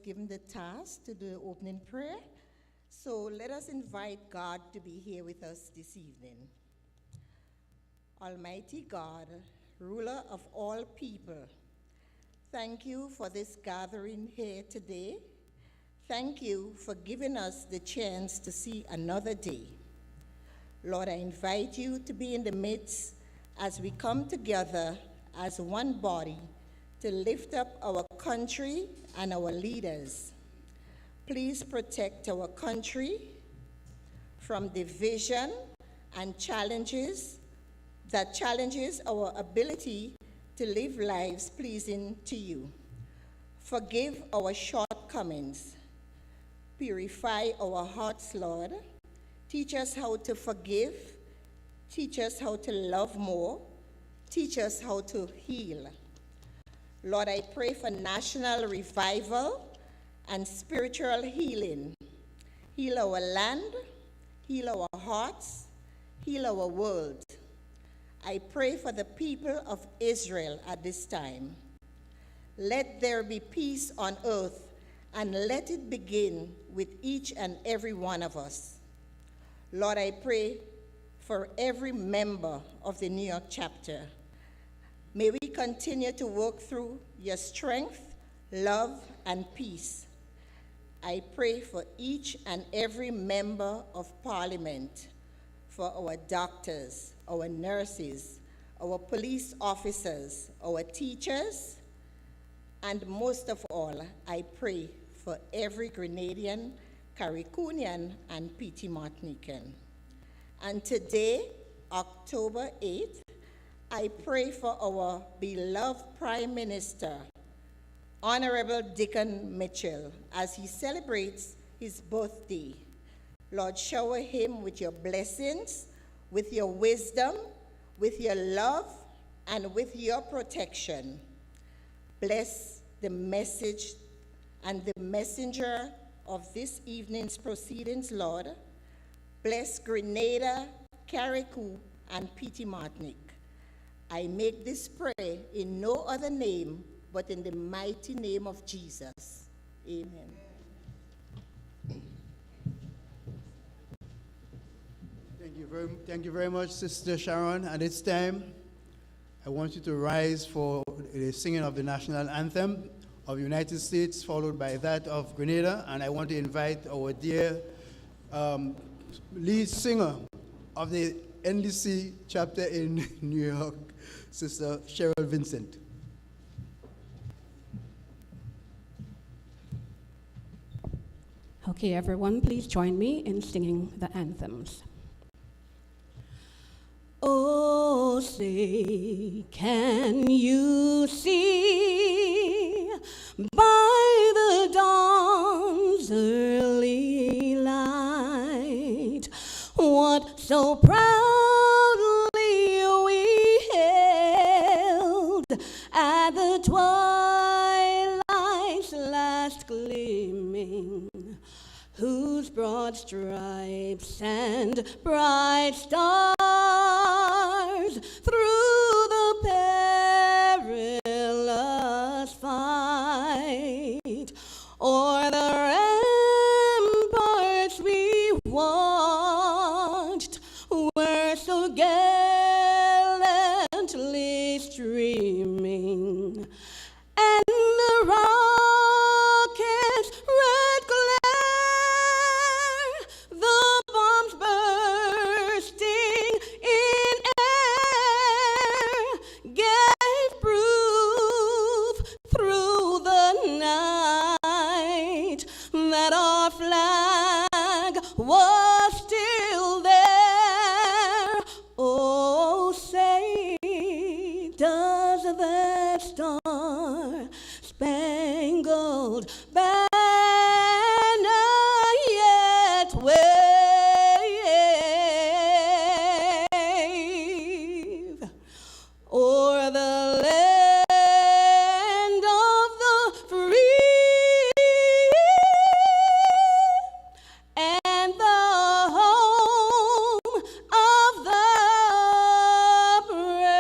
given the task to do the opening prayer. So let us invite God to be here with us this evening. Almighty God, ruler of all people, thank you for this gathering here today. Thank you for giving us the chance to see another day. Lord, I invite you to be in the midst as we come together as one body to lift up our country and our leaders. Please protect our country from division and challenges that challenges our ability to live lives pleasing to you. Forgive our shortcomings. Purify our hearts, Lord. Teach us how to forgive. Teach us how to love more. Teach us how to heal. Lord, I pray for national revival and spiritual healing. Heal our land, heal our hearts, heal our world. I pray for the people of Israel at this time. Let there be peace on earth, and let it begin with each and every one of us. Lord, I pray for every member of the New York chapter. May we continue to work through your strength, love, and peace. I pray for each and every member of Parliament, for our doctors, our nurses, our police officers, our teachers, and most of all, I pray for every Grenadian, Caricunian, and PT Martinican. And today, October 8th, I pray for our beloved Prime Minister, Honorable Dickon Mitchell, as he celebrates his birthday. Lord, shower him with your blessings, with your wisdom, with your love, and with your protection. Bless the message and the messenger of this evening's proceedings, Lord. Bless Grenada, Carriacou, and PT Martinique. I make this prayer in no other name but in the mighty name of Jesus. Amen. Thank you very much, Sister Sharon. At this time, I want you to rise for the singing of the national anthem of the United States, followed by that of Grenada. And I want to invite our dear lead singer of the NDC chapter in New York, Sister Cheryl Vincent. Okay, everyone, please join me in singing the anthems. Oh, say, can you see by the dawn's early light what so proudly we hailed at the twilight's last gleaming, whose broad stripes and bright stars through the perilous fight o'er the ramparts we watched were so gallantly streaming, and the rocket's red glare, the bombs bursting in air, gave proof through the night that our flag was still there. Oh, say, does that star-spangled banner yet wave o'er the land of the free and the home of the brave?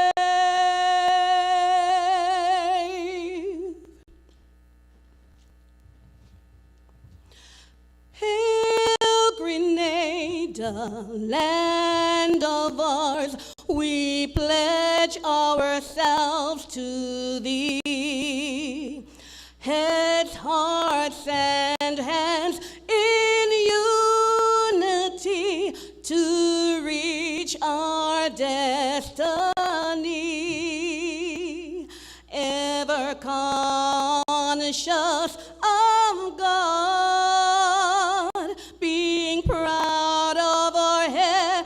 Grenada, land of ours, we pledge ourselves to thee. Heads, hearts, and hands in unity to reach our destiny. Ever conscious of God, being proud of our heritage,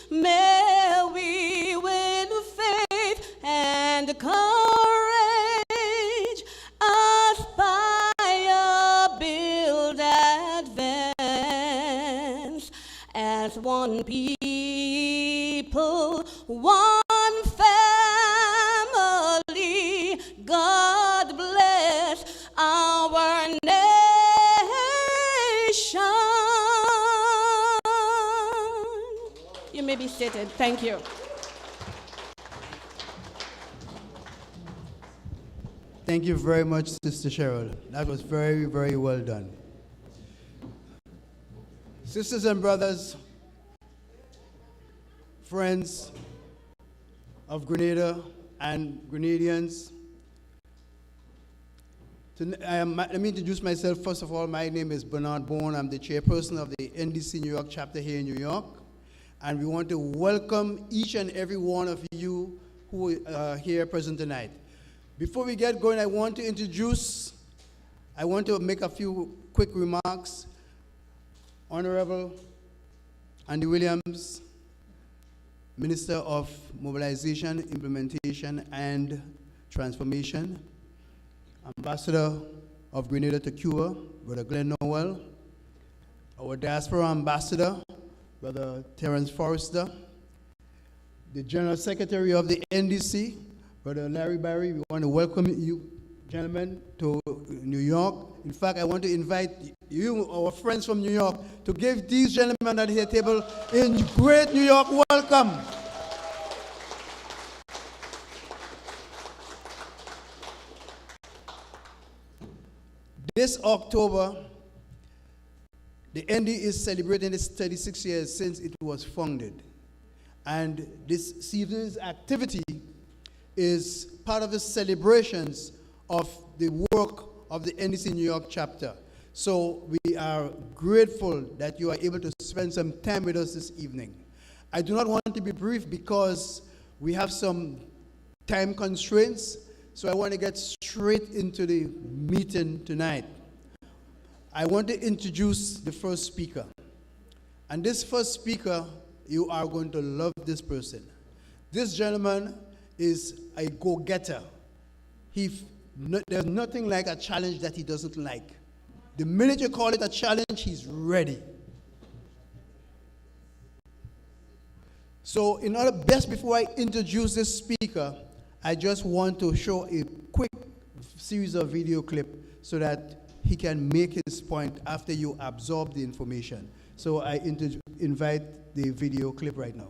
may we with faith and courage aspire, build, advance as one people, one family. God bless our nation. You may be seated. Thank you. Thank you very much, Sister Cheryl. That was very, very well done. Sisters and brothers, friends of Grenada and Grenadians, let me introduce myself. First of all, my name is Bernard Bourne. I'm the chairperson of the NDC New York chapter here in New York. And we want to welcome each and every one of you who are here present tonight. Before we get going, I want to make a few quick remarks. Honorable Andy Williams, Minister of Mobilization, Implementation, and Transformation, Ambassador of Grenada to Cuba, Brother Glenn Noel, our Diaspora Ambassador, Brother Terence Forrester, the General Secretary of the NDC, Brother Larry Barry. We want to welcome you, gentlemen, to New York. In fact, I want to invite you, our friends from New York, to give these gentlemen at the table in great New York welcome. This October, the ND is celebrating its 36 years since it was founded. And this evening's activity is part of the celebrations of the work of the NDC New York chapter. So we are grateful that you are able to spend some time with us this evening. I do not want to be brief because we have some time constraints, so I want to get straight into the meeting tonight. I want to introduce the first speaker. And this first speaker, you are going to love this person. This gentleman is a go-getter. There's nothing like a challenge that he doesn't like. The minute you call it a challenge, he's ready. So before I introduce this speaker, I just want to show a quick series of video clip so that he can make his point after you absorb the information. So I invite the video clip right now.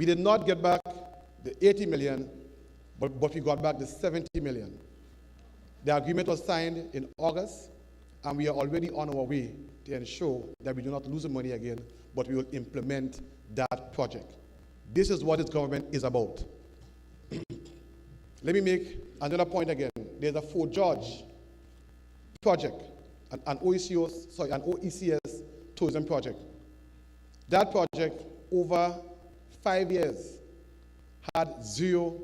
We did not get back the 80 million, but we got back the 70 million. The agreement was signed in August, and we are already on our way to ensure that we do not lose the money again, but we will implement that project. This is what this government is about. Let me make another point again. There's a Fort George project, an OECS tourism project. That project, over 5 years, had 0%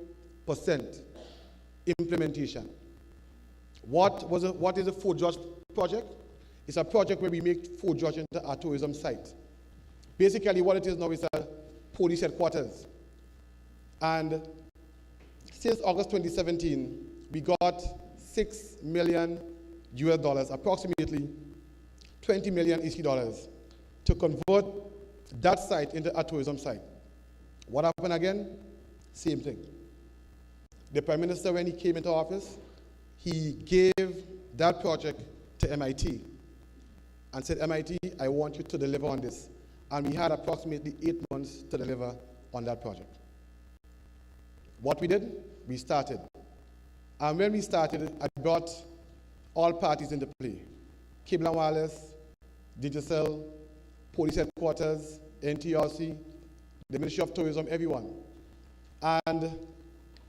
implementation. What is a Fort George project? It's a project where we make Fort George into a tourism site. Basically, what it is now is a police headquarters. And since August 2017, we got $6 million US, approximately 20 million EC dollars, to convert that site into a tourism site. What happened again? Same thing. The Prime Minister, when he came into office, he gave that project to MIT and said, MIT, I want you to deliver on this. And we had approximately 8 months to deliver on that project. What we did, we started. And when we started, I brought all parties into play. Cable and Wireless, Digital, Police Headquarters, NTRC, the Ministry of Tourism, everyone. And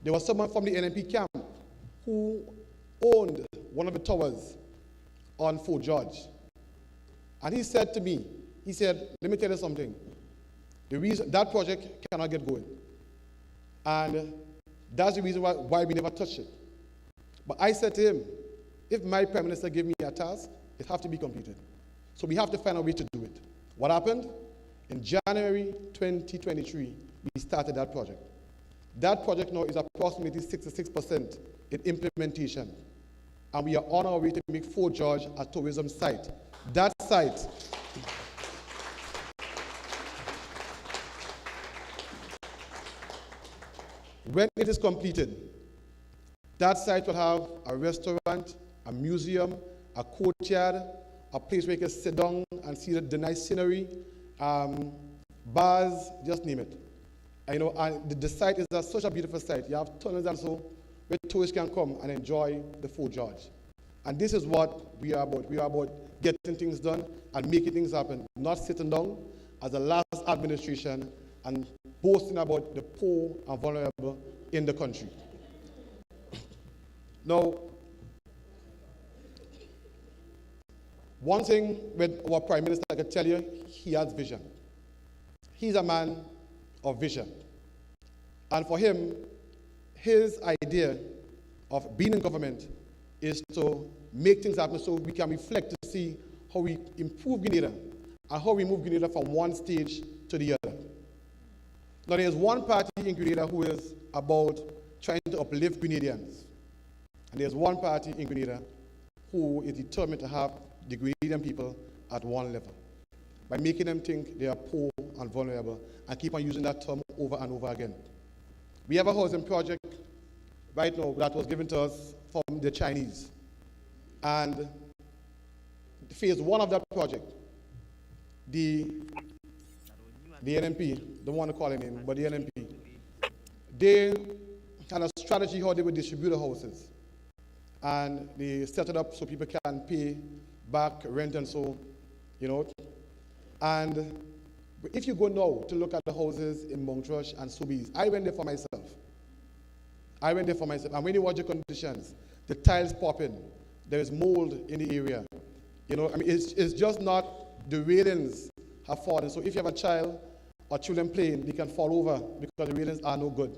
there was someone from the NNP camp who owned one of the towers on Fort George. And he said to me, he said, let me tell you something. The reason that project cannot get going. And that's the reason why we never touched it. But I said to him, if my Prime Minister gave me a task, it has to be completed. So we have to find a way to do it. What happened? In January 2023, we started that project. That project now is approximately 66% in implementation. And we are on our way to make Fort George a tourism site. That site, when it is completed, that site will have a restaurant, a museum, a courtyard, a place where you can sit down and see the nice scenery, bars, just name it. And the site is such a beautiful site. You have tunnels and so where tourists can come and enjoy the Fort George. And this is what we are about. We are about getting things done and making things happen, not sitting down as the last administration and boasting about the poor and vulnerable in the country. Now, one thing with our Prime Minister, I can tell you, he has vision. He's a man of vision. And for him, his idea of being in government is to make things happen so we can reflect to see how we improve Grenada and how we move Grenada from one stage to the other. Now, there's one party in Grenada who is about trying to uplift Grenadians. And there's one party in Grenada who is determined to have the Grenadian people at one level by making them think they are poor and vulnerable and keep on using that term over and over again. We have a housing project right now that was given to us from the Chinese. And phase one of that project, the NNP, don't want to call it name, but the NNP, they had a strategy how they would distribute the houses. And they set it up so people can pay back rent and so, And if you go now to look at the houses in Montrush and Sobeys, I went there for myself. And when you watch the conditions, the tiles pop in. There is mold in the area. It's just not the railings have fallen. So if you have a child or children playing, they can fall over because the railings are no good.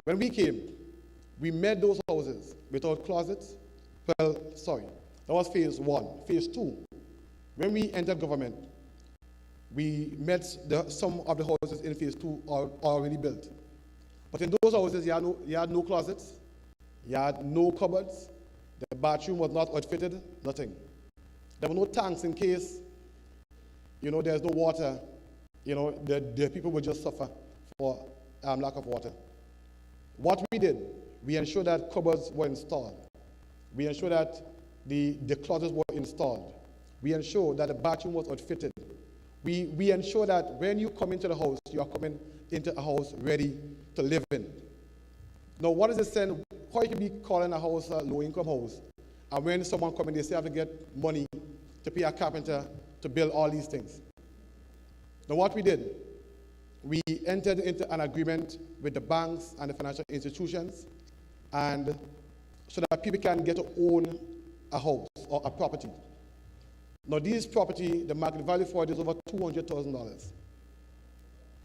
When we came, we made those houses without closets. Well, sorry, that was phase one. Phase two, when we entered government, we met some of the houses in phase two are already built. But in those houses, you had no closets, you had no cupboards, the bathroom was not outfitted, nothing. There were no tanks in case, there's no water, the people would just suffer for lack of water. What we did, we ensured that cupboards were installed. We ensured that the closets were installed. We ensured that the bathroom was outfitted. We ensure that when you come into the house, you are coming into a house ready to live in. Now, what is the sense? How you can be calling a house a low-income house, and when someone comes in, they still have to get money to pay a carpenter to build all these things. Now, what we did, we entered into an agreement with the banks and the financial institutions, and so that people can get to own a house or a property. Now, this property, the market value for it is over $200,000.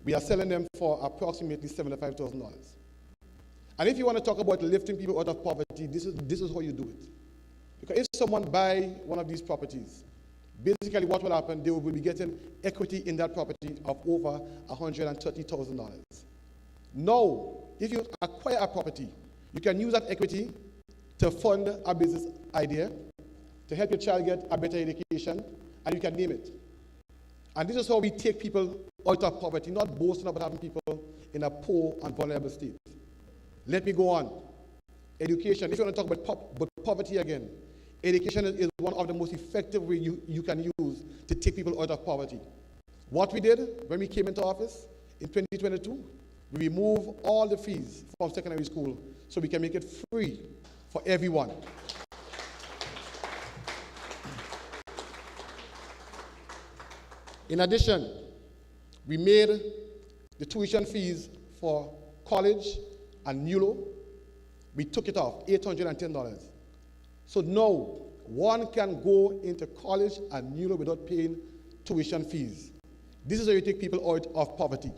We are selling them for approximately $75,000. And if you want to talk about lifting people out of poverty, this is how you do it. Because if someone buys one of these properties, basically what will happen, they will be getting equity in that property of over $130,000. Now, if you acquire a property, you can use that equity to fund a business idea, to help your child get a better education, and you can name it. And this is how we take people out of poverty, not boasting about having people in a poor and vulnerable state. Let me go on. Education. If you want to talk about poverty again, education is one of the most effective ways you can use to take people out of poverty. What we did when we came into office in 2022, we removed all the fees from secondary school so we can make it free for everyone. In addition, we made the tuition fees for college and NULO, we took it off, $810. So now, one can go into college and NULO without paying tuition fees. This is how you take people out of poverty.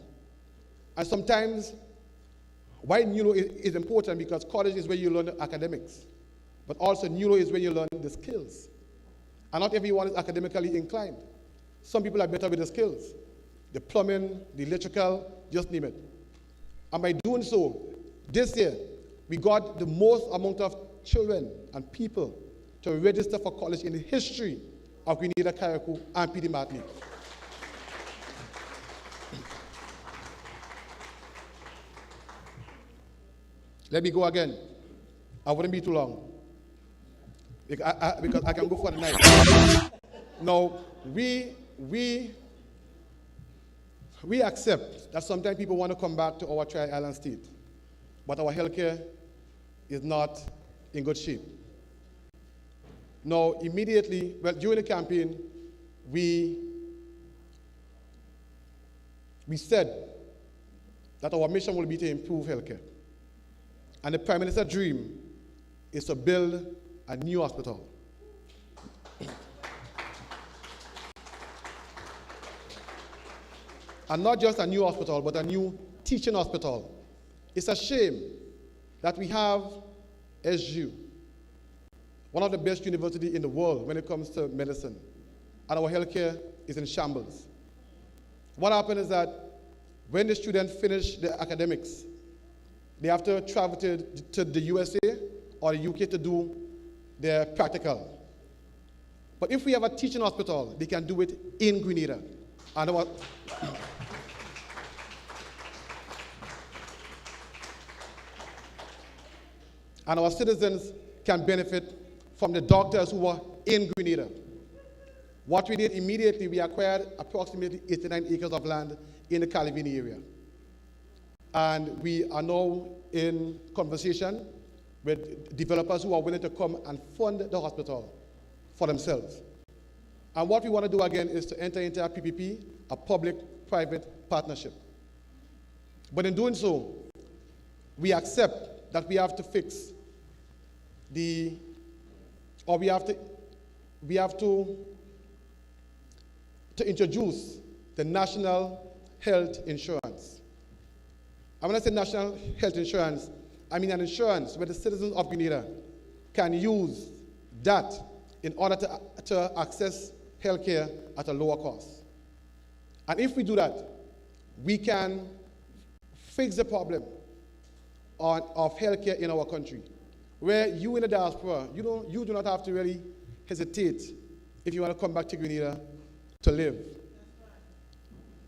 And sometimes, why NULO is important, because college is where you learn the academics, but also NULO is where you learn the skills. And not everyone is academically inclined. Some people are better with the skills, the plumbing, the electrical, just name it. And by doing so, this year, we got the most amount of children and people to register for college in the history of Grenada, Carriacou, and PD Martinique. Let me go again. I wouldn't be too long, because I can go for the night. Now, we accept that sometimes people want to come back to our tri-island state, but our healthcare is not in good shape. Now, immediately, well, during the campaign, we said that our mission will be to improve healthcare. And the Prime Minister's dream is to build a new hospital. And not just a new hospital, but a new teaching hospital. It's a shame that we have SU, one of the best universities in the world when it comes to medicine, and our healthcare is in shambles. What happens is that when the students finish their academics, they have to travel to the USA or the UK to do their practical. But if we have a teaching hospital, they can do it in Grenada. And our citizens can benefit from the doctors who are in Grenada. What we did immediately, we acquired approximately 89 acres of land in the Calivini area. And we are now in conversation with developers who are willing to come and fund the hospital for themselves. And what we want to do again is to enter into a PPP, a public-private partnership. But in doing so, we accept that we have to fix we have to introduce the national health insurance. And when I say national health insurance, I mean an insurance where the citizens of Grenada can use that in order to access healthcare at a lower cost. And if we do that, we can fix the problem of healthcare in our country, where you in the diaspora, you do not have to really hesitate if you want to come back to Grenada to live.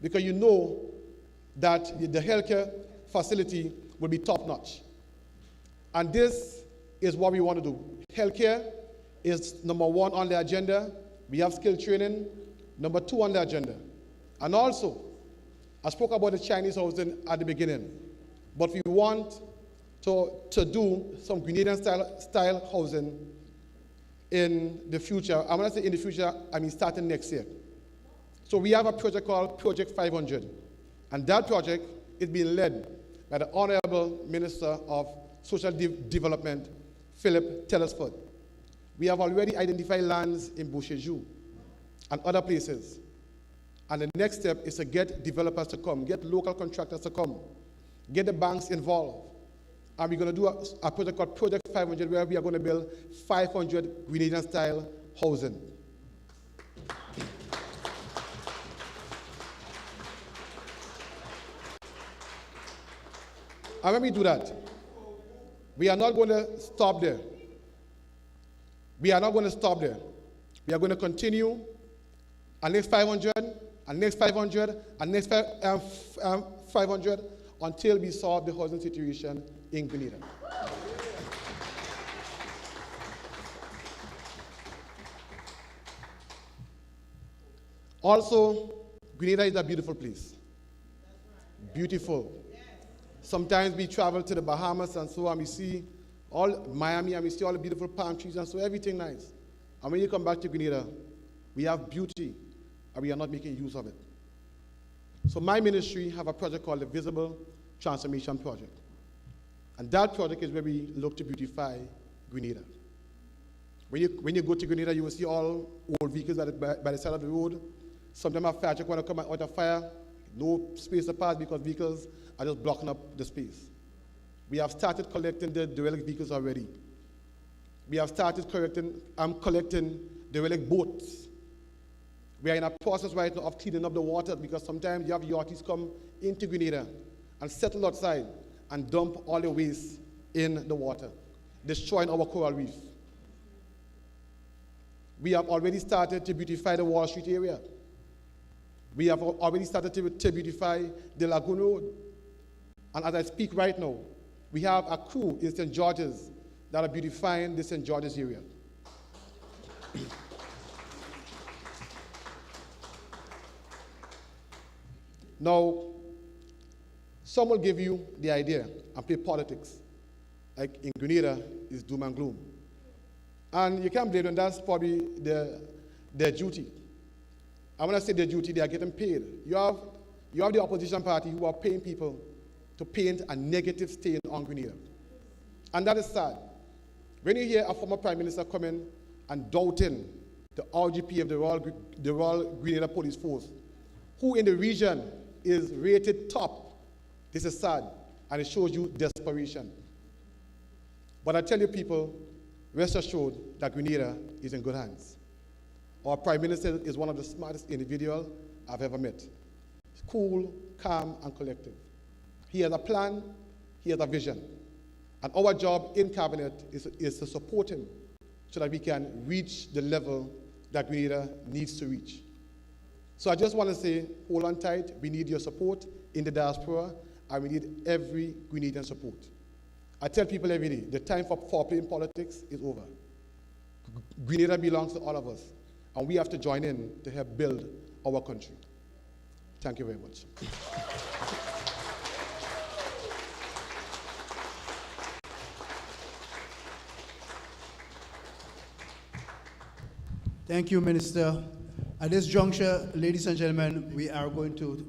Because you know that the healthcare facility will be top-notch. And this is what we want to do. Healthcare is number one on the agenda. We have skill training, number two on the agenda. And also, I spoke about the Chinese housing at the beginning, but we want to do some Grenadian style housing in the future. I want to say in the future, I mean starting next year. So we have a project called Project 500, and that project is being led by the Honorable Minister of Social Development, Philip Telesford. We have already identified lands in Beauchejou and other places. And the next step is to get developers to come, get local contractors to come, get the banks involved. And we're going to do a project called Project 500, where we are going to build 500 Grenadian-style housing. And when we do that, we are not going to stop there. We are not going to stop there. We are going to continue, and next 500, and next 500, and next 500, until we solve the housing situation in Grenada. Also, Grenada is a beautiful place. Beautiful. Sometimes we travel to the Bahamas and so on, we see all Miami, and we see all the beautiful palm trees, and so everything nice. And when you come back to Grenada, we have beauty, and we are not making use of it. So my ministry have a project called the Visible Transformation Project. And that project is where we look to beautify Grenada. When you go to Grenada, you will see all old vehicles by the side of the road. Sometimes a fire truck want to come out of fire, no space to pass because vehicles are just blocking up the space. We have started collecting the derelict vehicles already. We have started collecting derelict boats. We are in a process right now of cleaning up the water, because sometimes you have yachties come into Grenada and settle outside and dump all the waste in the water, destroying our coral reef. We have already started to beautify the Wall Street area. We have already started to beautify the Lagoon Road. And as I speak right now, we have a crew in St. George's that are beautifying the St. George's area. Now, some will give you the idea and play politics, like in Grenada is doom and gloom. And you can't blame them, that's probably their duty. And when I say their duty, they are getting paid. You have the opposition party who are paying people to paint a negative stain on Grenada. And that is sad. When you hear a former prime minister coming and doubting the RGP of the Royal Grenada Police Force, who in the region is rated top, this is sad, and it shows you desperation. But I tell you people, rest assured that Grenada is in good hands. Our prime minister is one of the smartest individuals I've ever met. He's cool, calm, and collective. He has a plan, he has a vision. And our job in cabinet is to support him so that we can reach the level that Grenada needs to reach. So I just want to say, hold on tight. We need your support in the diaspora, and we need every Grenadian support. I tell people every day, the time for playing politics is over. Grenada belongs to all of us, and we have to join in to help build our country. Thank you very much. Thank you, Minister. At this juncture, ladies and gentlemen, we are going to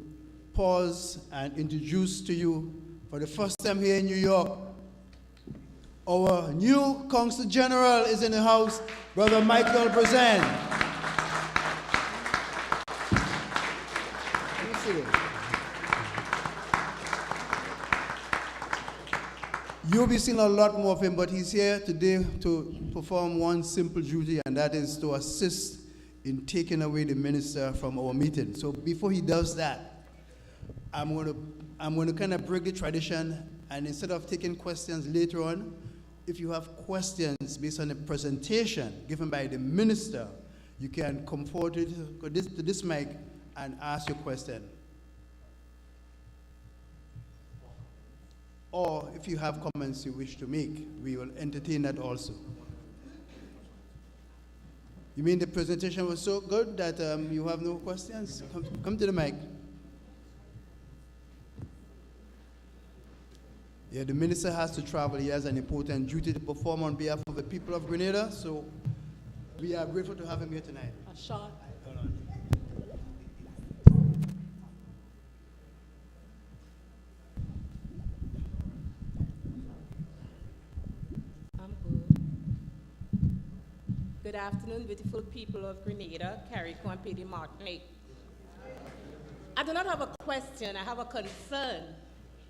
pause and introduce to you, for the first time here in New York, our new Consul General is in the house, Brother Michael Brezan. You'll be seeing a lot more of him, but he's here today to perform one simple duty, and that is to assist in taking away the minister from our meeting. So before he does that, I'm going to kind of break the tradition, and instead of taking questions later on, if you have questions based on the presentation given by the minister, you can come forward to this mic and ask your question. Or if you have comments you wish to make, we will entertain that also. You mean the presentation was so good that you have no questions? Come to the mic. Yeah, the minister has to travel. He has an important duty to perform on behalf of the people of Grenada, so we are grateful to have him here tonight. A short. Hold on. I'm good. Good afternoon, beautiful people of Grenada, Carriacou, and Petite Martinique. I do not have a question, I have a concern.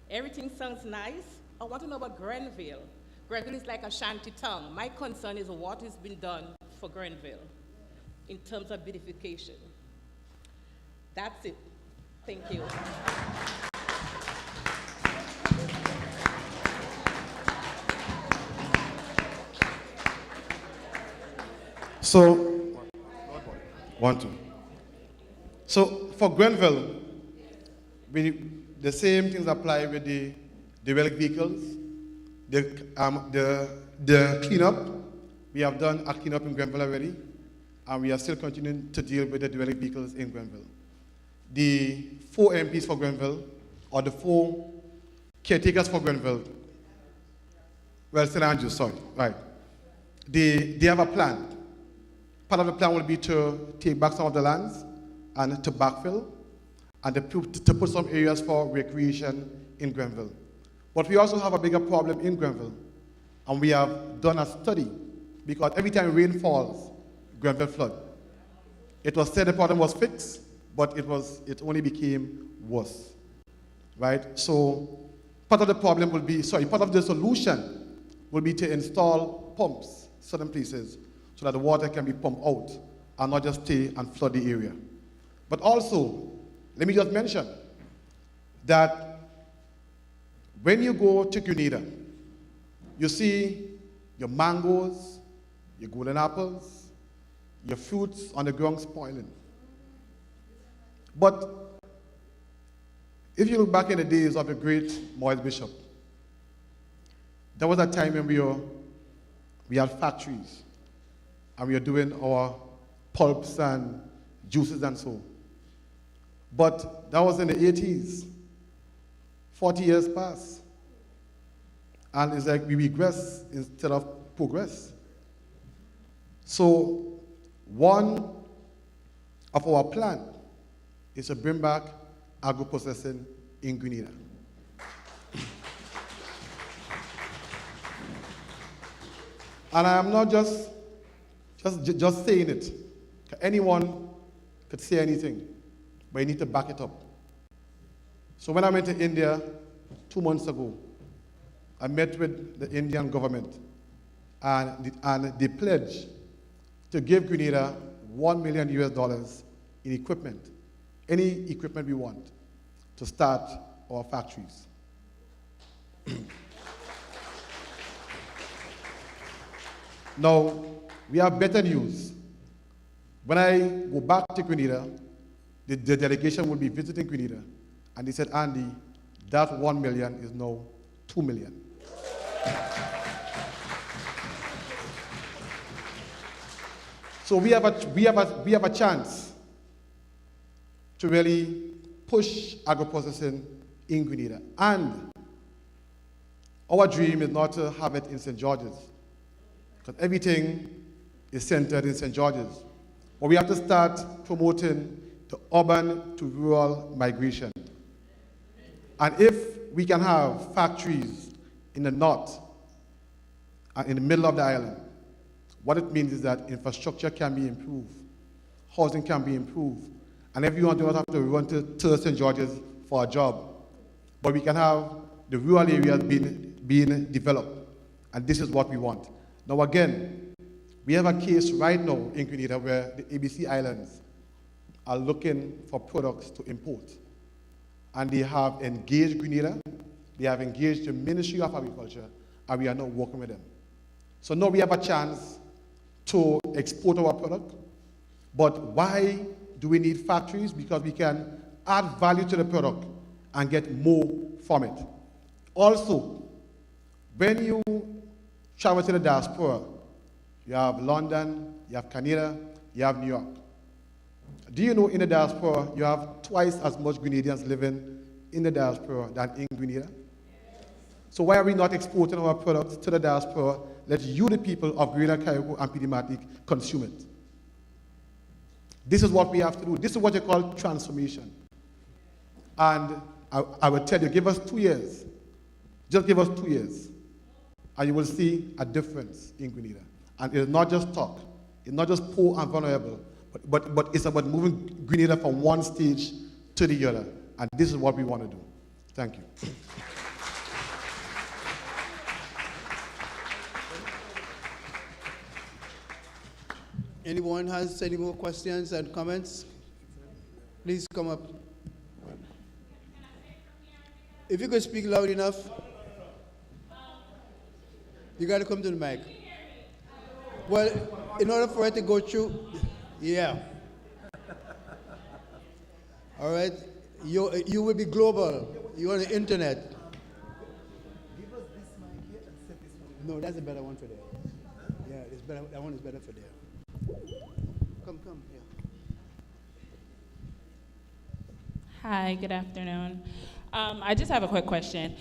Everything sounds nice. I want to know about Grenville. Grenville is like a shanty town. My concern is what has been done for Grenville in terms of beautification. That's it. Thank you. So, So for Grenville, the same things apply with the relic vehicles. The cleanup, we have done a cleanup in Grenville already, and we are still continuing to deal with the relic vehicles in Grenville. The 4 MPs for Grenville, or the 4 caretakers for Grenville, well, St. Andrews, sorry, right. They have a plan. Part of the plan will be to take back some of the lands and to backfill and to put some areas for recreation in Grenville. But we also have a bigger problem in Grenville, and we have done a study because every time rain falls, Grenville flood. It was said the problem was fixed, but it only became worse, right? So part of the problem will be, part of the solution will be to install pumps certain places so that the water can be pumped out and not just stay and flood the area. But also, let me just mention that when you go to Grenada, you see your mangoes, your golden apples, your fruits on the ground spoiling. But if you look back in the days of the great Maurice Bishop, there was a time when we had factories and we were doing our pulps and juices and so. But that was in the 80s. 40 years passed. And it's like we regress instead of progress. So one of our plan is to bring back agro-processing in Grenada. And I am not just saying it. Anyone could say anything, but you need to back it up. So when I went to India 2 months ago, I met with the Indian government, and they pledged to give Grenada $1 million in equipment, any equipment we want, to start our factories. Now, we have better news. When I go back to Grenada, the delegation will be visiting Grenada, and they said, Andy, that 1 million is now 2 million. So we have a chance to really push agro-processing in Grenada. And our dream is not to have it in St. George's, because everything is centered in St. George's. But we have to start promoting the urban to rural migration. And if we can have factories in the north and in the middle of the island, what it means is that infrastructure can be improved, housing can be improved, and everyone does not have to run to St. George's for a job. But we can have the rural areas being developed, and this is what we want. Now again, we have a case right now in Grenada where the ABC Islands are looking for products to import. And they have engaged Grenada, they have engaged the Ministry of Agriculture, and we are now working with them. So now we have a chance to export our product. But why do we need factories? Because we can add value to the product and get more from it. Also, when you travel to the diaspora, you have London, you have Canada, you have New York. Do you know in the diaspora, you have twice as much Grenadians living in the diaspora than in Grenada? So why are we not exporting our products to the diaspora? Let you, the people of Grenada, Carriacou, and PD Martinique, consume it. This is what we have to do. This is what you call transformation. And I will tell you, give us 2 years. Just give us 2 years. And you will see a difference in Grenada. And it is not just talk. It's not just poor and vulnerable. But it's about moving Grenada from one stage to the other. And this is what we want to do. Thank you. Anyone has any more questions and comments? Please come up. If you could speak loud enough, you got to come to the mic. Well, in order for it to go through, yeah. All right, you will be global. You're on the internet. Give us this mic here and set this one. No, that's a better one for there. Yeah, it's better. That one is better for there. Come, yeah. Hi, good afternoon. I just have a quick question.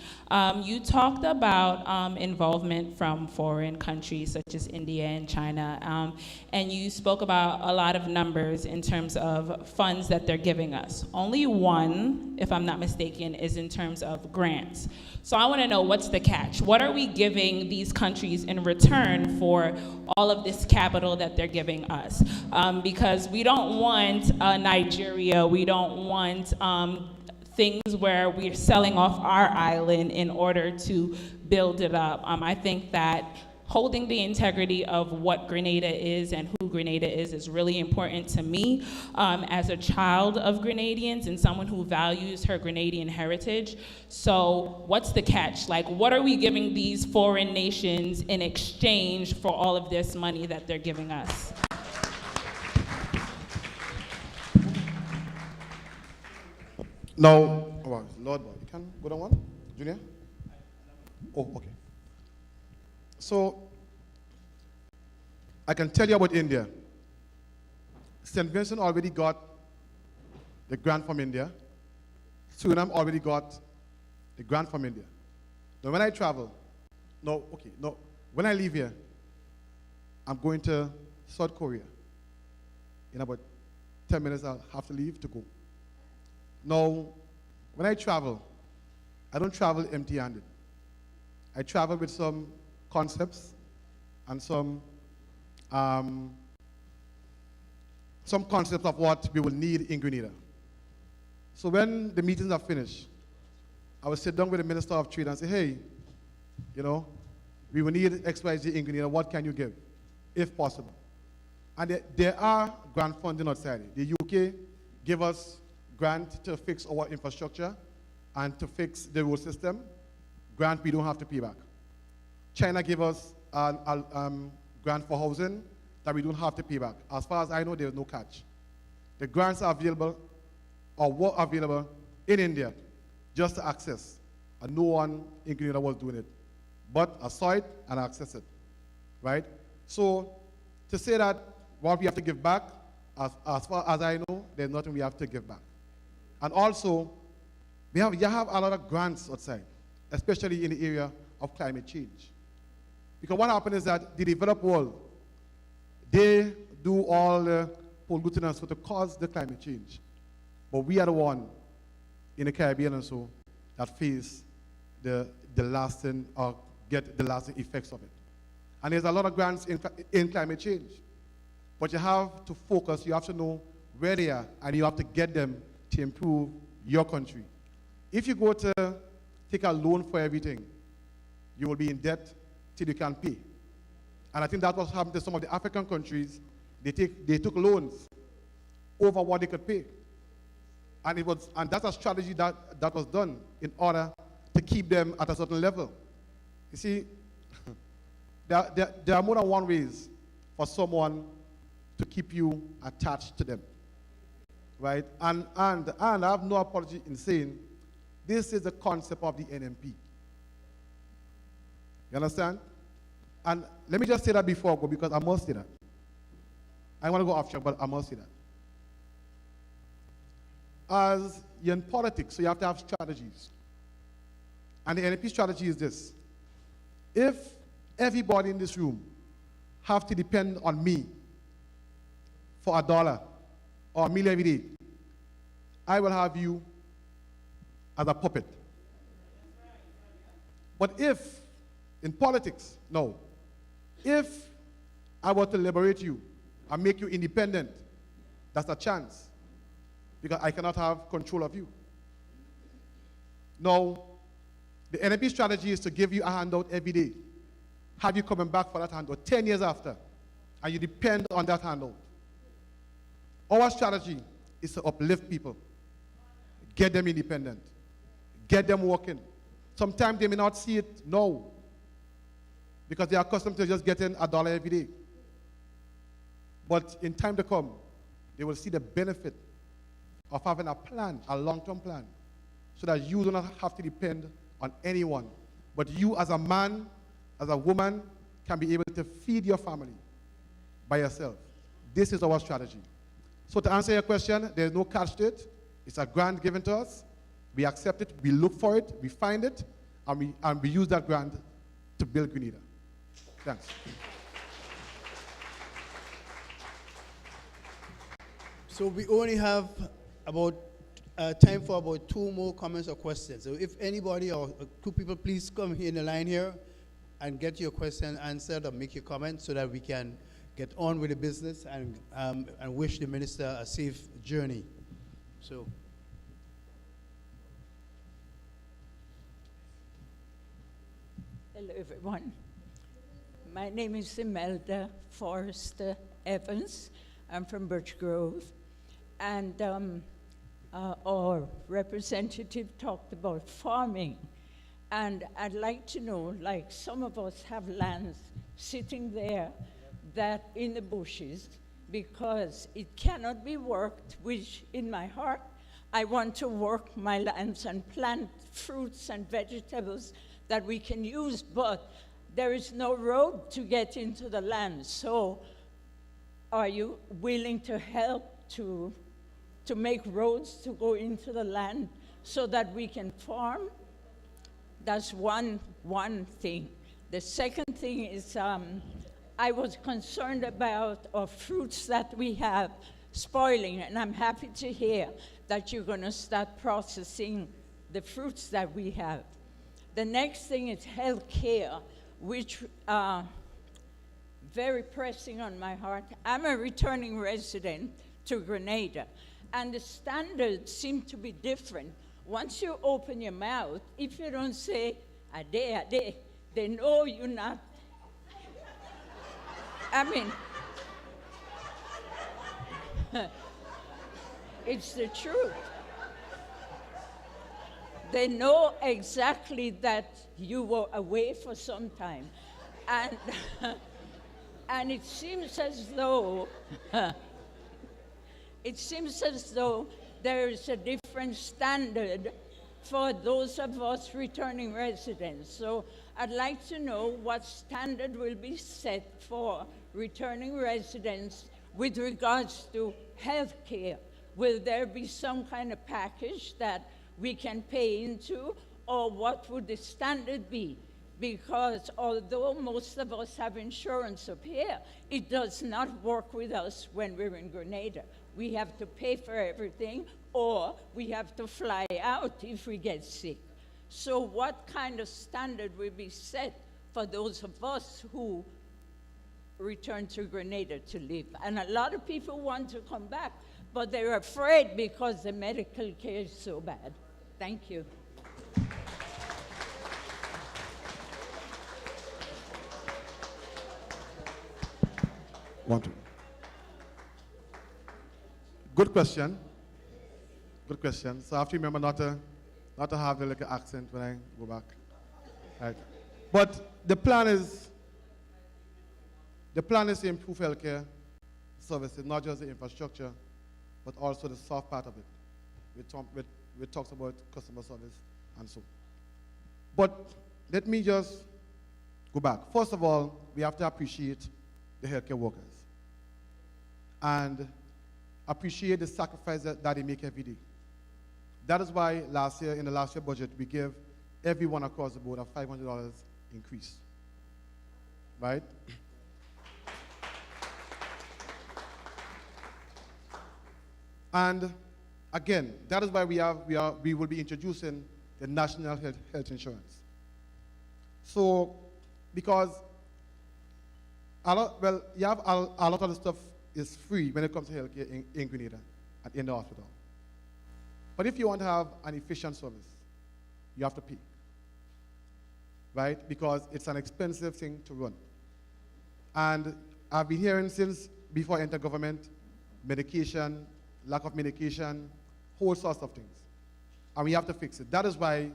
You talked about involvement from foreign countries such as India and China, and you spoke about a lot of numbers in terms of funds that they're giving us. Only one, if I'm not mistaken, is in terms of grants. So I want to know, what's the catch? What are we giving these countries in return for all of this capital that they're giving us? Because we don't want Nigeria, we don't want things where we're selling off our island in order to build it up. I think that holding the integrity of what Grenada is and who Grenada is really important to me as a child of Grenadians and someone who values her Grenadian heritage. So what's the catch? Like, what are we giving these foreign nations in exchange for all of this money that they're giving us? Now, Lord, you can go down one, Junior? Oh, okay. So, I can tell you about India. St. Vincent already got the grant from India. Suriname already got the grant from India. Now, when I travel, when I leave here, I'm going to South Korea. In about 10 minutes, I'll have to leave to go. Now, when I travel, I don't travel empty-handed. I travel with some concepts and some concepts of what we will need in Grenada. So when the meetings are finished, I will sit down with the Minister of Trade and say, hey, we will need XYZ in Grenada. What can you give, if possible? And there are grant funding outside. The UK give us grant to fix our infrastructure and to fix the road system. Grant we don't have to pay back. China gave us a grant for housing that we don't have to pay back. As far as I know, there is no catch. The grants are available or were available in India just to access. And no one in Grenada was doing it. But I saw it and I accessed it, right? So to say that what we have to give back, as far as I know, there's nothing we have to give back. And also, you have a lot of grants outside, especially in the area of climate change. Because what happens is that the developed world, they do all the pollutants to cause the climate change. But we are the one in the Caribbean and so that face the lasting or get the lasting effects of it. And there's a lot of grants in climate change. But you have to focus, you have to know where they are, and you have to get them to improve your country. If you go to take a loan for everything, you will be in debt till you can't pay. And I think that was happening to some of the African countries. They took loans over what they could pay. And that's a strategy that was done in order to keep them at a certain level. You see, there are more than one ways for someone to keep you attached to them. Right? And I have no apology in saying this is the concept of the NMP. You understand? And let me just say that before I go, because I must say that. I want to go off track, but I must say that. As you're in politics, so you have to have strategies. And the NDC strategy is this. If everybody in this room have to depend on me for $1 or $1 million every day, I will have you as a puppet. But if, in politics, no, if I were to liberate you and make you independent, that's a chance, because I cannot have control of you. Now, the NDC strategy is to give you a handout every day, have you coming back for that handout 10 years after, and you depend on that handout. Our strategy is to uplift people, get them independent, get them working. Sometimes they may not see it now, because they are accustomed to just getting $1 every day. But in time to come, they will see the benefit of having a plan, a long-term plan, so that you do not have to depend on anyone. But you as a man, as a woman, can be able to feed your family by yourself. This is our strategy. So to answer your question, there's no catch to it. It's a grant given to us. We accept it, we look for it, we find it, and we use that grant to build Grenada. Thanks. So we only have about time for about 2 more comments or questions. So if anybody or 2 people, please come here in the line here and get your question answered or make your comment so that we can get on with the business and wish the minister a safe journey. So. Hello, everyone. My name is Imelda Forrester Evans. I'm from Birch Grove. And our representative talked about farming. And I'd like to know, like some of us have lands sitting there that in the bushes because it cannot be worked, which in my heart, I want to work my lands and plant fruits and vegetables that we can use, but there is no road to get into the land. So are you willing to help to make roads to go into the land so that we can farm? That's one thing. The second thing is I was concerned about our fruits that we have spoiling, and I'm happy to hear that you're going to start processing the fruits that we have. The next thing is health care, which very pressing on my heart. I'm a returning resident to Grenada, and the standards seem to be different. Once you open your mouth, if you don't say, ade, they know you're not. I mean, it's the truth. They know exactly that you were away for some time. And, and it seems as though there is a different standard for those of us returning residents. So I'd like to know what standard will be set for returning residents with regards to health care. Will there be some kind of package that we can pay into, or what would the standard be? Because although most of us have insurance up here, it does not work with us when we're in Grenada. We have to pay for everything, or we have to fly out if we get sick. So what kind of standard will be set for those of us who return to Grenada to live? And a lot of people want to come back, but they're afraid because the medical care is so bad. Thank you. Good question. Good question. So I have to remember not to have the little accent when I go back. Right. But the plan is to improve healthcare services, not just the infrastructure, but also the soft part of it. We talks about customer service and so. But let me just go back. First of all, we have to appreciate the healthcare workers and appreciate the sacrifice that they make every day. That is why in the last year budget, we give everyone across the board a $500 increase, right? And again, that is why we will be introducing the national health insurance. So, because you have a lot of the stuff is free when it comes to healthcare in Grenada and in the hospital. But if you want to have an efficient service, you have to pay, right? Because it's an expensive thing to run. And I've been hearing since before I entered government, medication, lack of medication, whole sorts of things. And we have to fix it. That is why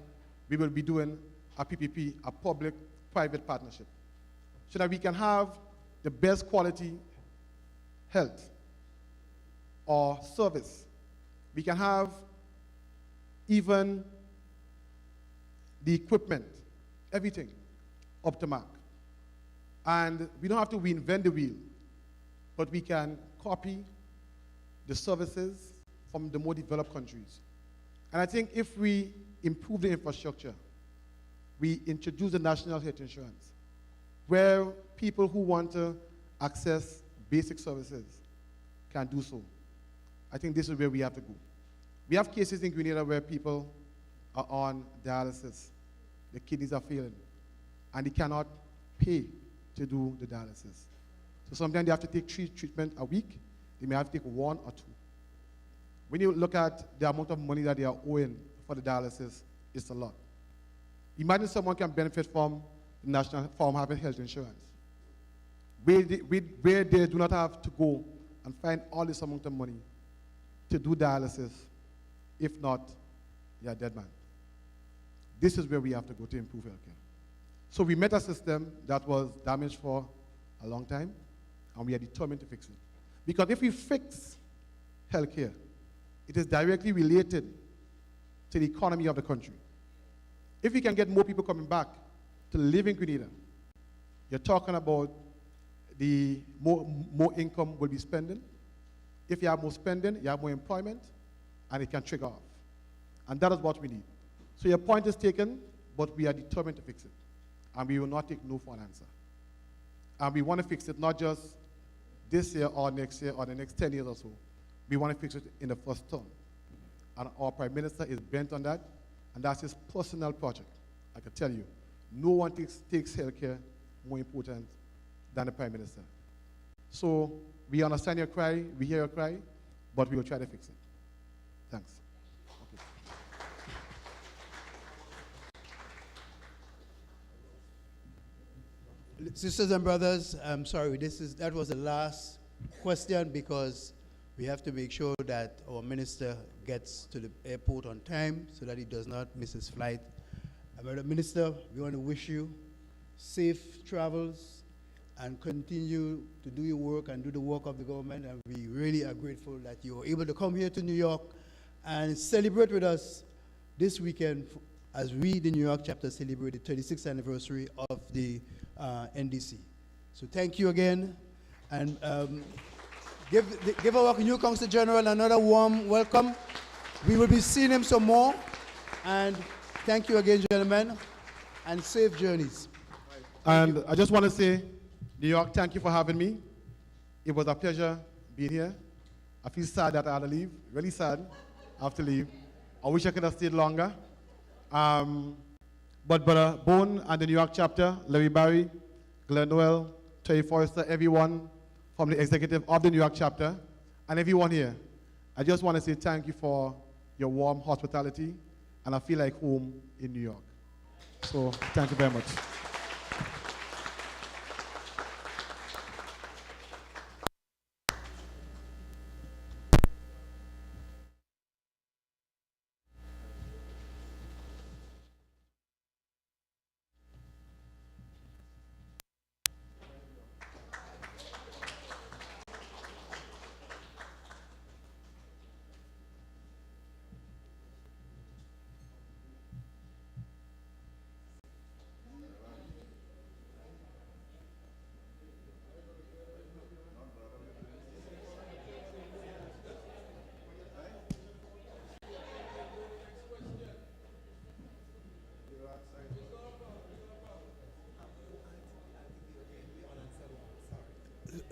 we will be doing a PPP, a public-private partnership, so that we can have the best quality health or service. We can have even the equipment, everything up to mark. And we don't have to reinvent the wheel, but we can copy the services from the more developed countries. And I think if we improve the infrastructure, we introduce the national health insurance, where people who want to access basic services can do so. I think this is where we have to go. We have cases in Grenada where people are on dialysis. The kidneys are failing, and they cannot pay to do the dialysis. So sometimes they have to take 3 treatments a week. They may have to take 1 or 2. When you look at the amount of money that they are owing for the dialysis, it's a lot. Imagine someone can benefit from having health insurance, where they do not have to go and find all this amount of money to do dialysis. If not, you're a dead man. This is where we have to go to improve healthcare. So we met a system that was damaged for a long time, and we are determined to fix it. Because if we fix healthcare, it is directly related to the economy of the country. If we can get more people coming back to live in Grenada, you're talking about the more income will be spending. If you have more spending, you have more employment, and it can trigger off. And that is what we need. So your point is taken, but we are determined to fix it. And we will not take no for an answer. And we want to fix it not just this year or next year or the next 10 years or so. We want to fix it in the first term. And our Prime Minister is bent on that, and that's his personal project. I can tell you, no one takes healthcare more important than the Prime Minister. So we understand your cry, we hear your cry, but we will try to fix it. Thanks. Okay. Sisters and brothers, I'm sorry, that was the last question, because we have to make sure that our minister gets to the airport on time so that he does not miss his flight. Madam Minister, we want to wish you safe travels and continue to do your work and do the work of the government. And we really are grateful that you were able to come here to New York and celebrate with us this weekend as we, the New York chapter, celebrate the 36th anniversary of the NDC. So thank you again. And give our new Consul General another warm welcome. We will be seeing him some more. And thank you again, gentlemen, and safe journeys. And I just want to say, New York, thank you for having me. It was a pleasure being here. I feel sad that I had to leave, really sad I have to leave. I wish I could have stayed longer. But Brother Bone and the New York chapter, Larry Barry, Glenn Noel, Terry Forrester, everyone from the executive of the New York chapter, and everyone here, I just want to say thank you for your warm hospitality, and I feel like home in New York. So thank you very much.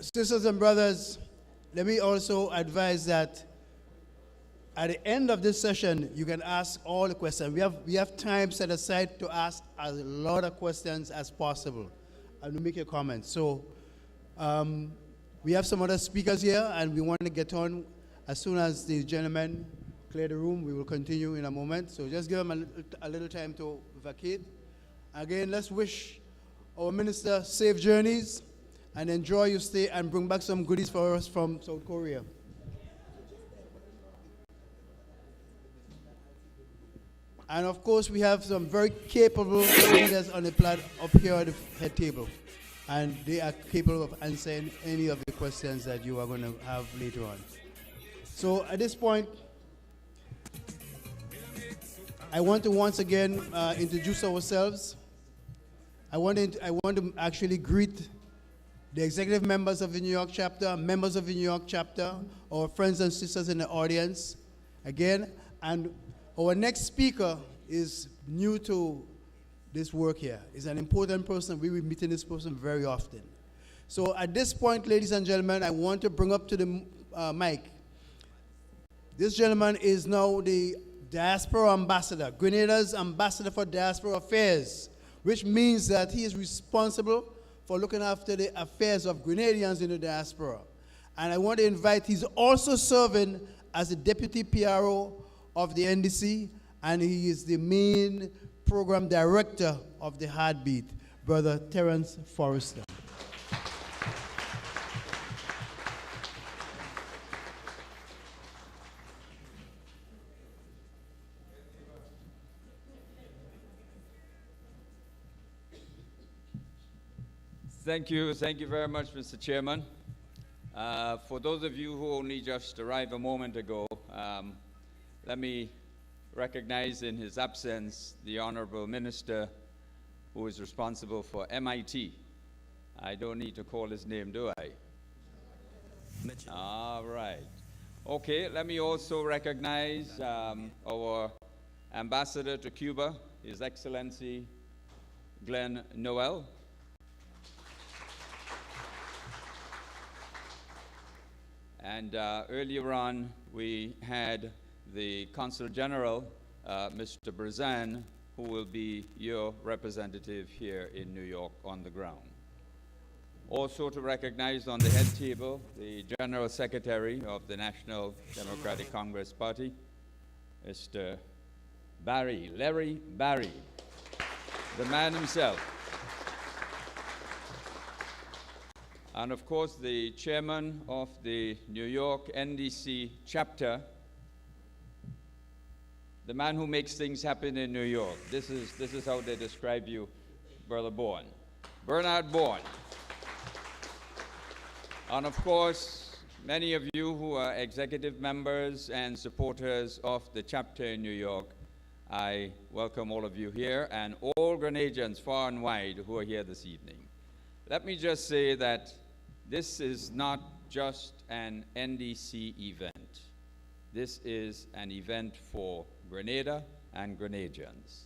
sisters and brothers, let me also advise that at the end of this session, you can ask all the questions. We have time set aside to ask as a lot of questions as possible and to make your comments. So we have some other speakers here, and we want to get on as soon as the gentlemen clear the room. We will continue in a moment. So just give them a little time to vacate. Again, let's wish our minister safe journeys and enjoy your stay and bring back some goodies for us from South Korea. And of course, we have some very capable leaders on the up here at the head table. And they are capable of answering any of the questions that you are going to have later on. So at this point, I want to once again introduce ourselves. I want to actually greet the executive members of the New York chapter, members of the New York chapter, our friends and sisters in the audience, again. And our next speaker is new to this work here. He's an important person. We will be meeting this person very often. So at this point, ladies and gentlemen, I want to bring up to the mic. This gentleman is now the Diaspora Ambassador, Grenada's Ambassador for Diaspora Affairs, which means that he is responsible for looking after the affairs of Grenadians in the diaspora. And I want to invite, he's also serving as the Deputy PRO of the NDC, and he is the main program director of the Heartbeat, Brother Terence Forrester. Thank you very much, Mr. Chairman. For those of you who only just arrived a moment ago, let me recognize in his absence the Honorable Minister who is responsible for MIT. I don't need to call his name, do I? All right. Okay, let me also recognize our Ambassador to Cuba, His Excellency Glenn Noel. And earlier on, we had the Consul General, Mr. Brazan, who will be your representative here in New York on the ground. Also to recognize on the head table, the General Secretary of the National Democratic Congress Party, Mr. Larry Barry, the man himself. And of course, the chairman of the New York NDC chapter, the man who makes things happen in New York. This is how they describe you, Brother Bourne. Bernard Bourne. And of course, many of you who are executive members and supporters of the chapter in New York, I welcome all of you here and all Grenadians far and wide who are here this evening. Let me just say that this is not just an NDC event. This is an event for Grenada and Grenadians.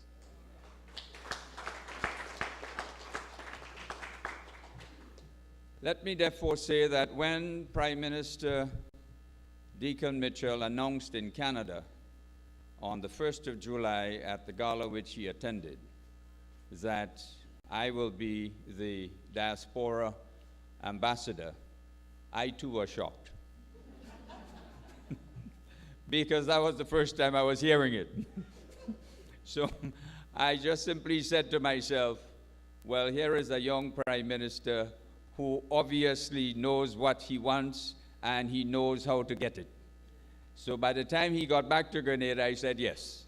Let me therefore say that when Prime Minister Deacon Mitchell announced in Canada on the 1st of July at the gala which he attended that I will be the Diaspora Ambassador, I too was shocked. Because that was the first time I was hearing it. So I just simply said to myself, well, here is a young Prime Minister who obviously knows what he wants and he knows how to get it. So by the time he got back to Grenada, I said yes.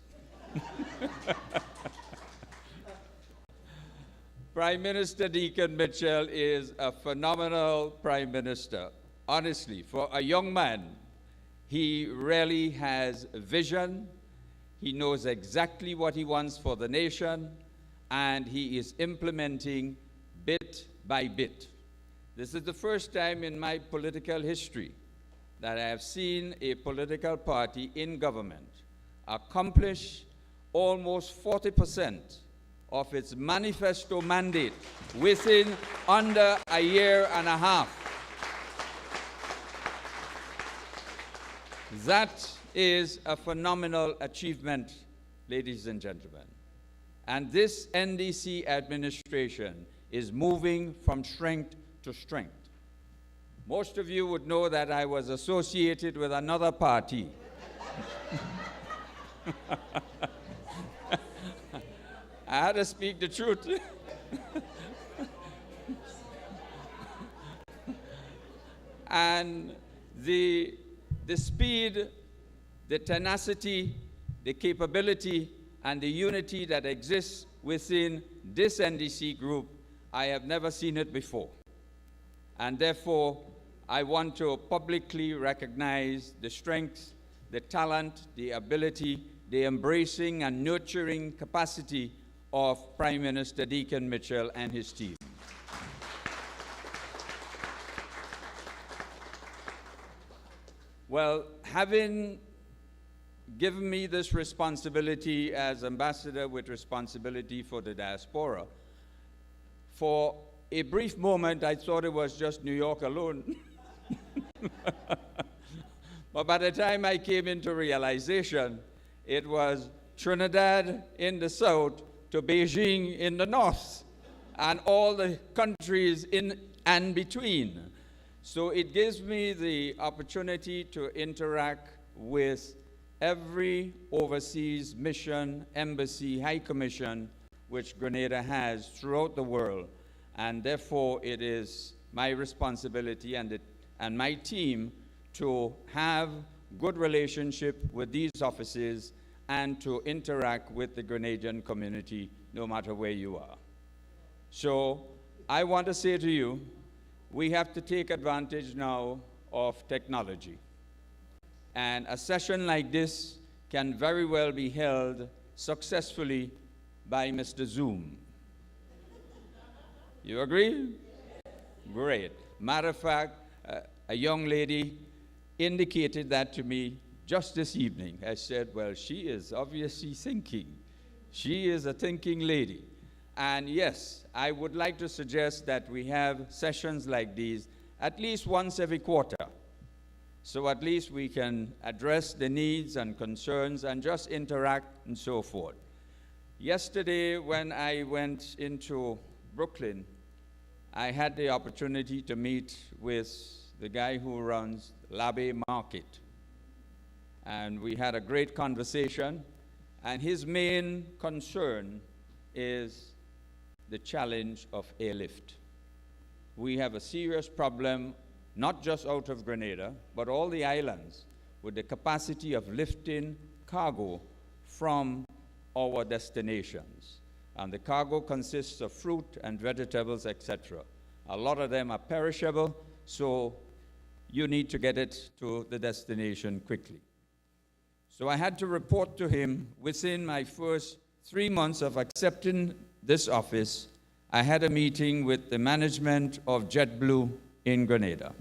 Prime Minister Deacon Mitchell is a phenomenal Prime Minister. Honestly, for a young man, he really has vision. He knows exactly what he wants for the nation, and he is implementing bit by bit. This is the first time in my political history that I have seen a political party in government accomplish almost 40% of its manifesto mandate within under a year and a half. That is a phenomenal achievement, ladies and gentlemen. And this NDC administration is moving from strength to strength. Most of you would know that I was associated with another party. I had to speak the truth. And the speed, the tenacity, the capability, and the unity that exists within this NDC group, I have never seen it before. And therefore, I want to publicly recognize the strength, the talent, the ability, the embracing and nurturing capacity of Prime Minister Deacon Mitchell and his team. Well, having given me this responsibility as ambassador with responsibility for the diaspora, for a brief moment I thought it was just New York alone. But by the time I came into realization, it was Trinidad in the south to Beijing in the north, and all the countries in and between. So it gives me the opportunity to interact with every overseas mission, embassy, high commission, which Grenada has throughout the world. And therefore, it is my responsibility and my team to have good relationship with these offices and to interact with the Grenadian community, no matter where you are. So I want to say to you, we have to take advantage now of technology. And a session like this can very well be held successfully by Mr. Zoom. You agree? Great. Matter of fact, a young lady indicated that to me just this evening. I said, well, she is obviously thinking. She is a thinking lady. And yes, I would like to suggest that we have sessions like these at least once every quarter. So at least we can address the needs and concerns and just interact and so forth. Yesterday, when I went into Brooklyn, I had the opportunity to meet with the guy who runs Labe Market. And we had a great conversation. And his main concern is the challenge of airlift. We have a serious problem, not just out of Grenada, but all the islands, with the capacity of lifting cargo from our destinations. And the cargo consists of fruit and vegetables, etc. A lot of them are perishable, so you need to get it to the destination quickly. So I had to report to him within my first 3 months of accepting this office. I had a meeting with the management of JetBlue in Grenada.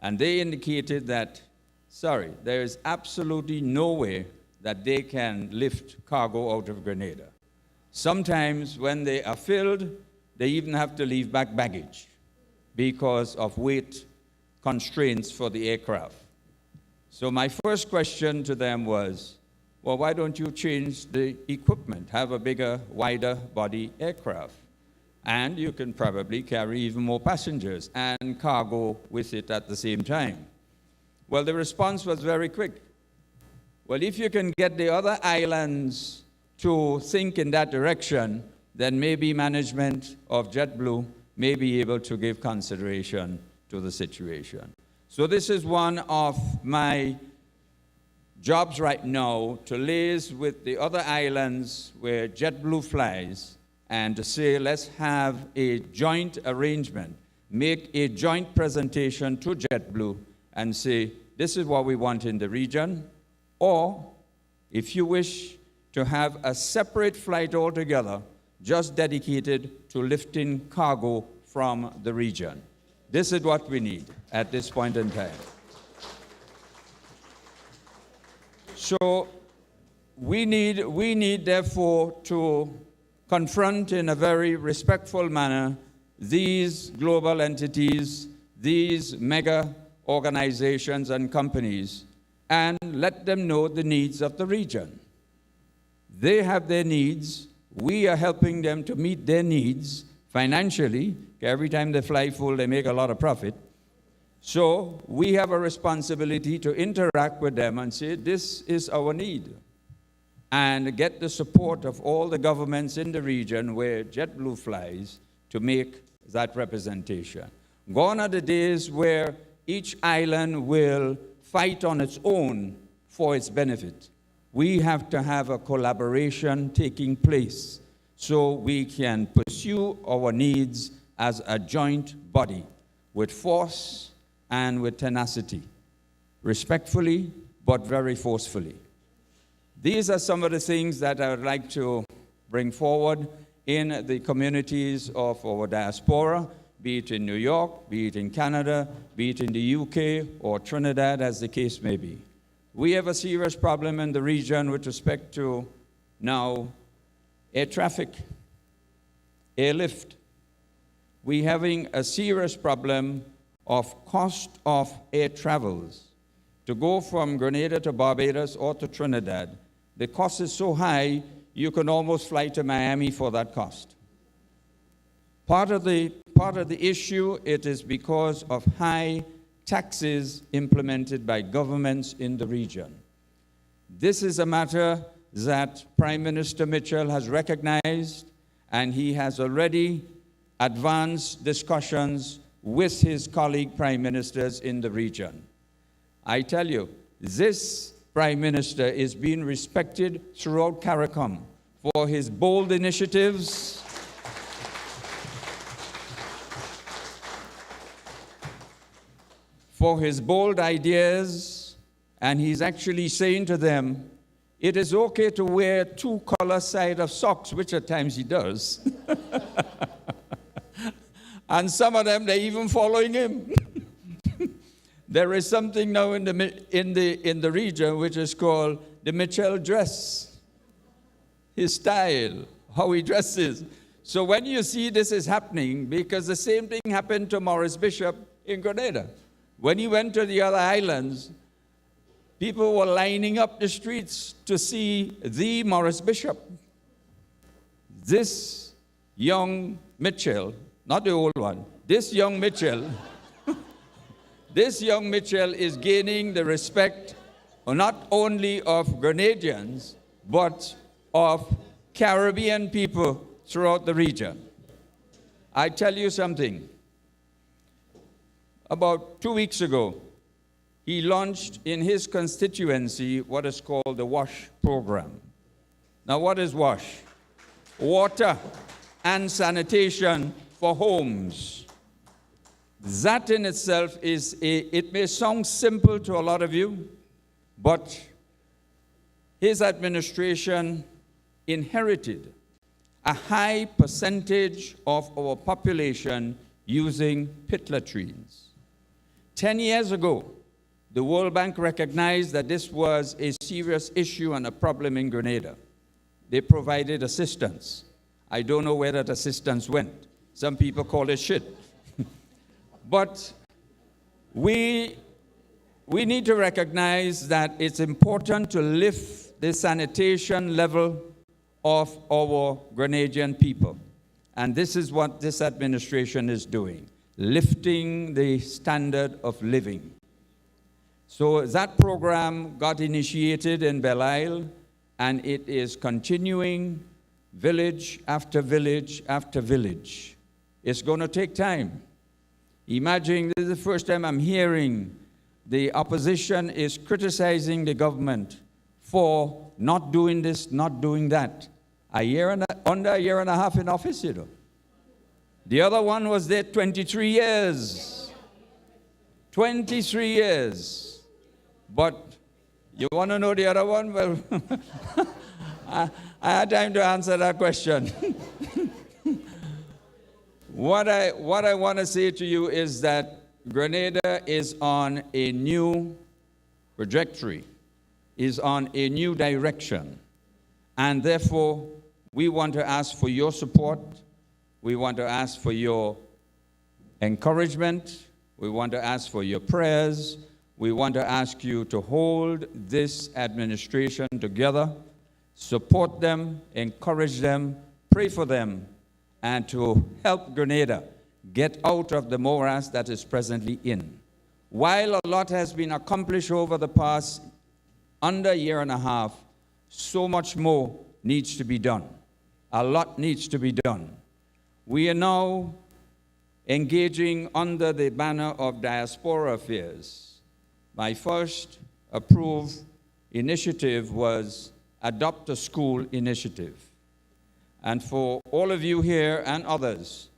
And they indicated that, sorry, there is absolutely no way that they can lift cargo out of Grenada. Sometimes when they are filled, they even have to leave back baggage because of weight constraints for the aircraft. So my first question to them was, well, why don't you change the equipment, have a bigger, wider body aircraft? And you can probably carry even more passengers and cargo with it at the same time. Well, the response was very quick. Well, if you can get the other islands to think in that direction, then maybe management of JetBlue may be able to give consideration to the situation. So this is one of my jobs right now, to liaise with the other islands where JetBlue flies and to say, let's have a joint arrangement, make a joint presentation to JetBlue and say, this is what we want in the region, or if you wish to have a separate flight altogether, just dedicated to lifting cargo from the region. This is what we need at this point in time. So we need therefore to confront in a very respectful manner these global entities, these mega organizations and companies, and let them know the needs of the region. They have their needs. We are helping them to meet their needs financially. Every time they fly full, they make a lot of profit. So we have a responsibility to interact with them and say, this is our need. And get the support of all the governments in the region where JetBlue flies to make that representation. Gone are the days where each island will fight on its own for its benefit. We have to have a collaboration taking place so we can pursue our needs as a joint body with force and with tenacity, respectfully but very forcefully. These are some of the things that I would like to bring forward in the communities of our diaspora, be it in New York, be it in Canada, be it in the UK or Trinidad, as the case may be. We have a serious problem in the region with respect to now air traffic, airlift. We're having a serious problem of cost of air travels. To go from Grenada to Barbados or to Trinidad, the cost is so high, you can almost fly to Miami for that cost. Part of the issue, it is because of high taxes implemented by governments in the region. This is a matter that Prime Minister Mitchell has recognized, and he has already advanced discussions with his colleague prime ministers in the region. I tell you, this Prime Minister is being respected throughout CARICOM for his bold initiatives, for his bold ideas, and he's actually saying to them, it is okay to wear two-color side of socks, which at times he does. And some of them, they're even following him. There is something now in the region which is called the Mitchell dress. His style, how he dresses. So when you see this is happening, because the same thing happened to Maurice Bishop in Grenada. When he went to the other islands, people were lining up the streets to see the Maurice Bishop. This young Mitchell, not the old one, this young Mitchell, this young Mitchell is gaining the respect not only of Grenadians, but of Caribbean people throughout the region. I tell you something. About 2 weeks ago, he launched in his constituency what is called the WASH program. Now, what is WASH? Water and sanitation for homes. That in itself it may sound simple to a lot of you, but his administration inherited a high percentage of our population using pit latrines. 10 years ago, the World Bank recognized that this was a serious issue and a problem in Grenada. They provided assistance. I don't know where that assistance went. Some people call it shit. But we need to recognize that it's important to lift the sanitation level of our Grenadian people. And this is what this administration is doing, lifting the standard of living. So that program got initiated in Belle Isle, and it is continuing village after village after village. It's going to take time. Imagine, this is the first time I'm hearing the opposition is criticizing the government for not doing this, not doing that. Under a year and a half in office, you know. The other one was there 23 years. 23 years. But you want to know the other one? Well, I had time to answer that question. What I want to say to you is that Grenada is on a new trajectory, is on a new direction. And therefore, we want to ask for your support. We want to ask for your encouragement. We want to ask for your prayers. we want to ask you to hold this administration together, support them, encourage them, pray for them, and to help Grenada get out of the morass that is presently in. While a lot has been accomplished over the past under a year and a half, so much more needs to be done. A lot needs to be done. We are now engaging under the banner of Diaspora Affairs. My first approved initiative was Adopt a School initiative. And for all of you here and others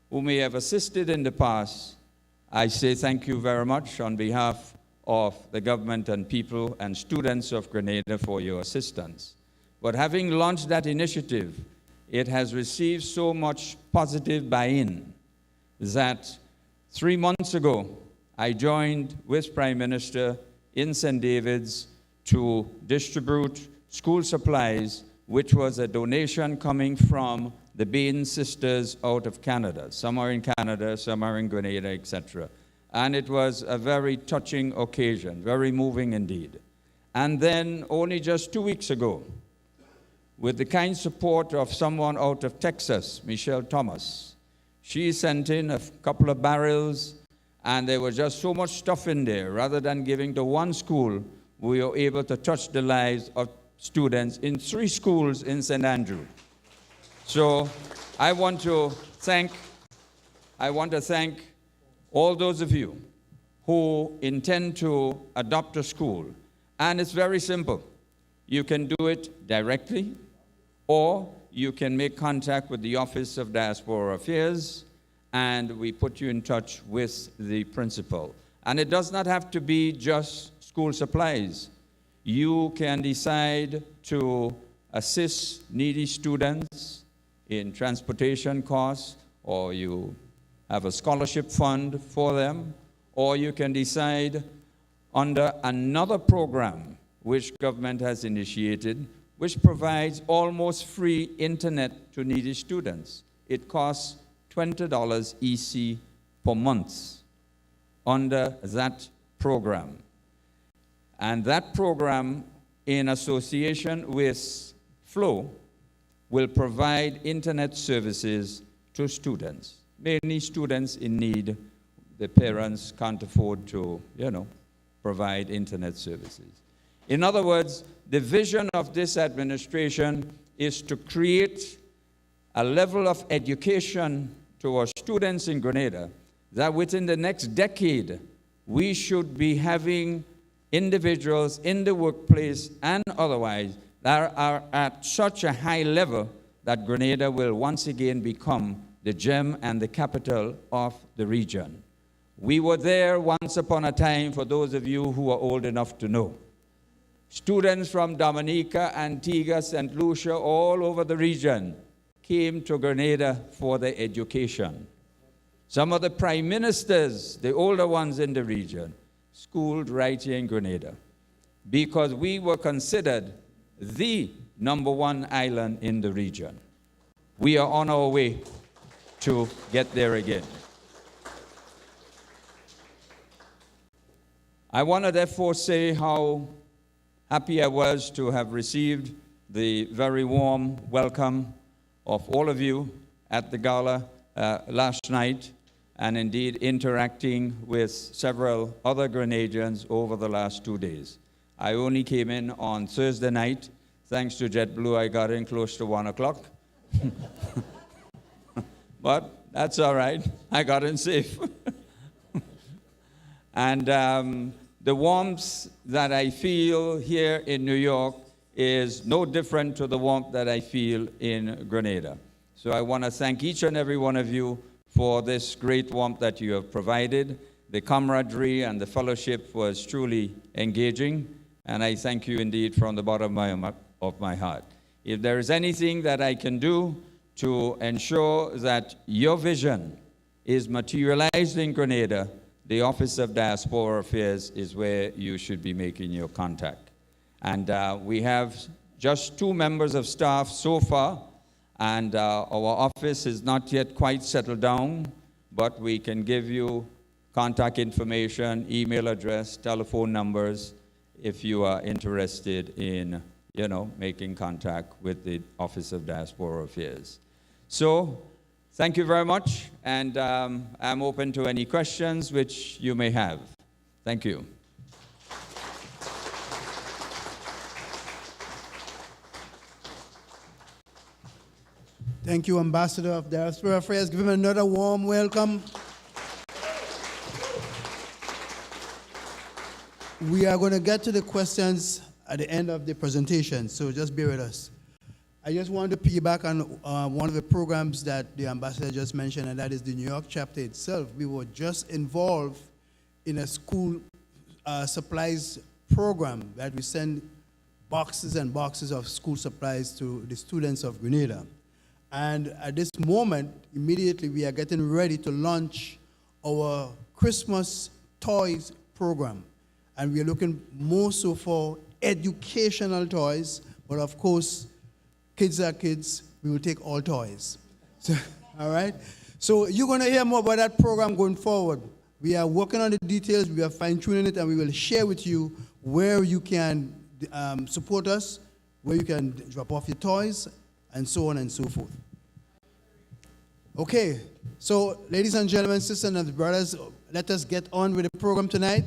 who may have assisted in the past, I say thank you very much on behalf of the government and people and students of Grenada for your assistance. But having launched that initiative, it has received so much positive buy-in that 3 months ago, I joined with Prime Minister in St. David's to distribute school supplies, which was a donation coming from the Bain sisters out of Canada. Some are in Canada, some are in Grenada, etc. And it was a very touching occasion, very moving indeed. And then only just 2 weeks ago, with the kind support of someone out of Texas, Michelle Thomas, she sent in a couple of barrels, and there was just so much stuff in there. Rather than giving to one school, we were able to touch the lives of students in 3 schools in St. Andrew. So I want to thank all those of you who intend to adopt a school. And it's very simple. You can do it directly, or you can make contact with the Office of Diaspora Affairs, and we put you in touch with the principal. And it does not have to be just school supplies. You can decide to assist needy students in transportation costs, or you have a scholarship fund for them, or you can decide under another program which government has initiated, which provides almost free internet to needy students. It costs $20 EC per month under that program. And that program, in association with Flow, will provide internet services to students, mainly students in need. The parents can't afford to, provide internet services. In other words, the vision of this administration is to create a level of education to our students in Grenada that within the next decade, we should be having individuals in the workplace and otherwise that are at such a high level that Grenada will once again become the gem and the capital of the region. We were there once upon a time, for those of you who are old enough to know. Students from Dominica, Antigua, St. Lucia, all over the region came to Grenada for their education. Some of the prime ministers, the older ones in the region, schooled right here in Grenada because we were considered the #1 island in the region. We are on our way to get there again. I want to therefore say how happy I was to have received the very warm welcome of all of you at the gala last night, and indeed interacting with several other Grenadians over the last 2 days. I only came in on Thursday night. Thanks to JetBlue, I got in close to 1 o'clock. But that's all right. I got in safe. And the warmth that I feel here in New York is no different to the warmth that I feel in Grenada. So I want to thank each and every one of you for this great warmth that you have provided. The camaraderie and the fellowship was truly engaging, and I thank you indeed from the bottom of my heart. If there is anything that I can do to ensure that your vision is materialized in Grenada, the Office of Diaspora Affairs is where you should be making your contact. And we have just 2 members of staff so far, and our office is not yet quite settled down, but we can give you contact information, email address, telephone numbers, if you are interested in, making contact with the Office of Diaspora Affairs. So, thank you very much, and I'm open to any questions which you may have. Thank you. Thank you, Ambassador of Diaspora Affairs. Give him another warm welcome. We are going to get to the questions at the end of the presentation, so just bear with us. I just wanted to piggyback on one of the programs that the ambassador just mentioned, and that is the New York chapter itself. We were just involved in a school supplies program that we send boxes and boxes of school supplies to the students of Grenada. And at this moment, immediately we are getting ready to launch our Christmas toys program. And we are looking more so for educational toys, but of course, kids are kids, we will take all toys. So, all right? So you're going to hear more about that program going forward. We are working on the details, we are fine-tuning it, and we will share with you where you can support us, where you can drop off your toys, and so on and so forth. Okay, so ladies and gentlemen, sisters and brothers, let us get on with the program tonight.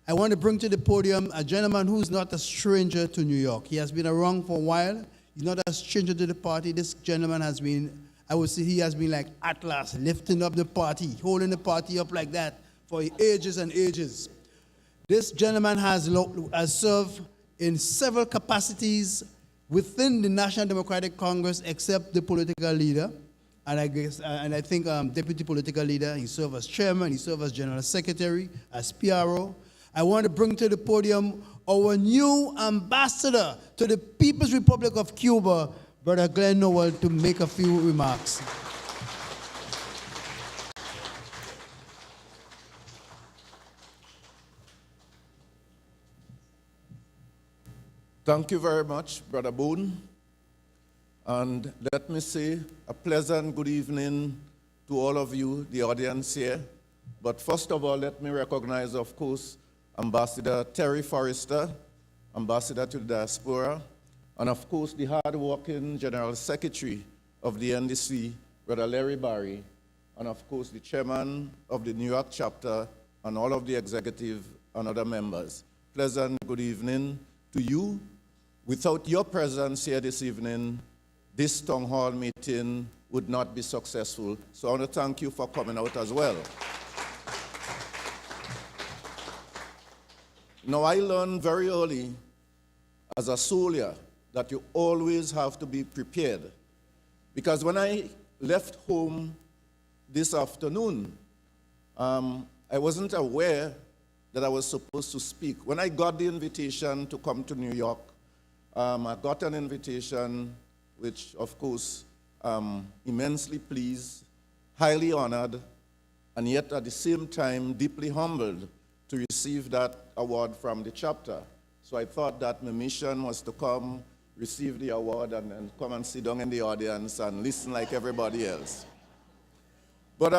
I want to bring to the podium a gentleman who's not a stranger to New York. He has been around for a while. He's not a stranger to the party. This gentleman has been, I would say he has been like Atlas, lifting up the party, holding the party up like that for ages and ages. This gentleman has served in several capacities within the National Democratic Congress, except the political leader. And I think deputy political leader. He served as chairman, he served as general secretary, as PRO. I want to bring to the podium our new ambassador to the People's Republic of Cuba, Brother Glenn Noel, to make a few remarks. Thank you very much, Brother Boone. And let me say a pleasant good evening to all of you, the audience here. But first of all, let me recognize, of course, Ambassador Terry Forrester, Ambassador to the Diaspora, and of course, the hard-working General Secretary of the NDC, Brother Larry Barry, and of course, the Chairman of the New York chapter, and all of the executive and other members. Pleasant good evening to you. Without your presence here this evening, this town hall meeting would not be successful. So I want to thank you for coming out as well. Now, I learned very early as a soldier that you always have to be prepared. Because when I left home this afternoon, I wasn't aware that I was supposed to speak. When I got the invitation to come to New York, I got an invitation which, of course, immensely pleased, highly honored, and yet at the same time deeply humbled to receive that award from the chapter. So I thought that my mission was to come, receive the award, and then come and sit down in the audience and listen like everybody else. But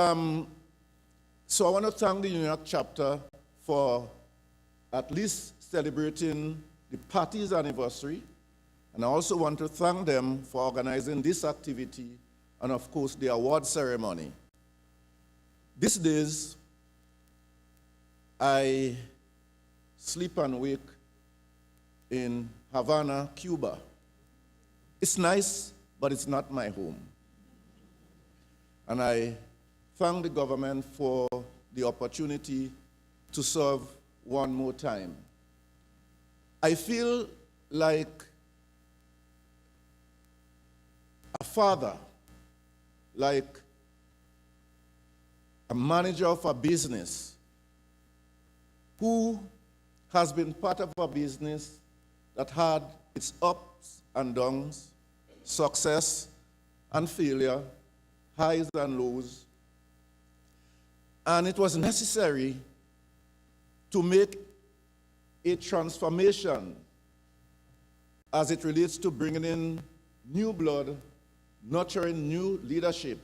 so I want to thank the New York chapter for at least celebrating the party's anniversary. And I also want to thank them for organizing this activity and, of course, the award ceremony. These days, I sleep and wake in Havana, Cuba. It's nice, but it's not my home. And I thank the government for the opportunity to serve one more time. I feel like a father, like a manager of a business who has been part of a business that had its ups and downs, success and failure, highs and lows. And it was necessary to make a transformation as it relates to bringing in new blood, nurturing new leadership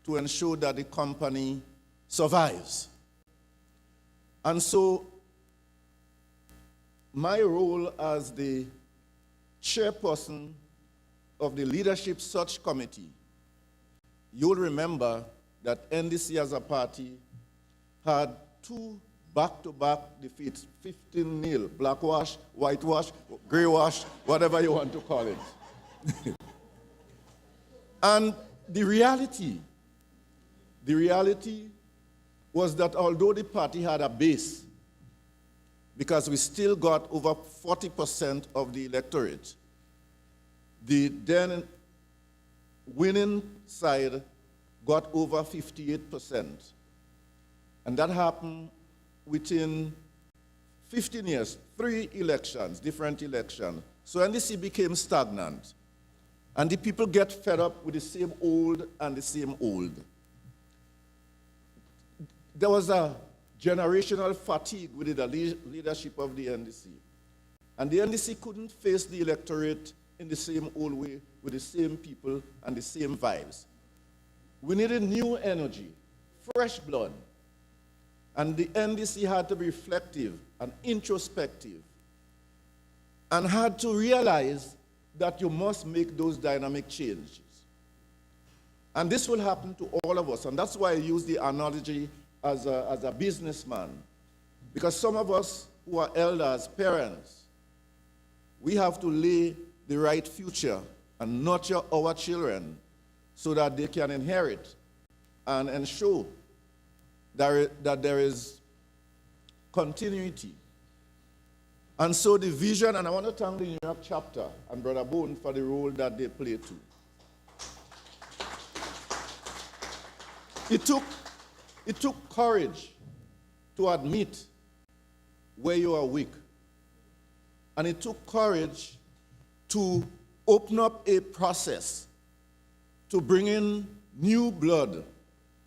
to ensure that the company survives. And so, my role as the chairperson of the Leadership Search Committee, you'll remember that NDC as a party had 2 back-to-back defeats, 15-0, blackwash, whitewash, graywash, whatever you want to call it. And the reality was that although the party had a base, because we still got over 40% of the electorate, the then winning side got over 58%. And that happened within 15 years, 3 elections, different elections. So NDC became stagnant. And the people get fed up with the same old and the same old. There was a generational fatigue within the leadership of the NDC. And the NDC couldn't face the electorate in the same old way with the same people and the same vibes. We needed new energy, fresh blood. And the NDC had to be reflective and introspective and had to realize that you must make those dynamic changes. And this will happen to all of us. And that's why I use the analogy as a businessman. Because some of us who are elders, parents, we have to lay the right future and nurture our children so that they can inherit and ensure that there is continuity. And so the vision, and I want to thank the New York chapter and Brother Bone for the role that they play too. It took courage to admit where you are weak. And it took courage to open up a process to bring in new blood,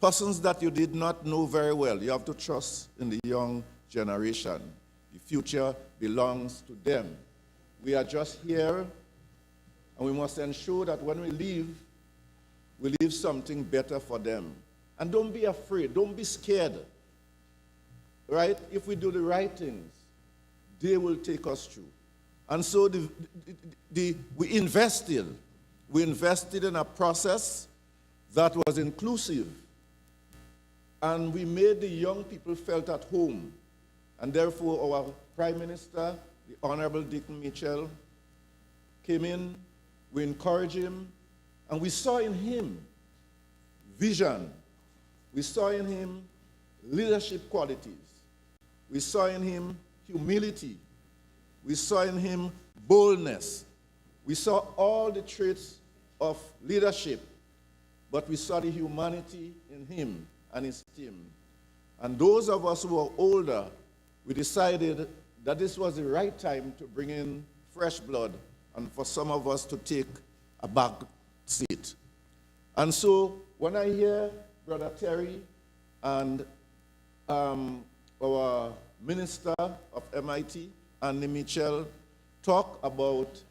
persons that you did not know very well. You have to trust in the young generation. The future belongs to them. We are just here, and we must ensure that when we leave something better for them. And don't be afraid, don't be scared, right? If we do the right things, they will take us through. And so we invested in a process that was inclusive, and we made the young people felt at home. And therefore, our Prime Minister, the Honorable Deacon Mitchell, came in, we encouraged him, and we saw in him vision. We saw in him leadership qualities. We saw in him humility. We saw in him boldness. We saw all the traits of leadership, but we saw the humanity in him and his team. And those of us who are older, we decided that this was the right time to bring in fresh blood and for some of us to take a back seat. And so when I hear Brother Terry and our Minister of MIT, Andy Mitchell, talk about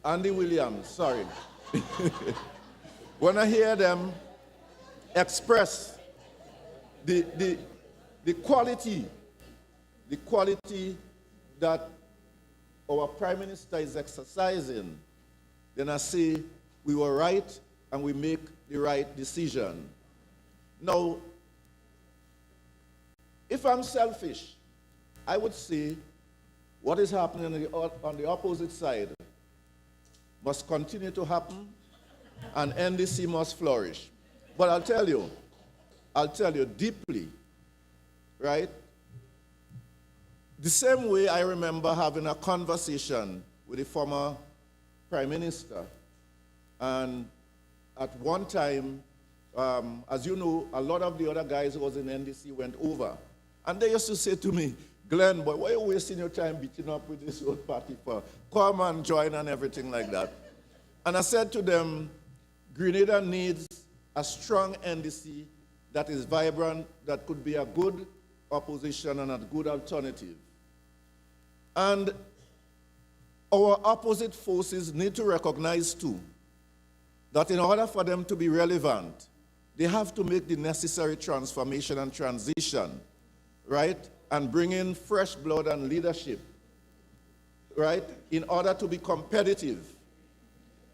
Andy Williams, sorry. When I hear them express the quality that our Prime Minister is exercising, then I say we were right and we make the right decision. Now, if I'm selfish, I would say what is happening on the opposite side must continue to happen and NDC must flourish. But I'll tell you deeply, right? The same way I remember having a conversation with the former Prime Minister, and at one time, as you know, a lot of the other guys who was in NDC went over. And they used to say to me, Glenn, boy, why are you wasting your time beating up with this old party for? Come and join and everything like that. And I said to them, Grenada needs a strong NDC that is vibrant, that could be a good opposition and a good alternative. And our opposite forces need to recognize too that in order for them to be relevant, they have to make the necessary transformation and transition, right? and bring in fresh blood and leadership, right, in order to be competitive.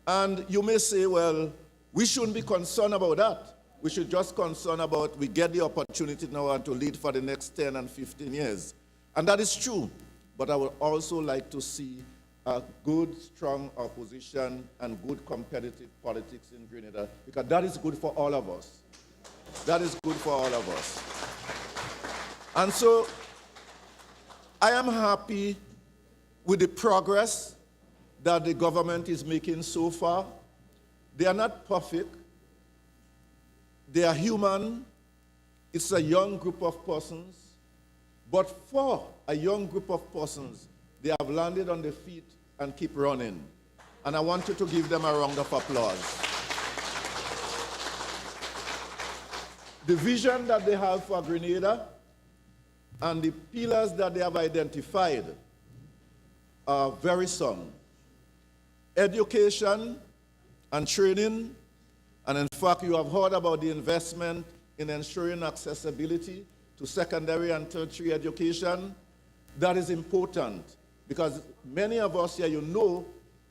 And you may say, well, we shouldn't be concerned about that. We should just concern about we get the opportunity now and to lead for the next 10 and 15 years. And that is true. But I would also like to see a good, strong opposition and good competitive politics in Grenada, because that is good for all of us. That is good for all of us. And so I am happy with the progress that the government is making so far. They are not perfect. They are human. It's a young group of persons. But for a young group of persons, they have landed on their feet and keep running. And I want you to give them a round of applause. The vision that they have for Grenada and the pillars that they have identified are very sound. Education and training, and in fact, you have heard about the investment in ensuring accessibility to secondary and tertiary education. That is important because many of us here, you know,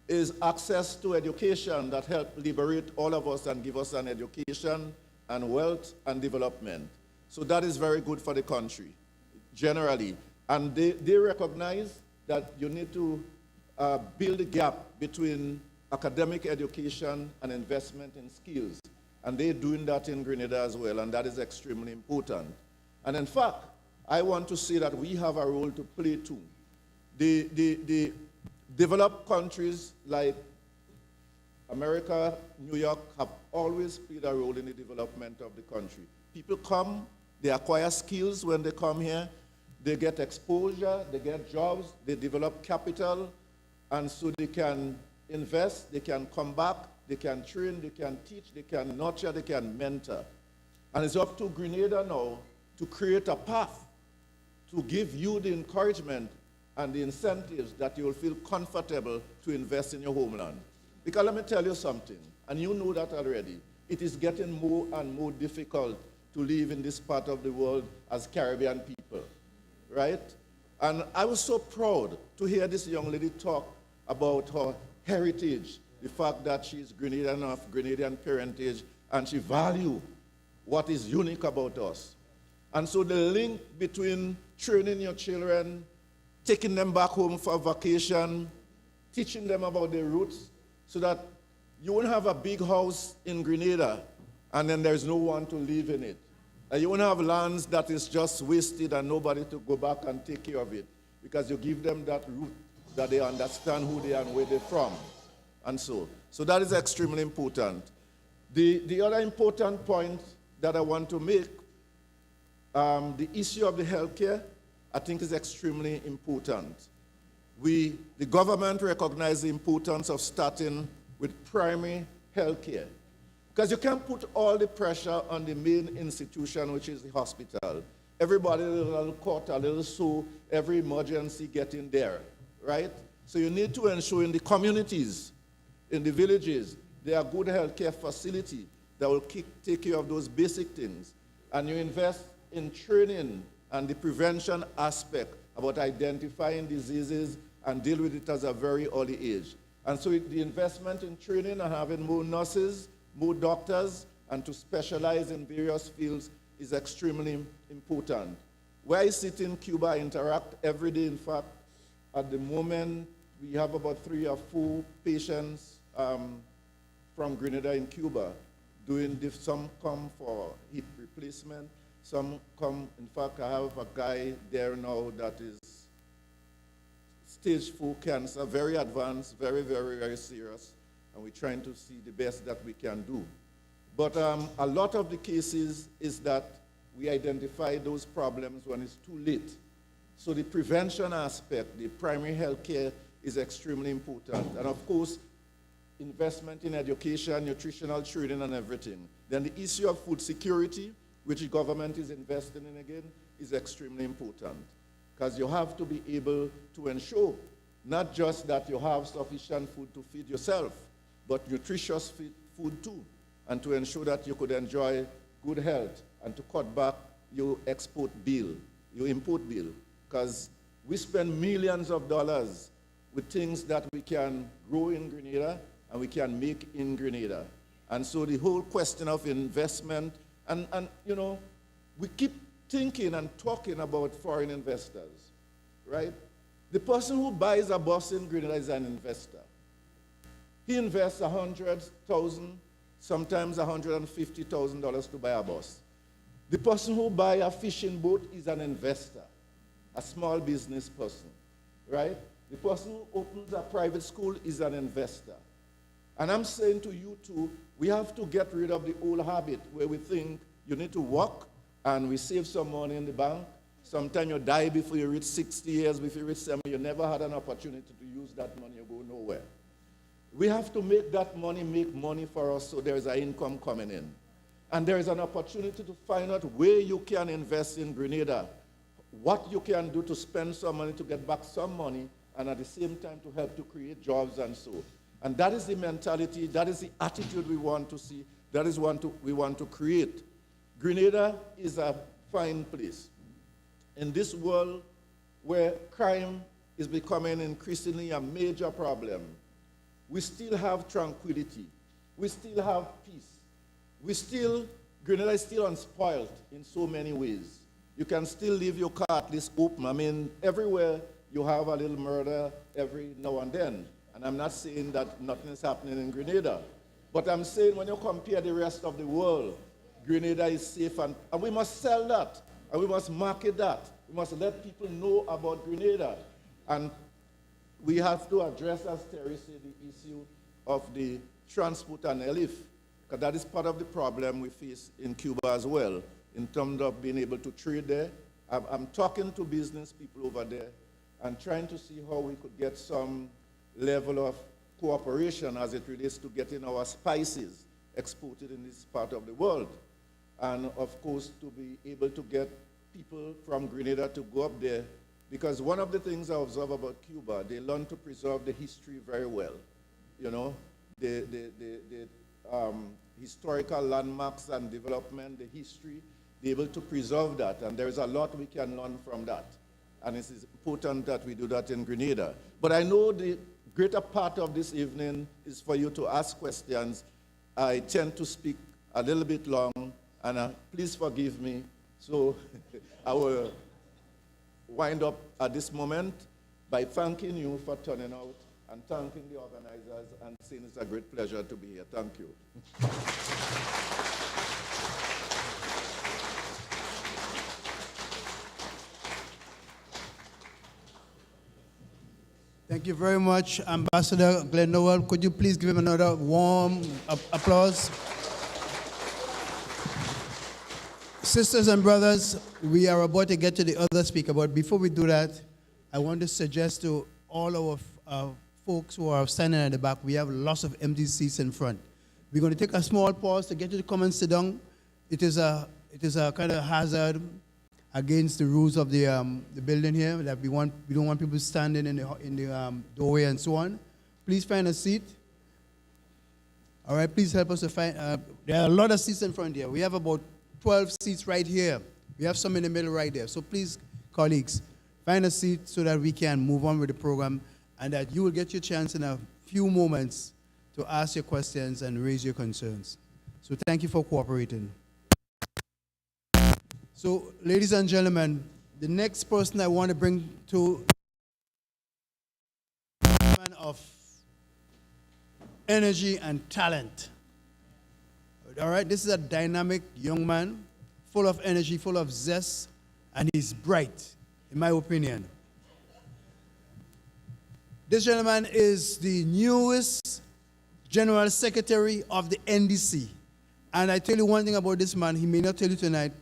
is access to education that help liberate all of us and give us an education and wealth and development. So that is very good for the country, generally. And they recognize that you need to build a gap between academic education and investment in skills. And they're doing that in Grenada as well, and that is extremely important. And in fact, I want to say that we have a role to play too. The developed countries like America, New York, have always played a role in the development of the country. People come, they acquire skills when they come here, they get exposure, they get jobs, they develop capital, and so they can invest, they can come back, they can train, they can teach, they can nurture, they can mentor. And it's up to Grenada now to create a path to give you the encouragement and the incentives that you will feel comfortable to invest in your homeland. Because let me tell you something, and you know that already, it is getting more and more difficult to live in this part of the world as Caribbean people, right? And I was so proud to hear this young lady talk about her heritage, the fact that she's Grenadian of Grenadian parentage, and she values what is unique about us. And so the link between training your children, taking them back home for vacation, teaching them about their roots, so that you won't have a big house in Grenada and then there's no one to live in it. And you won't have lands that is just wasted and nobody to go back and take care of it, because you give them that root that they understand who they are and where they're from. And so that is extremely important. The other important point that I want to make, the issue of the healthcare, I think is extremely important. The government recognizes the importance of starting with primary healthcare, because you can't put all the pressure on the main institution, which is the hospital. Everybody a little caught, a little so, every emergency getting there, right? So you need to ensure in the communities, in the villages, there are good healthcare facilities that will take care of those basic things. And you invest in training and the prevention aspect about identifying diseases and deal with it at a very early age. And so the investment in training and having more nurses, more doctors, and to specialize in various fields is extremely important. Where I sit in Cuba, I interact every day. In fact, at the moment, we have about 3 or 4 patients from Grenada in Cuba doing this. Some come for hip replacement, some come, in fact, I have a guy there now that is stage 4 cancer, very advanced, very, very, very serious, and we're trying to see the best that we can do. But a lot of the cases is that we identify those problems when it's too late. So the prevention aspect, the primary health care is extremely important. And of course, investment in education, nutritional training, and everything. Then the issue of food security, which the government is investing in again, is extremely important. Because you have to be able to ensure not just that you have sufficient food to feed yourself, but nutritious food too, and to ensure that you could enjoy good health and to cut back your export bill. your import bill, because we spend millions of dollars with things that we can grow in Grenada and we can make in Grenada. And so the whole question of investment, and you know, we keep thinking and talking about foreign investors, right? The person who buys a bus in Grenada is an investor. He invests $100,000, sometimes $150,000 to buy a bus. The person who buys a fishing boat is an investor, a small business person, right? The person who opens a private school is an investor. And I'm saying to you too, we have to get rid of the old habit where we think you need to work and we save some money in the bank. Sometimes you die before you reach 60 years, before you reach 70, you never had an opportunity to use that money, you go nowhere. We have to make that money make money for us so there is an income coming in. And there is an opportunity to find out where you can invest in Grenada, what you can do to spend some money to get back some money, and at the same time to help to create jobs and so. And that is the mentality, that is the attitude we want to see, that is what we want to create. Grenada is a fine place. In this world where crime is becoming increasingly a major problem, we still have tranquility. We still have peace. Grenada is still unspoiled in so many ways. You can still leave your car at least open. I mean, everywhere you have a little murder every now and then. And I'm not saying that nothing is happening in Grenada. But I'm saying when you compare the rest of the world, Grenada is safe, and we must sell that, and we must market that. We must let people know about Grenada. And we have to address, as Terry said, the issue of the transport and relief, because that is part of the problem we face in Cuba as well, in terms of being able to trade there. I'm talking to business people over there and trying to see how we could get some level of cooperation as it relates to getting our spices exported in this part of the world. And of course, to be able to get people from Grenada to go up there, because one of the things I observe about Cuba, they learn to preserve the history very well. You know, the historical landmarks and development, the history, they're able to preserve that, and there is a lot we can learn from that. And it is important that we do that in Grenada. But I know the greater part of this evening is for you to ask questions. I tend to speak a little bit long, and please forgive me. So I will wind up at this moment by thanking you for turning out and thanking the organizers and saying it's a great pleasure to be here. Thank you. Thank you very much, Ambassador Glenn Noel. Could you please give him another warm applause? Sisters and brothers, we are about to get to the other speaker, but before we do that, I want to suggest to all our folks who are standing at the back, we have lots of empty seats in front. We're going to take a small pause to get you to come and sit down. It is a kind of hazard against the rules of the building here, that we don't want people standing in the doorway and so on. Please find a seat. All right, please help us to find, there are a lot of seats in front here. We have about 12 seats right here. We have some in the middle right there. So please, colleagues, find a seat so that we can move on with the program and that you will get your chance in a few moments to ask your questions and raise your concerns. So thank you for cooperating. So, ladies and gentlemen, the next person I want to bring to a man of energy and talent. All right, this is a dynamic young man, full of energy, full of zest, and he's bright, in my opinion. This gentleman is the newest General Secretary of the NDC. And I tell you one thing about this man, he may not tell you tonight,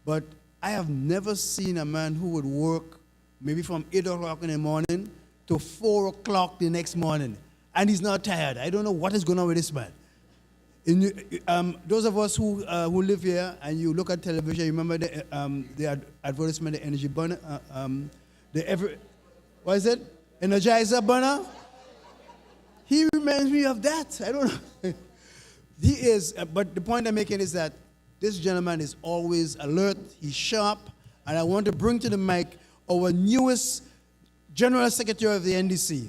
but I have never seen a man who would work maybe from 8 o'clock in the morning to 4 o'clock the next morning. And he's not tired. I don't know what is going on with this man. Those of us who live here and you look at television, you remember the advertisement, the energy burner, what is it? Energizer burner? He reminds me of that. I don't know. He is, but the point I'm making is that this gentleman is always alert, he's sharp, And I want to bring to the mic our newest General Secretary of the NDC.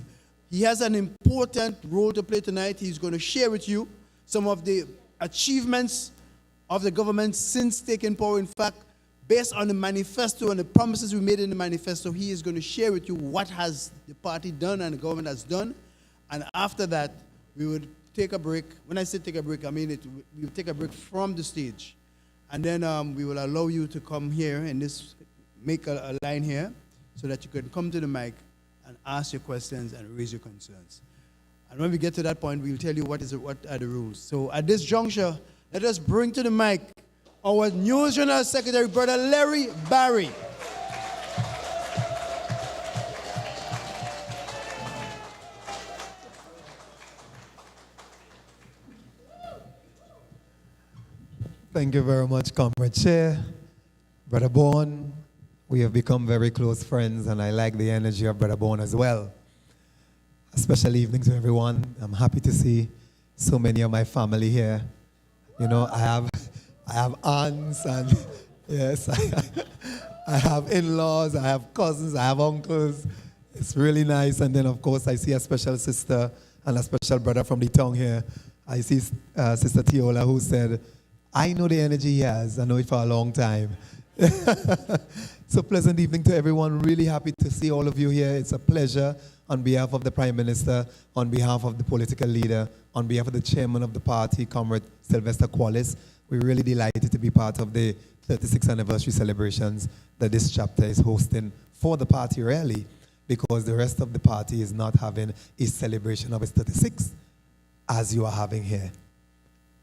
He has an important role to play tonight. He's going to share with you some of the achievements of the government since taking power. In fact, based on the manifesto and the promises we made in the manifesto, he is going to share with you what has the party done and the government has done. And after that, we would take a break. When I say take a break, I mean we will take a break from the stage. And then we will allow you to come here and make a line here so that you can come to the mic and ask your questions and raise your concerns. And when we get to that point, we'll tell you what are the rules. So at this juncture, let us bring to the mic our new General Secretary, Brother Larry Barry. Thank you very much, Comrade Chair. Brother Bourne, we have become very close friends, and I like the energy of Brother Bourne as well. A special evening to everyone. I'm happy to see so many of my family here. You know, I have aunts, and yes, I have in-laws, I have cousins, I have uncles. It's really nice. And then, of course, I see a special sister and a special brother from the town here. I see Sister Tiola, who said, I know the energy he has. I know it for a long time. So pleasant evening to everyone. Really happy to see all of you here. It's a pleasure on behalf of the Prime Minister, on behalf of the political leader, on behalf of the chairman of the party, Comrade Sylvester Quallis. We're really delighted to be part of the 36th anniversary celebrations that this chapter is hosting for the party, really, because the rest of the party is not having a celebration of its 36th as you are having here.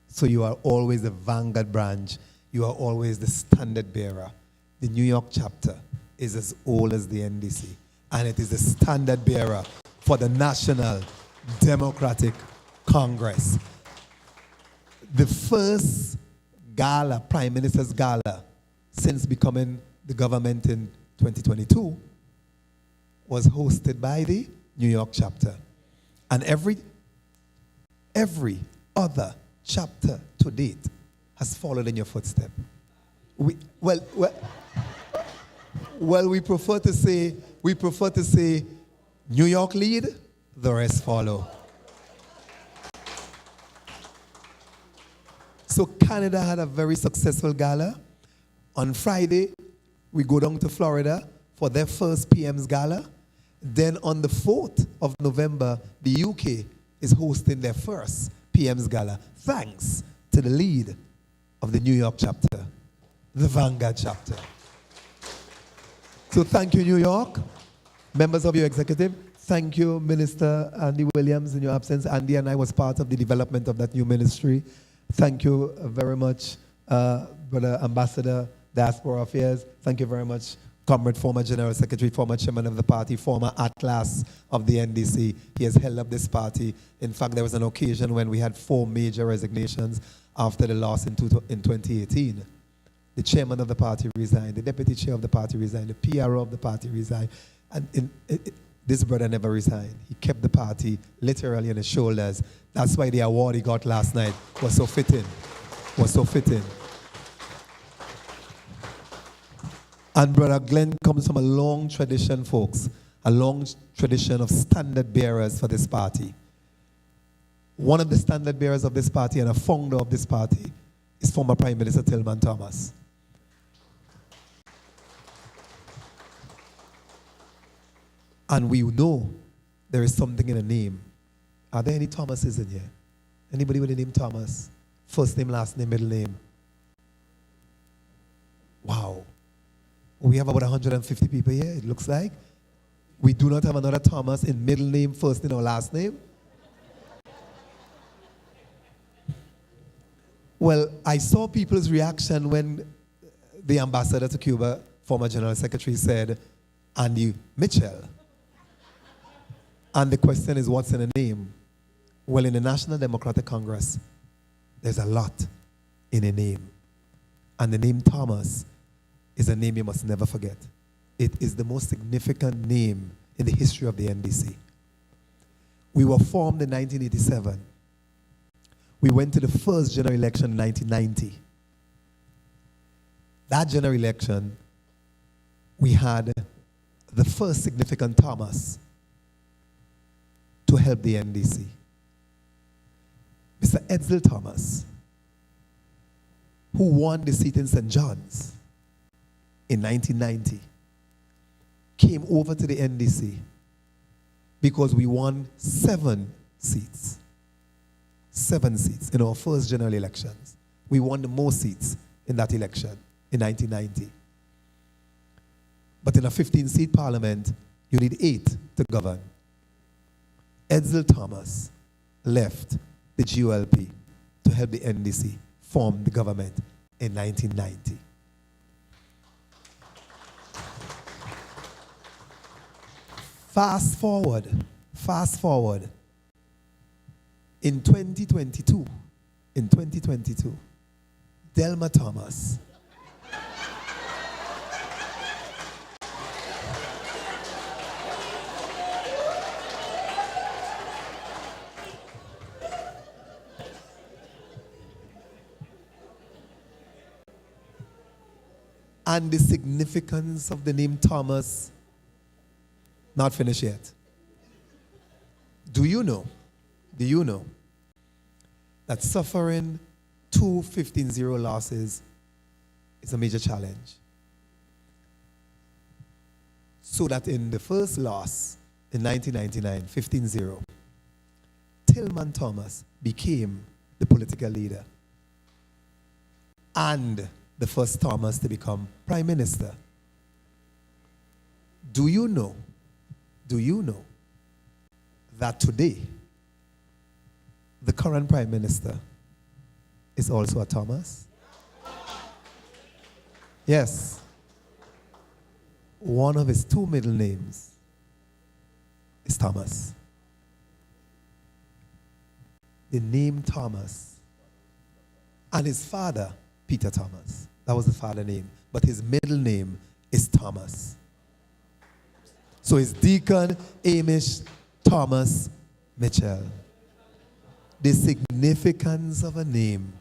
So you are always the vanguard branch. You are always the standard bearer. The New York chapter is as old as the NDC, and it is the standard bearer for the National Democratic Congress. The first gala, Prime Minister's gala, since becoming the government in 2022, was hosted by the New York chapter. And every other chapter to date has followed in your footsteps. We prefer to say New York lead, the rest follow. So Canada had a very successful gala. On Friday, we go down to Florida for their first PM's gala. Then on the 4th of November, the UK is hosting their first PM's gala, thanks to the lead of the New York chapter, the Vanguard chapter. So thank you, New York. Members of your executive, thank you, Minister Andy Williams, in your absence. Andy and I was part of the development of that new ministry. Thank you very much, Brother Ambassador, Diaspora Affairs. Thank you very much, Comrade, former General Secretary, former Chairman of the party, former Atlas of the NDC. He has held up this party. In fact, there was an occasion when we had 4 major resignations after the loss in 2018. The chairman of the party resigned, the deputy chair of the party resigned, the PRO of the party resigned. And this brother never resigned. He kept the party literally on his shoulders. That's why the award he got last night was so fitting. And Brother Glenn comes from a long tradition, folks, a long tradition of standard bearers for this party. One of the standard bearers of this party and a founder of this party is former Prime Minister Tillman Thomas. And we know there is something in a name. Are there any Thomases in here? Anybody with the name Thomas? First name, last name, middle name. Wow. We have about 150 people here, it looks like. We do not have another Thomas in middle name, first name, or last name. Well, I saw people's reaction when the ambassador to Cuba, former General Secretary, said, Andy Mitchell. And the question is, what's in a name? Well, in the National Democratic Congress, there's a lot in a name. And the name Thomas is a name you must never forget. It is the most significant name in the history of the NDC. We were formed in 1987. We went to the first general election in 1990. That general election, we had the first significant Thomas to help the NDC. Mr. Edsel Thomas, who won the seat in St. John's in 1990, came over to the NDC because we won 7 seats. 7 seats in our first general elections. We won the most seats in that election in 1990. But in a 15-seat parliament, you need 8 to govern. Edsel Thomas left the GOLP to help the NDC form the government in 1990. Fast forward. In 2022, Delma Thomas and the significance of the name Thomas, not finished yet. Do you know that suffering 2 15-0 losses is a major challenge? So that in the first loss in 1999, 15-0, Tillman Thomas became the political leader and the first Thomas to become prime minister. Do you know that today the current prime minister is also a Thomas? Yes. One of his 2 middle names is Thomas. The name Thomas. And his father, Peter Thomas. That was the father name. But his middle name is Thomas. So it's Deacon Amish Thomas Mitchell. The significance of a name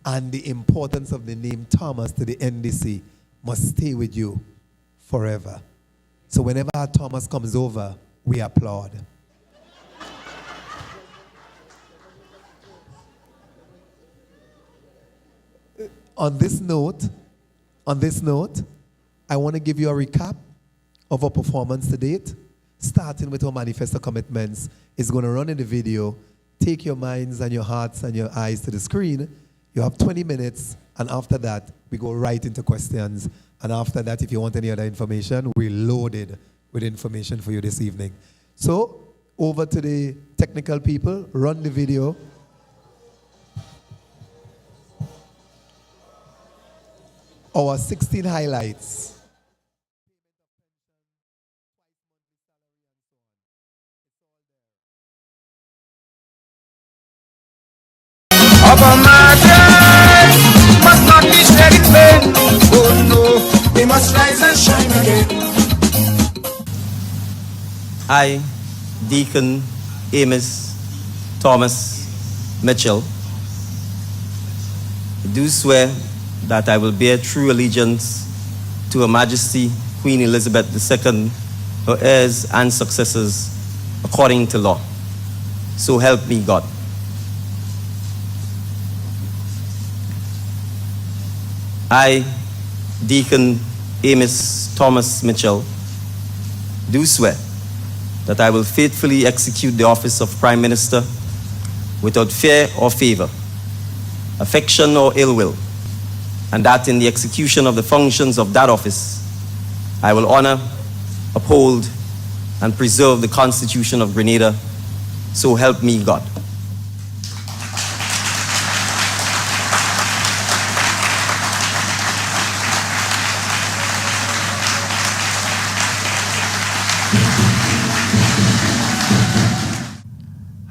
and the importance of the name Thomas to the NDC must stay with you forever. So whenever our Thomas comes over, we applaud. On this note, I want to give you a recap of our performance to date, starting with our manifesto commitments. It's going to run in the video. Take your minds and your hearts and your eyes to the screen. You have 20 minutes, and after that, we go right into questions. And after that, if you want any other information, we're loaded with information for you this evening. So, over to the technical people, run the video. Our 16 highlights. Upper mountain must not be steady plain. Oh no, we must rise and shine again. I, Deacon Amos Thomas Mitchell, do swear that I will bear true allegiance to Her Majesty Queen Elizabeth II, her heirs and successors, according to law. So help me God. I, Deacon Amos Thomas Mitchell, do swear that I will faithfully execute the office of Prime Minister without fear or favor, affection or ill will, and that in the execution of the functions of that office, I will honor, uphold, and preserve the Constitution of Grenada. So help me God.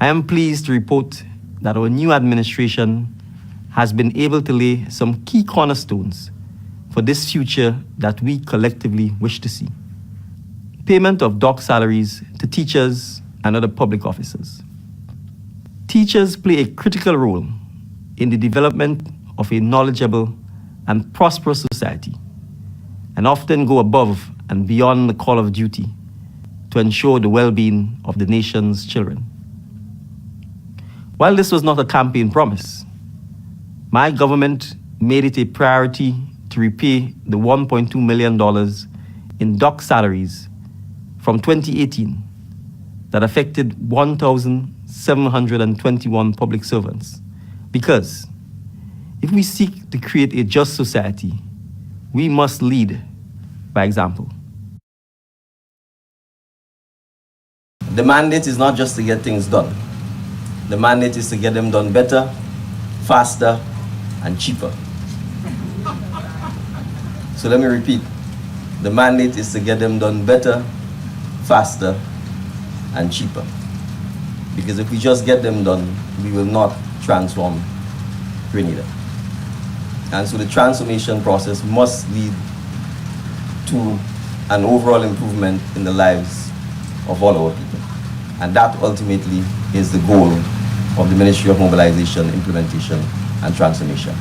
I am pleased to report that our new administration has been able to lay some key cornerstones for this future that we collectively wish to see. Payment of dock salaries to teachers and other public officers. Teachers play a critical role in the development of a knowledgeable and prosperous society, and often go above and beyond the call of duty to ensure the well-being of the nation's children. While this was not a campaign promise, my government made it a priority to repay the $1.2 million in dock salaries from 2018 that affected 1,721 public servants. Because if we seek to create a just society, we must lead by example. The mandate is not just to get things done. The mandate is to get them done better, faster, and cheaper. So let me repeat. The mandate is to get them done better, faster, and cheaper. Because if we just get them done, we will not transform Grenada. And so the transformation process must lead to an overall improvement in the lives of all our people. And that ultimately is the goal of the Ministry of Mobilization, Implementation, and Transformation.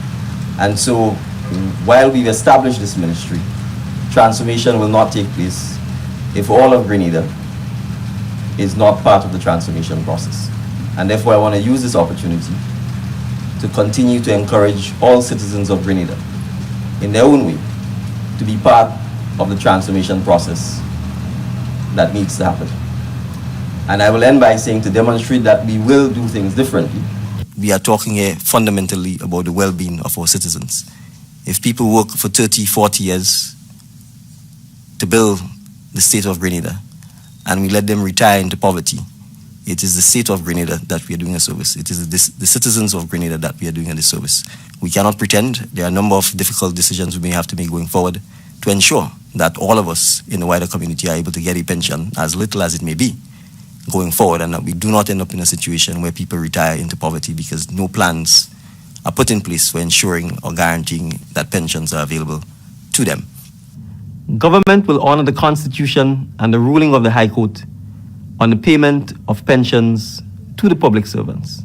And so while we've established this ministry, transformation will not take place if all of Grenada is not part of the transformation process. And therefore I want to use this opportunity to continue to encourage all citizens of Grenada in their own way to be part of the transformation process that needs to happen. And I will end by saying, to demonstrate that we will do things differently, we are talking here fundamentally about the well-being of our citizens. If people work for 30, 40 years to build the state of Grenada, and we let them retire into poverty, it is the state of Grenada that we are doing a service. It is the citizens of Grenada that we are doing a disservice. We cannot pretend. There are a number of difficult decisions we may have to make going forward to ensure that all of us in the wider community are able to get a pension, as little as it may be, going forward, and that we do not end up in a situation where people retire into poverty because no plans are put in place for ensuring or guaranteeing that pensions are available to them. Government will honor the Constitution and the ruling of the High Court on the payment of pensions to the public servants.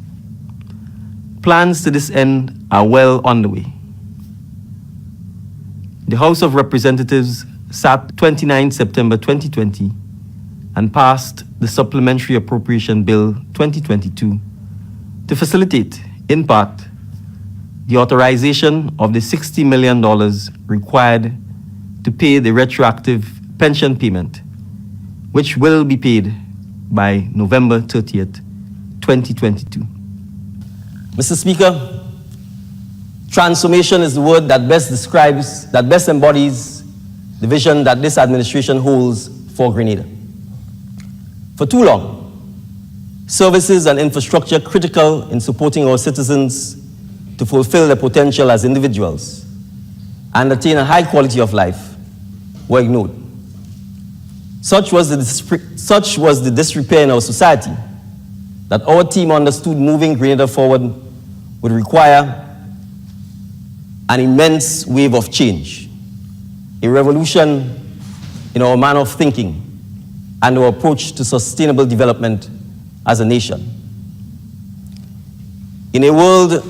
Plans to this end are well underway. The House of Representatives sat 29 September 2020 and passed the Supplementary Appropriation Bill 2022 to facilitate, in part, the authorization of the $60 million required to pay the retroactive pension payment, which will be paid by November 30th, 2022. Mr. Speaker, transformation is the word that best describes, that best embodies the vision that this administration holds for Grenada. For too long, services and infrastructure critical in supporting our citizens to fulfill their potential as individuals and attain a high quality of life were ignored. Such was the disrepair in our society that our team understood moving Grenada forward would require an immense wave of change, a revolution in our manner of thinking and our approach to sustainable development as a nation. In a world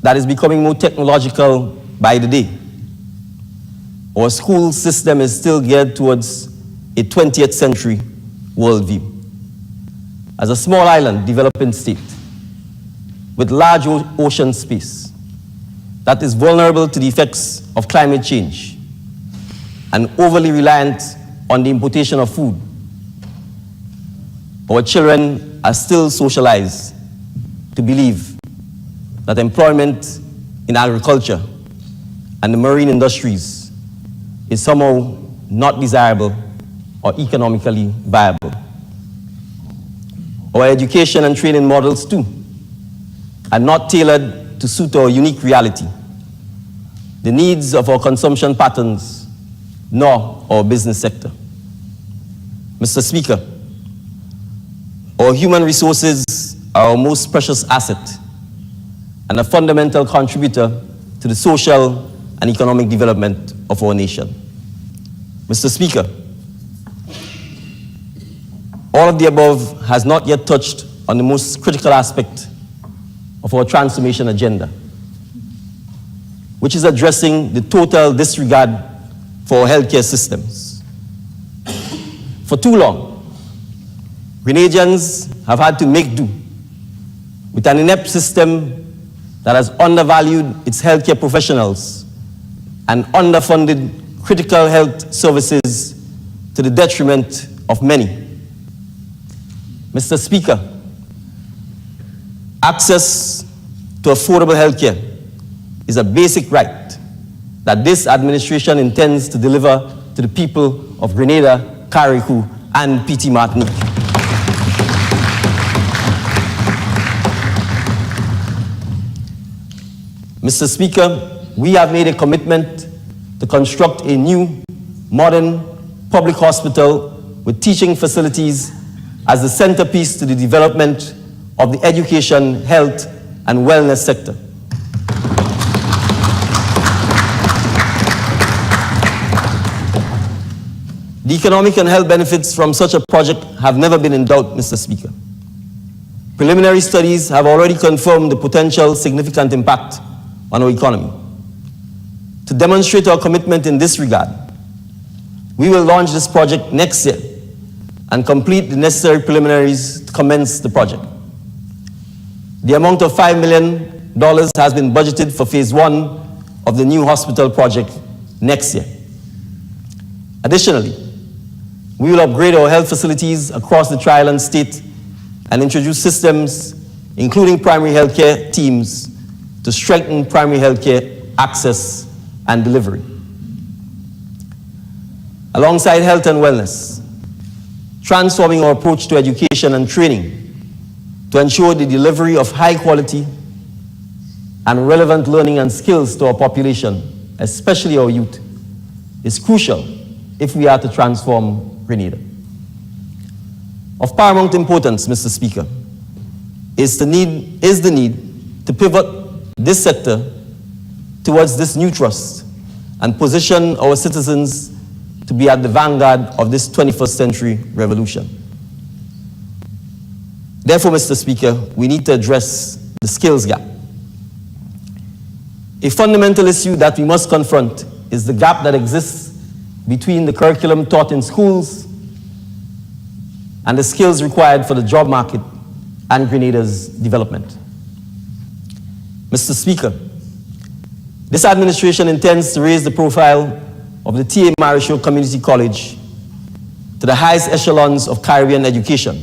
that is becoming more technological by the day, our school system is still geared towards a 20th century worldview. As a small island developing state with large ocean space that is vulnerable to the effects of climate change and overly reliant on the importation of food, our children are still socialized to believe that employment in agriculture and the marine industries is somehow not desirable or economically viable. Our education and training models too are not tailored to suit our unique reality, the needs of our consumption patterns, nor our business sector. Mr. Speaker, our human resources are our most precious asset and a fundamental contributor to the social and economic development of our nation. Mr. Speaker, all of the above has not yet touched on the most critical aspect of our transformation agenda, which is addressing the total disregard for our healthcare systems. For too long, Grenadians have had to make do with an inept system that has undervalued its healthcare professionals and underfunded critical health services to the detriment of many. Mr. Speaker, access to affordable healthcare is a basic right that this administration intends to deliver to the people of Grenada, Carriacou, and PT Martinique. Mr. Speaker, we have made a commitment to construct a new, modern public hospital with teaching facilities as the centerpiece to the development of the education, health, and wellness sector. The economic and health benefits from such a project have never been in doubt, Mr. Speaker. Preliminary studies have already confirmed the potential significant impact on our economy. To demonstrate our commitment in this regard, we will launch this project next year and complete the necessary preliminaries to commence the project. The amount of $5 million has been budgeted for phase 1 of the new hospital project next year. Additionally, we will upgrade our health facilities across the Tri-Island state and introduce systems, including primary health care teams, to strengthen primary health care access and delivery. Alongside health and wellness, transforming our approach to education and training to ensure the delivery of high quality and relevant learning and skills to our population, especially our youth, is crucial if we are to transform Grenada. Of paramount importance, Mr. Speaker, is the need to pivot this sector towards this new trust and position our citizens to be at the vanguard of this 21st century revolution. Therefore, Mr. Speaker, we need to address the skills gap. A fundamental issue that we must confront is the gap that exists between the curriculum taught in schools and the skills required for the job market and Grenada's development. Mr. Speaker, this administration intends to raise the profile of the T.A. Marichaud Community College to the highest echelons of Caribbean education,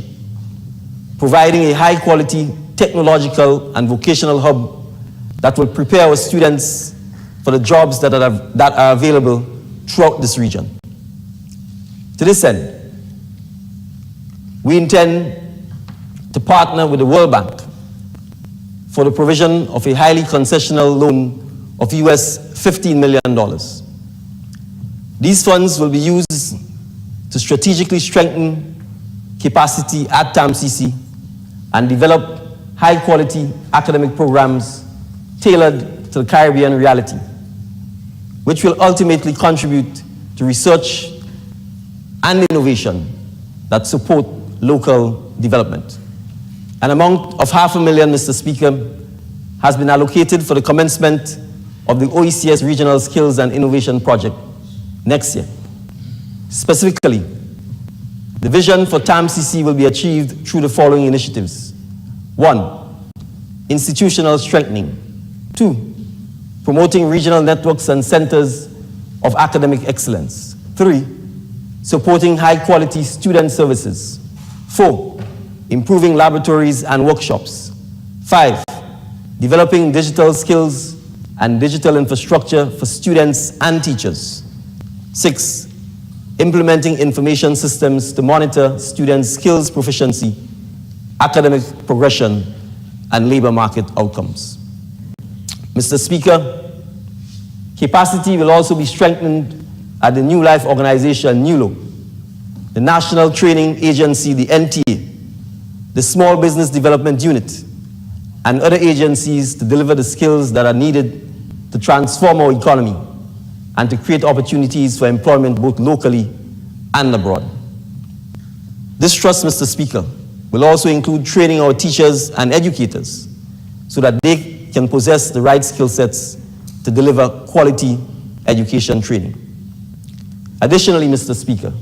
providing a high-quality technological and vocational hub that will prepare our students for the jobs that are available throughout this region. To this end, we intend to partner with the World Bank for the provision of a highly concessional loan of US $15 million. These funds will be used to strategically strengthen capacity at TAMCC and develop high-quality academic programs tailored to the Caribbean reality, which will ultimately contribute to research and innovation that support local development. An amount of $500,000, Mr. Speaker, has been allocated for the commencement of the OECS Regional Skills and Innovation Project next year. Specifically, the vision for TAMCC will be achieved through the following initiatives. 1, institutional strengthening. 2, promoting regional networks and centers of academic excellence. 3, supporting high-quality student services. 4, improving laboratories and workshops. 5, developing digital skills and digital infrastructure for students and teachers. 6, implementing information systems to monitor students' skills proficiency, academic progression, and labor market outcomes. Mr. Speaker, capacity will also be strengthened at the New Life Organization, NULO, the National Training Agency, the NTA, the Small Business Development Unit, and other agencies to deliver the skills that are needed to transform our economy and to create opportunities for employment both locally and abroad. This trust, Mr. Speaker, will also include training our teachers and educators so that they can possess the right skill sets to deliver quality education training. Additionally, Mr. Speaker,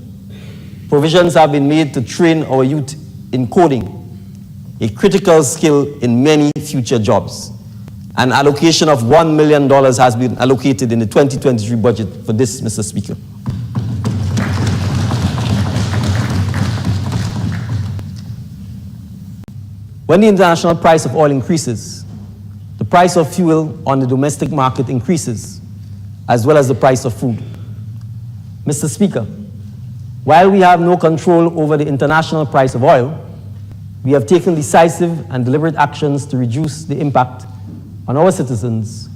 provisions have been made to train our youth in coding, a critical skill in many future jobs. An allocation of $1 million has been allocated in the 2023 budget for this, Mr. Speaker. When the international price of oil increases, the price of fuel on the domestic market increases, as well as the price of food. Mr. Speaker, while we have no control over the international price of oil, we have taken decisive and deliberate actions to reduce the impact on our citizens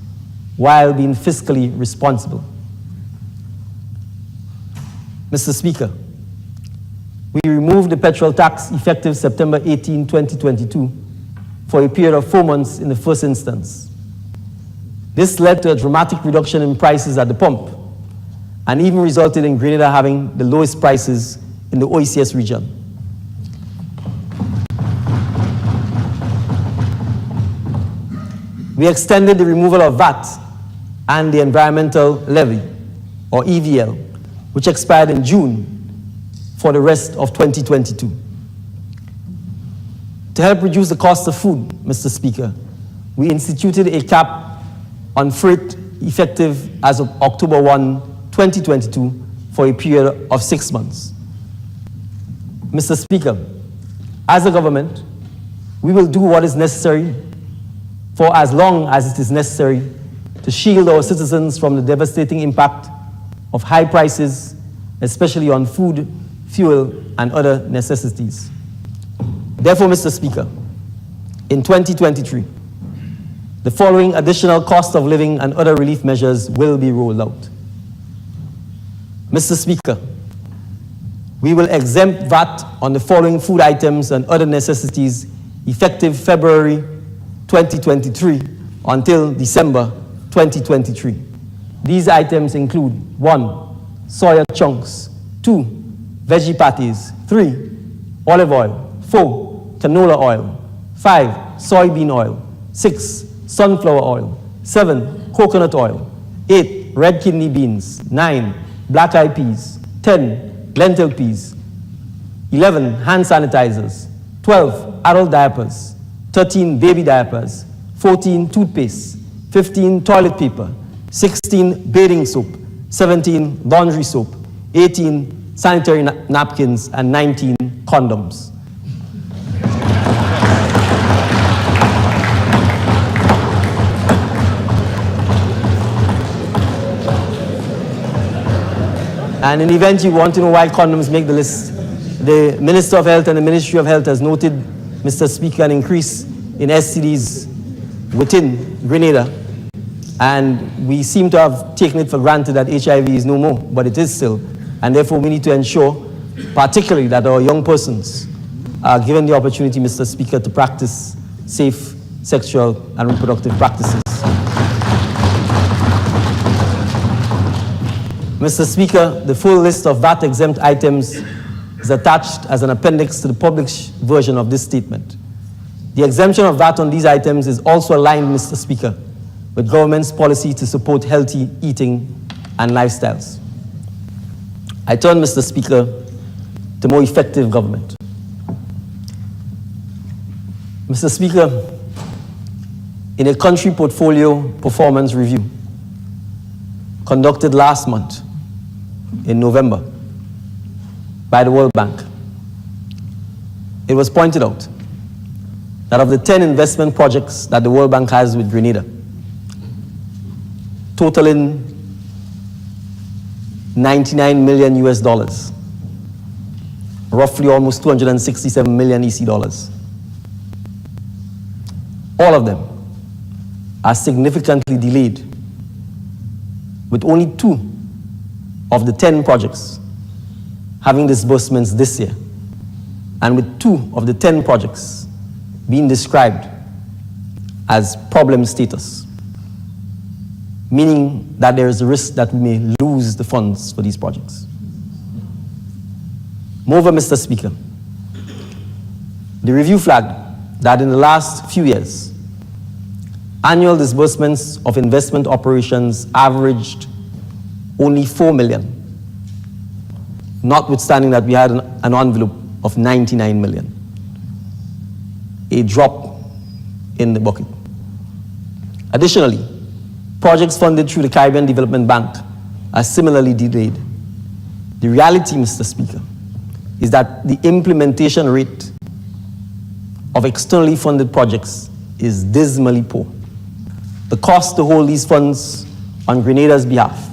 while being fiscally responsible. Mr. Speaker, we removed the petrol tax effective September 18, 2022 for a period of 4 months in the first instance. This led to a dramatic reduction in prices at the pump and even resulted in Grenada having the lowest prices in the OECS region. We extended the removal of VAT and the environmental levy, or EVL, which expired in June, for the rest of 2022. To help reduce the cost of food, Mr. Speaker, we instituted a cap on freight effective as of October 1, 2022 for a period of 6 months. Mr. Speaker, as a government, we will do what is necessary for as long as it is necessary to shield our citizens from the devastating impact of high prices, especially on food, fuel, and other necessities. Therefore, Mr. Speaker, in 2023, the following additional cost of living and other relief measures will be rolled out. Mr. Speaker, we will exempt VAT on the following food items and other necessities effective February 2023 until December 2023. These items include 1, soya chunks, 2, veggie patties, 3, olive oil, 4, canola oil, 5, soybean oil, 6, sunflower oil, 7, coconut oil, 8, red kidney beans, 9, black eyed peas, 10, lentil peas, 11, hand sanitizers, 12, adult diapers, 13, baby diapers, 14, toothpaste, 15, toilet paper, 16, bathing soap, 17, laundry soap, 18, sanitary napkins, and 19, condoms. And in the event you want to know why condoms make the list, the Minister of Health and the Ministry of Health has noted, Mr. Speaker, an increase in STDs within Grenada. And we seem to have taken it for granted that HIV is no more, but it is still. And therefore, we need to ensure, particularly, that our young persons are given the opportunity, Mr. Speaker, to practice safe sexual and reproductive practices. Mr. Speaker, the full list of VAT-exempt items is attached as an appendix to the published version of this statement. The exemption of VAT on these items is also aligned, Mr. Speaker, with government's policy to support healthy eating and lifestyles. I turn, Mr. Speaker, to more effective government. Mr. Speaker, in a country portfolio performance review conducted last month in November by the World Bank, it was pointed out that of the 10 investment projects that the World Bank has with Grenada, totaling $99 million US dollars, roughly almost 267 million EC dollars. All of them are significantly delayed, with only 2 of the 10 projects having disbursements this year, and with 2 of the 10 projects being described as problem status, meaning that there is a risk that we may lose the funds for these projects. Moreover, Mr. Speaker, the review flagged that in the last few years, annual disbursements of investment operations averaged only $4 million, notwithstanding that we had an envelope of 99 million. A drop in the bucket. Additionally, projects funded through the Caribbean Development Bank are similarly delayed. The reality, Mr. Speaker, is that the implementation rate of externally funded projects is dismally poor. The cost to hold these funds on Grenada's behalf,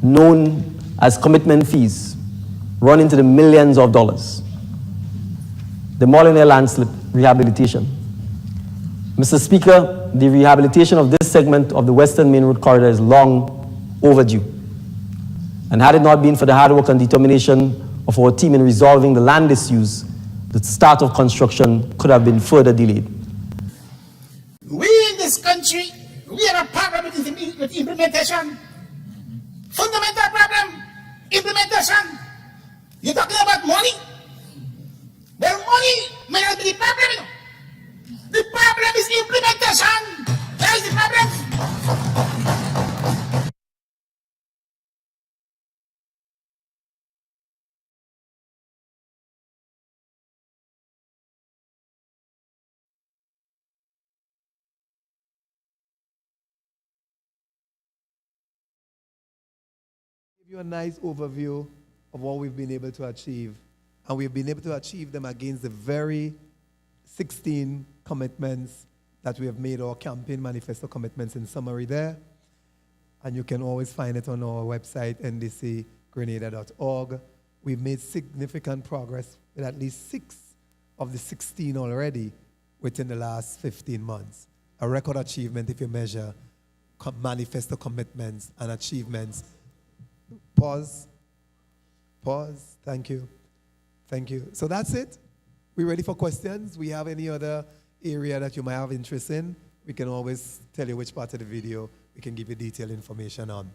known as commitment fees, run into the millions of dollars. The Molyneux landslip rehabilitation. Mr. Speaker, the rehabilitation of this segment of the Western Main Road corridor is long overdue. And had it not been for the hard work and determination of our team in resolving the land issues, the start of construction could have been further delayed. We in this country, we have a problem with implementation. Fundamental problem, implementation. You're talking about money? Well, money may not be the problem, you know. The problem is implementation. That is the problem. Give you a nice overview of what we've been able to achieve. And we've been able to achieve them against the very 16 commitments that we have made, our campaign manifesto commitments in summary there. And you can always find it on our website, ndcgrenada.org. We've made significant progress with at least 6 of the 16 already within the last 15 months. A record achievement if you measure manifesto commitments and achievements. Pause. Thank you. So that's it. We ready for questions? We have any other area that you might have interest in? We can always tell you which part of the video we can give you detailed information on.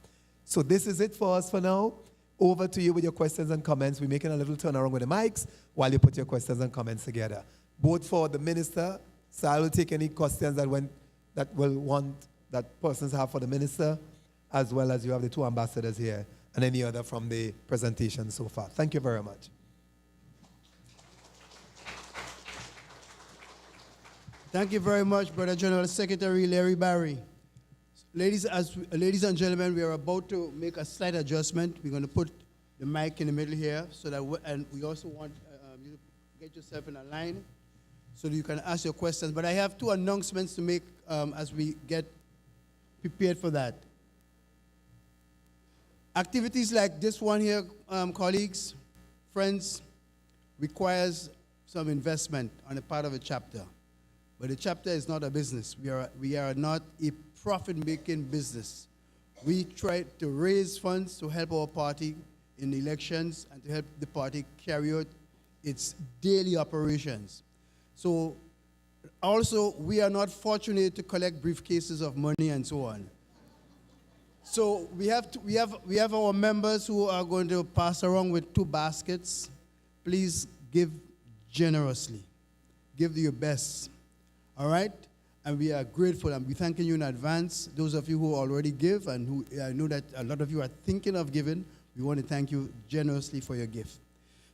So this is it for us for now. Over to you with your questions and comments. We're making a little turnaround with the mics while you put your questions and comments together. Both for the minister, so I will take any questions that persons have for the minister, as well as you have the 2 ambassadors here, and any other from the presentation so far. Thank you very much. Thank you very much, Brother General Secretary Larry Barry. Ladies and gentlemen, we are about to make a slight adjustment. We're going to put the mic in the middle here, so that and we also want you to get yourself in a line so that you can ask your questions. But I have 2 announcements to make as we get prepared for that. Activities like this one here, colleagues, friends, requires some investment on the part of a chapter. But the chapter is not a business. We are not a profit-making business. We try to raise funds to help our party in the elections and to help the party carry out its daily operations. So also, we are not fortunate to collect briefcases of money and so on. So we have our members who are going to pass around with 2 baskets. Please give generously. Give your best. All right? And we are grateful, and we're thanking you in advance. Those of you who already give, and who I know that a lot of you are thinking of giving, we want to thank you generously for your gift.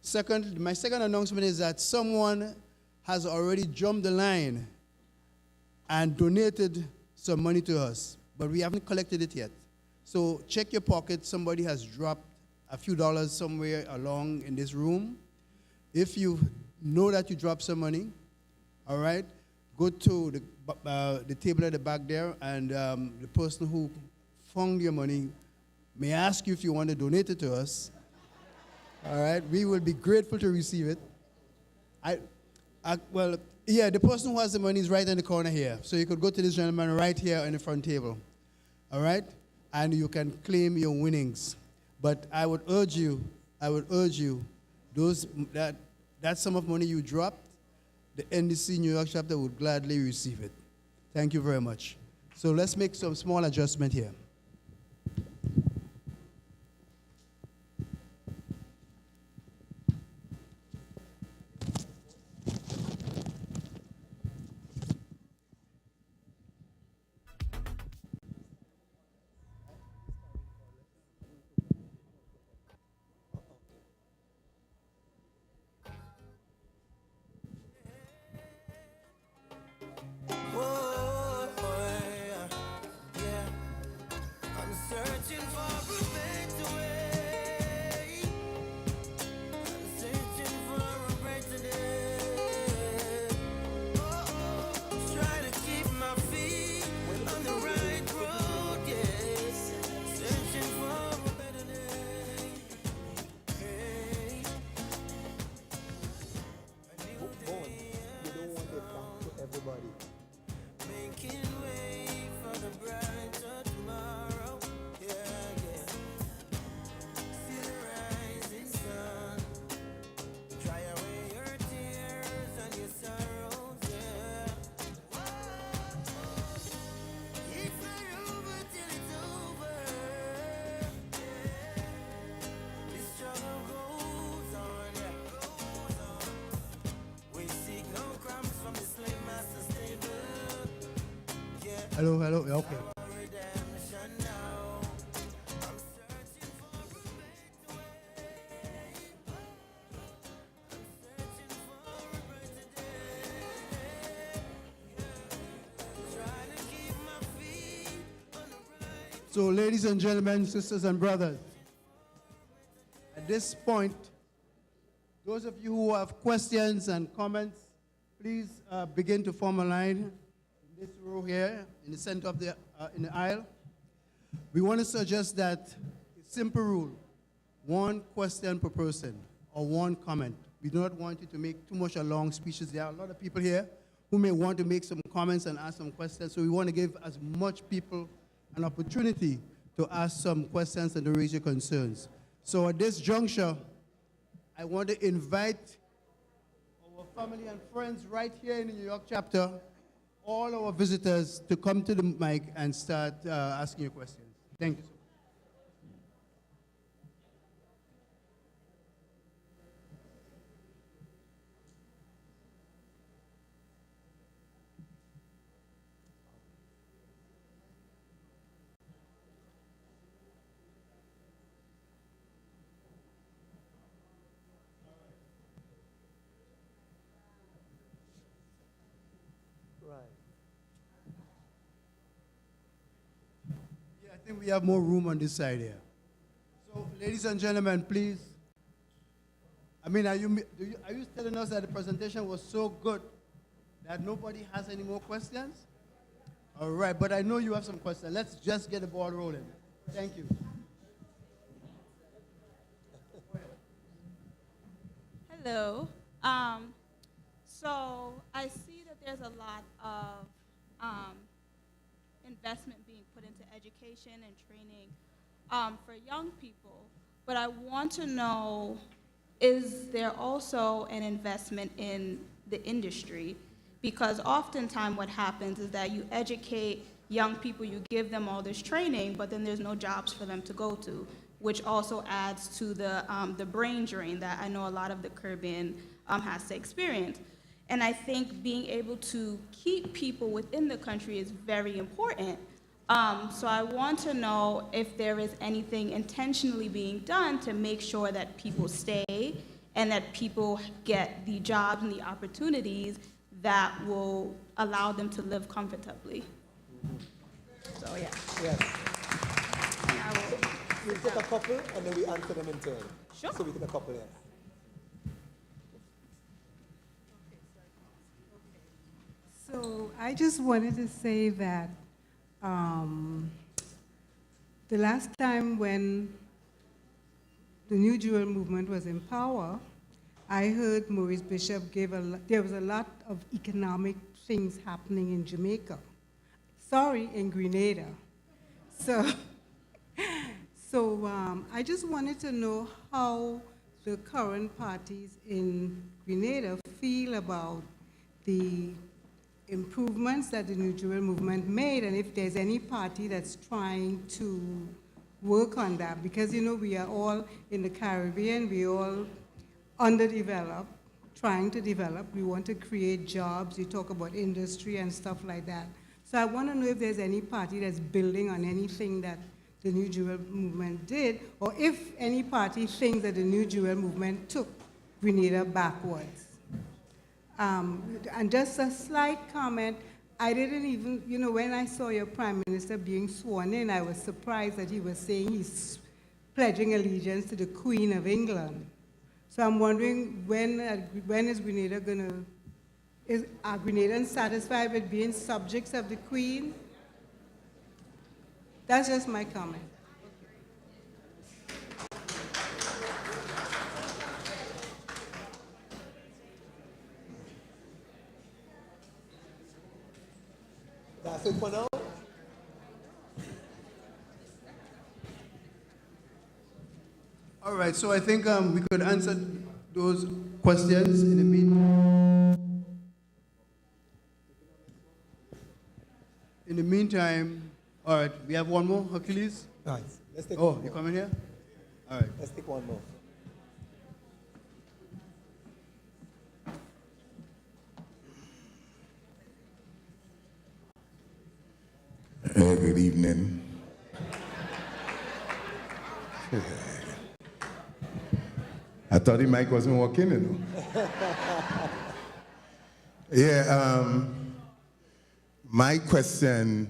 Second, my second announcement is that someone has already jumped the line and donated some money to us, but we haven't collected it yet. So check your pocket. Somebody has dropped a few dollars somewhere along in this room. If you know that you dropped some money, all right, go to the table at the back there, and the person who found your money may ask you if you want to donate it to us. All right, we will be grateful to receive it. The person who has the money is right in the corner here. So you could go to this gentleman right here on the front table. All right, and you can claim your winnings. But I would urge you, that sum of money you dropped, the NDC New York chapter would gladly receive it. Thank you very much. So let's make some small adjustment here. Hello, hello. Yeah, okay. So, ladies and gentlemen, sisters and brothers, at this point, those of you who have questions and comments, please begin to form a line in this row here, in the center of in the aisle. We want to suggest that a simple rule, one question per person or one comment. We do not want you to make too much long speeches. There are a lot of people here who may want to make some comments and ask some questions, so we want to give as much people an opportunity to ask some questions and to raise your concerns. So at this juncture, I want to invite our family and friends right here in the New York chapter, all our visitors, to come to the mic and start asking your questions. Thank you so much. I think we have more room on this side here. So, ladies and gentlemen, please. I mean, are you telling us that the presentation was so good that nobody has any more questions? All right, but I know you have some questions. Let's just get the ball rolling. Thank you. Hello. So I see that there's a lot of investment being put into education and training for young people, but I want to know, is there also an investment in the industry? Because oftentimes what happens is that you educate young people, you give them all this training, but then there's no jobs for them to go to, which also adds to the brain drain that I know a lot of the Caribbean has to experience. And I think being able to keep people within the country is very important. So I want to know if there is anything intentionally being done to make sure that people stay and that people get the jobs and the opportunities that will allow them to live comfortably. So yeah. Yes. We'll take a couple and then we answer them in turn. Sure. So we take a couple, yes. So I just wanted to say that the last time when the New Jewel movement was in power, I heard Maurice Bishop there was a lot of economic things happening in Jamaica. Sorry, in Grenada. So I just wanted to know how the current parties in Grenada feel about the improvements that the New Jewel movement made, and if there's any party that's trying to work on that, because, you know, we are all in the Caribbean, we all underdeveloped, trying to develop. We want to create jobs. You talk about industry and stuff like that. So I want to know if there's any party that's building on anything that the New Jewel movement did, or if any party thinks that the New Jewel movement took Grenada backwards. And just a slight comment, I didn't even, you know, when I saw your Prime Minister being sworn in, I was surprised that he was saying he's pledging allegiance to the Queen of England. So I'm wondering when is Grenada are Grenadans satisfied with being subjects of the Queen? That's just my comment. That's it for now. All right, so I think we could answer those questions in the meantime. In the meantime, all right, we have one more, Hercules? All right, let's take Oh, one you more. coming here? All right. Let's take one more. Good evening. I thought the mic wasn't working, you know. Yeah, my question,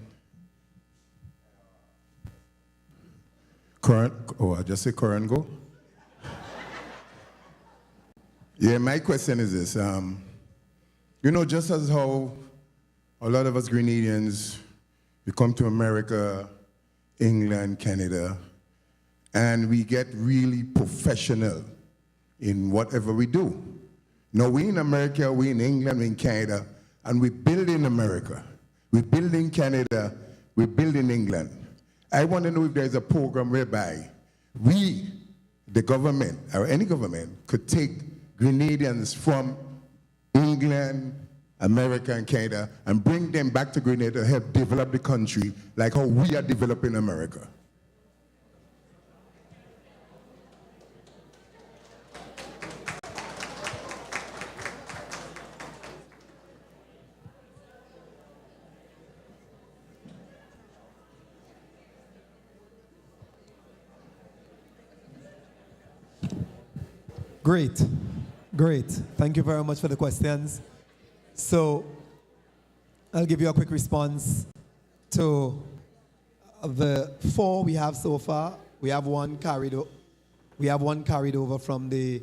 current, oh, I just say current go? Yeah, my question is this. You know, just as how a lot of us Grenadians, we come to America, England, Canada, and we get really professional in whatever we do. Now, we in America, we in England, we in Canada, and we build in America. We build in Canada, we build in England. I want to know if there's a program whereby we, the government, or any government, could take Grenadians from England, America, and Canada, and bring them back to Grenada to help develop the country like how we are developing America. Great, great. Thank you very much for the questions. So I'll give you a quick response to the 4 we have so far. We have one carried over from the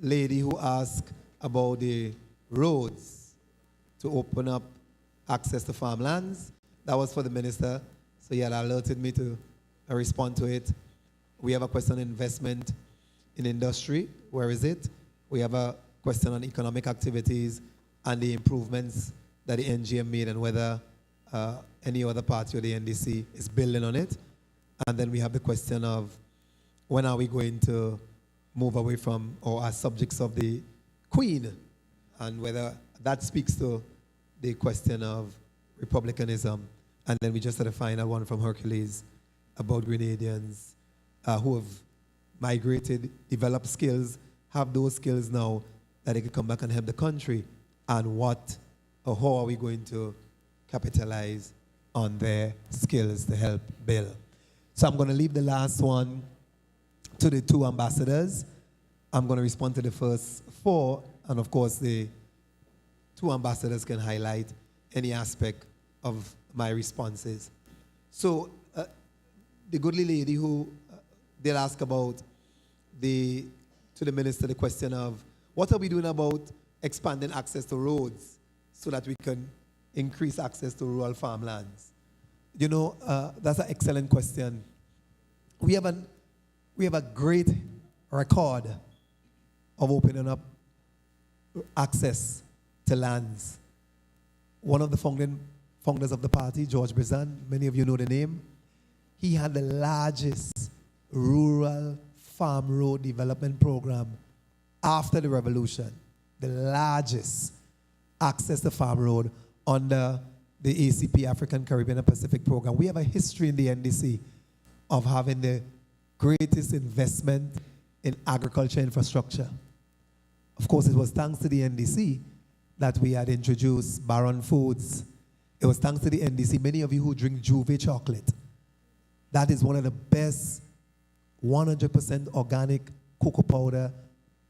lady who asked about the roads to open up access to farmlands. That was for the minister, so he had alerted me to respond to it. We have a question on investment in industry. Where is it? We have a question on economic activities and the improvements that the NGM made and whether any other party of the NDC is building on it. And then we have the question of when are we going to move away from or are subjects of the Queen, and whether that speaks to the question of republicanism. And then we just had a final one from Hercules about Grenadians who have migrated, developed skills, have those skills now that they can come back and help the country, and what or how are we going to capitalize on their skills to help build. So I'm going to leave the last one to the 2 ambassadors. I'm going to respond to the first 4, and of course the 2 ambassadors can highlight any aspect of my responses. So the goodly lady who did ask about to the minister the question of what are we doing about expanding access to roads so that we can increase access to rural farmlands. You know, that's an excellent question. We have a great record of opening up access to lands. One of the founders of the party, George Brizan, many of you know the name, he had the largest rural farm road development program after the revolution, the largest access to farm road under the ACP, African, Caribbean, and Pacific program. We have a history in the NDC of having the greatest investment in agriculture infrastructure. Of course, it was thanks to the NDC that we had introduced Baron Foods. It was thanks to the NDC, many of you who drink Juve chocolate. That is one of the best 100% organic cocoa powder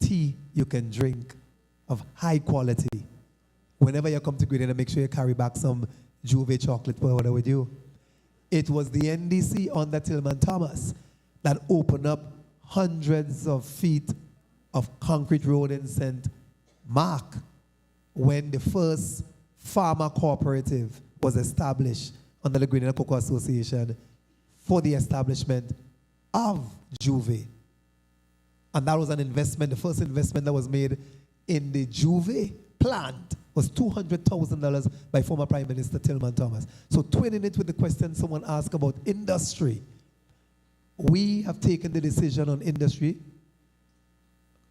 tea you can drink of high quality. Whenever you come to Grenada, make sure you carry back some Juve chocolate powder with you. It was the NDC under Tillman Thomas that opened up hundreds of feet of concrete road in St. Mark when the first farmer cooperative was established under the Grenada Cocoa Association for the establishment of Juve. And that was an investment, the first investment that was made in the Juve plant was $200,000 by former Prime Minister Tillman Thomas. So twinning it with the question someone asked about industry, we have taken the decision on industry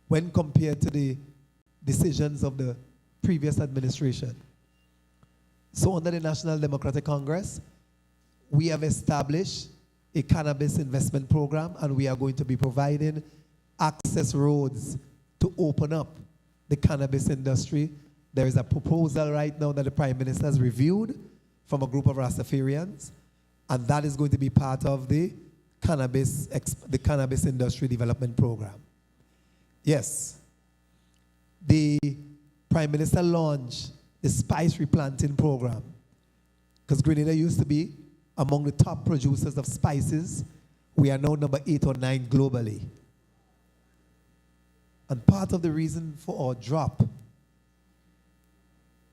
when compared to the decisions of the previous administration. So under the National Democratic Congress, we have established a cannabis investment program, and we are going to be providing access roads to open up the cannabis industry. There is a proposal right now that the Prime Minister has reviewed from a group of Rastafarians, and that is going to be part of the cannabis industry development program. Yes, the Prime Minister launched the spice replanting program, because Grenada used to be among the top producers of spices. We are now number 8 or 9 globally. And part of the reason for our drop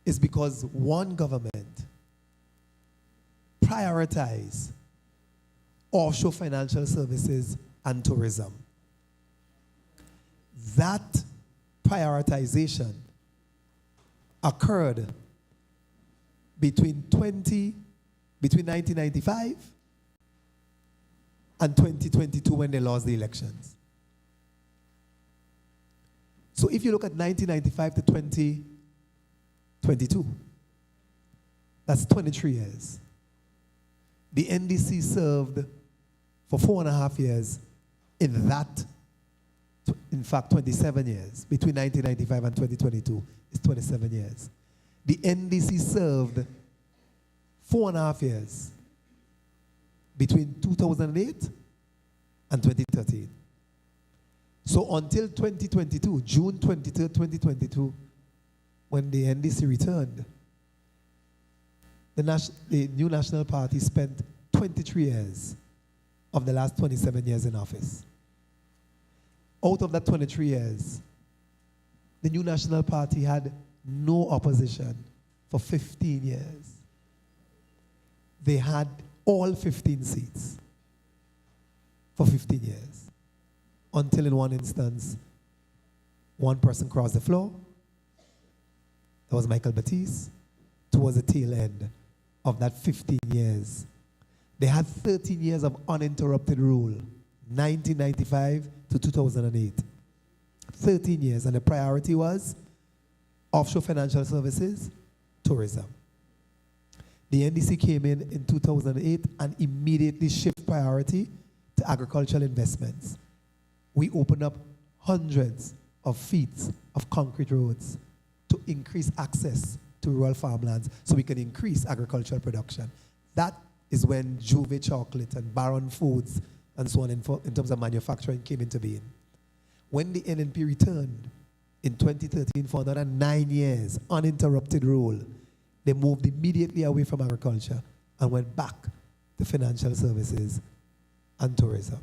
is because one government prioritized offshore financial services and tourism. That prioritization occurred between 1995 and 2022 when they lost the elections. So if you look at 1995 to 2022, that's 23 years. The NDC served for 4.5 years in that, in fact, 27 years. Between 1995 and 2022 is 27 years. The NDC served 4.5 years between 2008 and 2013. So until 2022, June 23rd, 2022, when the NDC returned, the new National Party spent 23 years of the last 27 years in office. Out of that 23 years, the new National Party had no opposition for 15 years. They had all 15 seats for 15 years. Until in one instance, one person crossed the floor. That was Michael Batiste. Towards the tail end of that 15 years. They had 13 years of uninterrupted rule, 1995 to 2008. 13 years, and the priority was offshore financial services, tourism. The NDC came in 2008 and immediately shifted priority to agricultural investments. We opened up hundreds of feet of concrete roads to increase access to rural farmlands so we can increase agricultural production. That is when Juve Chocolate and Baron Foods and so on in terms of manufacturing came into being. When the NNP returned in 2013 for another 9 years, uninterrupted rule, they moved immediately away from agriculture and went back to financial services and tourism.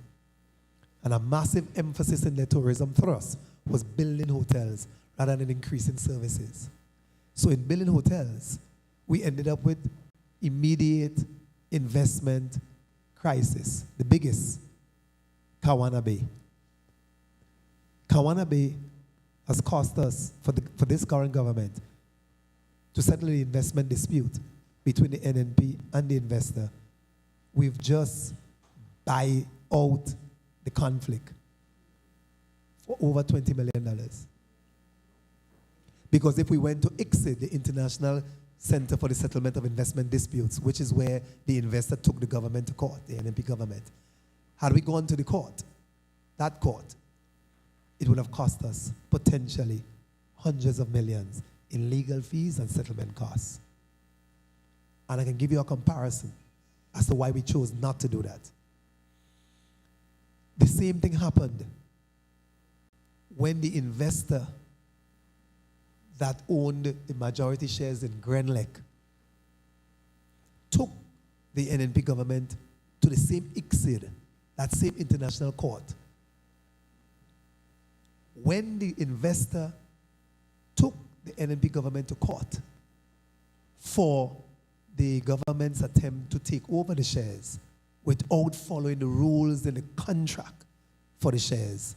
And a massive emphasis in their tourism thrust was building hotels rather than increasing services. So in building hotels, we ended up with immediate investment crisis. The biggest, Kawana Bay. Kawana Bay has cost us, for this current government, to settle the investment dispute between the NNP and the investor. We've just buy out the conflict for over $20 million. Because if we went to ICSID, the International Center for the Settlement of Investment Disputes, which is where the investor took the government to court, the NNP government, had we gone to the court, that court, it would have cost us potentially hundreds of millions in legal fees and settlement costs. And I can give you a comparison as to why we chose not to do that. The same thing happened when the investor that owned the majority shares in Grenlec took the NNP government to the same ICSID, that same international court. When the investor took the NNP government to court for the government's attempt to take over the shares without following the rules in the contract for the shares,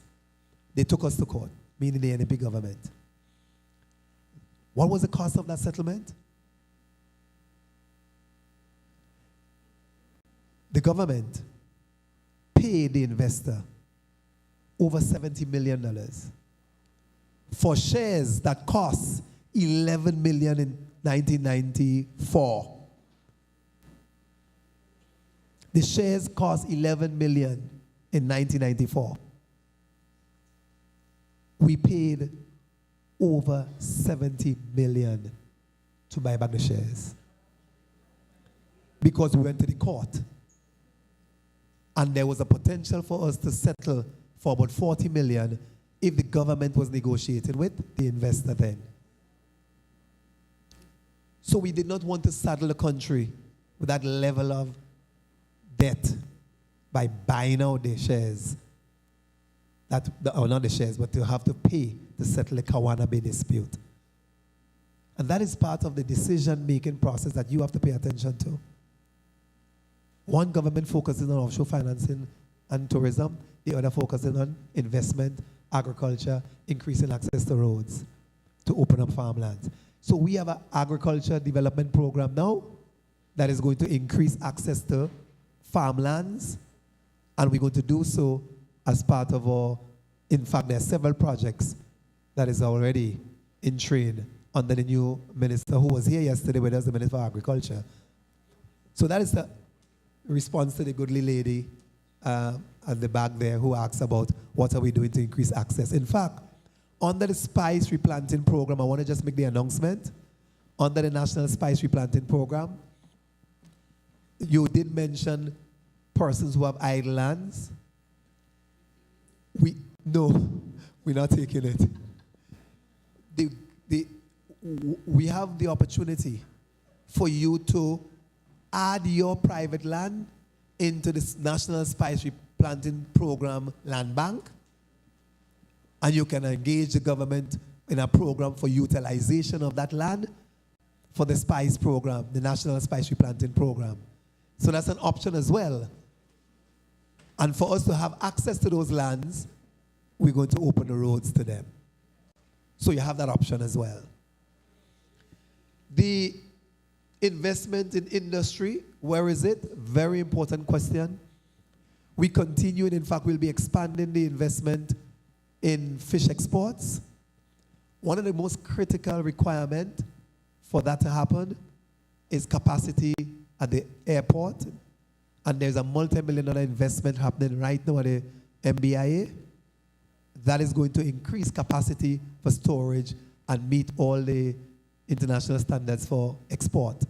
they took us to court, meaning the NNP government. What was the cost of that settlement? The government paid the investor over $70 million for shares that cost $11 million in 1994. The shares cost $11 million in 1994. We paid over $70 million to buy back the shares. because we went to the court. And there was a potential for us to settle for about 40 million if the government was negotiating with the investor then. So we did not want to saddle the country with that level of debt by buying out the shares. Not the shares, but to have to pay to settle the Kawana Bay dispute. And that is part of the decision-making process that you have to pay attention to. One government focusing on offshore financing and tourism, the other focusing on investment, agriculture, increasing access to roads, to open up farmlands. So we have an agriculture development program now that is going to increase access to farmlands, and we're going to do so as part of our, in fact, there are several projects that is already in train under the new minister who was here yesterday with us, the Minister for Agriculture. So that is the response to the goodly lady at the back there who asks about what are we doing to increase access. In fact, under the spice replanting program, I want to just make the announcement. Under the National Spice Replanting Program, you did mention persons who have idle lands. No, we're not taking it. We have the opportunity for you to add your private land into this National Spice Replanting Program land bank, and you can engage the government in a program for utilization of that land for the spice program, the National Spice Replanting Program. So that's an option as well. And for us to have access to those lands, we're going to open the roads to them. So you have that option as well. The investment in industry, where is it? Very important question. We continue, and in fact, we'll be expanding the investment in fish exports. One of the most critical requirements for that to happen is capacity at the airport. And there's a multi-million-dollar investment happening right now at the MBIA that is going to increase capacity for storage and meet all the international standards for export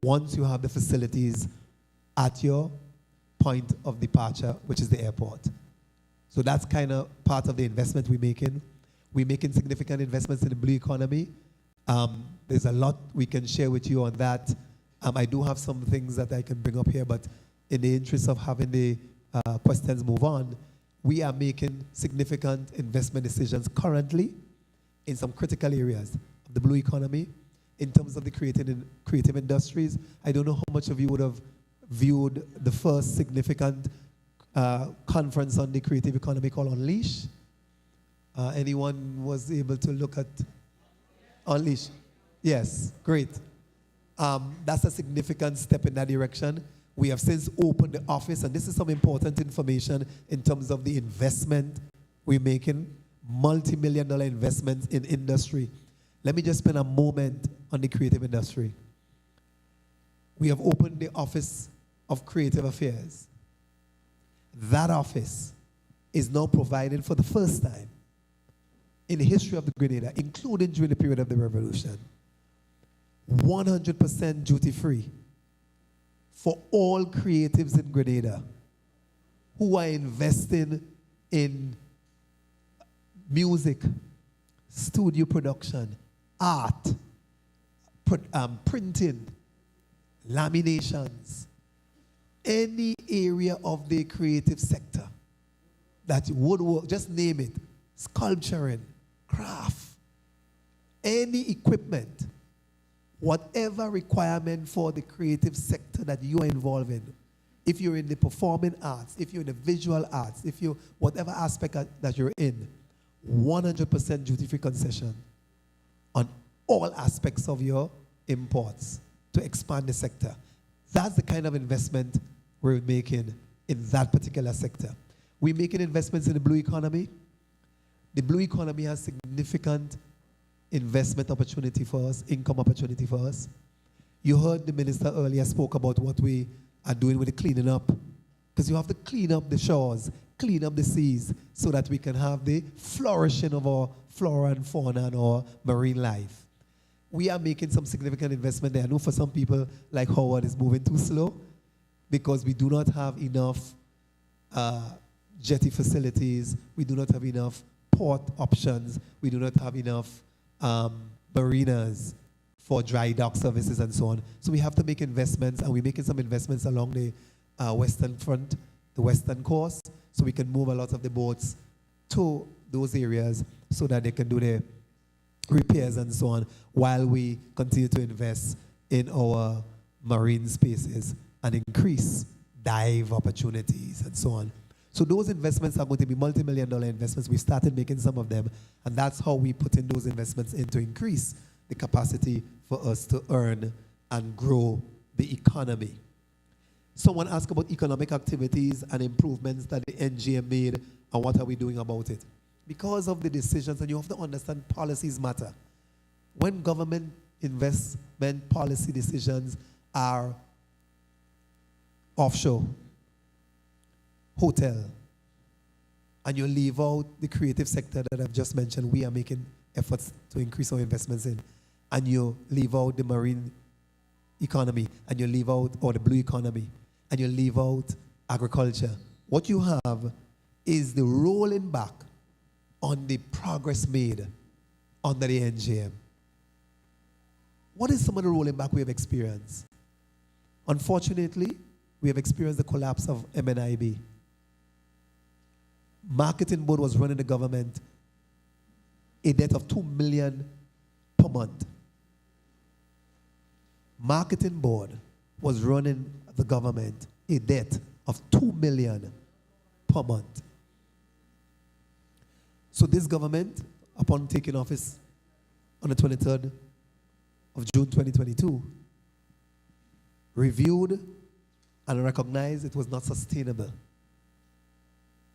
once you have the facilities at your point of departure, which is the airport. So that's kind of part of the investment we're making. We're making significant investments in the blue economy. There's a lot we can share with you on that. I do have some things that I can bring up here, but in the interest of having the questions move on, we are making significant investment decisions currently in some critical areas of the blue economy. In terms of the creative industries, I don't know how much of you would have viewed the first significant conference on the creative economy called Unleash. Anyone was able to look at Unleash? Yes, great. That's a significant step in that direction. We have since opened the office, and this is some important information in terms of the investment we're making, multi-million-dollar investments in industry. Let me just spend a moment on the creative industry. We have opened the Office of Creative Affairs. That office is now providing for the first time in the history of the Grenada, including during the period of the revolution, 100% duty-free for all creatives in Grenada who are investing in music, studio production, art, printing, laminations, any area of the creative sector that woodwork, just name it, sculpturing, craft, any equipment, whatever requirement for the creative sector that you are involved in. If you're in the performing arts, if you're in the visual arts, if you, whatever aspect that you're in, 100% duty-free concession on all aspects of your imports to expand the sector. That's the kind of investment we're making in that particular sector. We're making investments in the blue economy. The blue economy has significant investment opportunity for us, income opportunity for us. You heard the minister earlier spoke about what we are doing with the cleaning up. Because you have to clean up the shores, clean up the seas, so that we can have the flourishing of our flora and fauna and our marine life. we are making some significant investment there. I know for some people like Howard is moving too slow because we do not have enough jetty facilities, we do not have enough port options, we do not have enough marinas for dry dock services and so on. So we have to make investments, and we're making some investments along the western front, the western coast, so we can move a lot of the boats to those areas so that they can do their repairs and so on, while we continue to invest in our marine spaces and increase dive opportunities and so on. So those investments are going to be multi-million-dollar investments. We started making some of them, and that's how we put in those investments in to increase the capacity for us to earn and grow the economy. Someone asked about economic activities and improvements that the NGM made, and what are we doing about it? Because of the decisions, and you have to understand policies matter. When government investment policy decisions are offshore, hotel, and you leave out the creative sector that I've just mentioned, we are making efforts to increase our investments in, and you leave out the marine economy, and you leave out, or the blue economy, and you leave out agriculture, what you have is the rolling back on the progress made under the NGM. What is some of the rolling back we have experienced? Unfortunately, we have experienced the collapse of MNIB. Marketing Board was running the government a debt of $2 million per month. Marketing Board was running the government a debt of $2 million per month. So this government, upon taking office on the 23rd of June 2022, reviewed and recognized it was not sustainable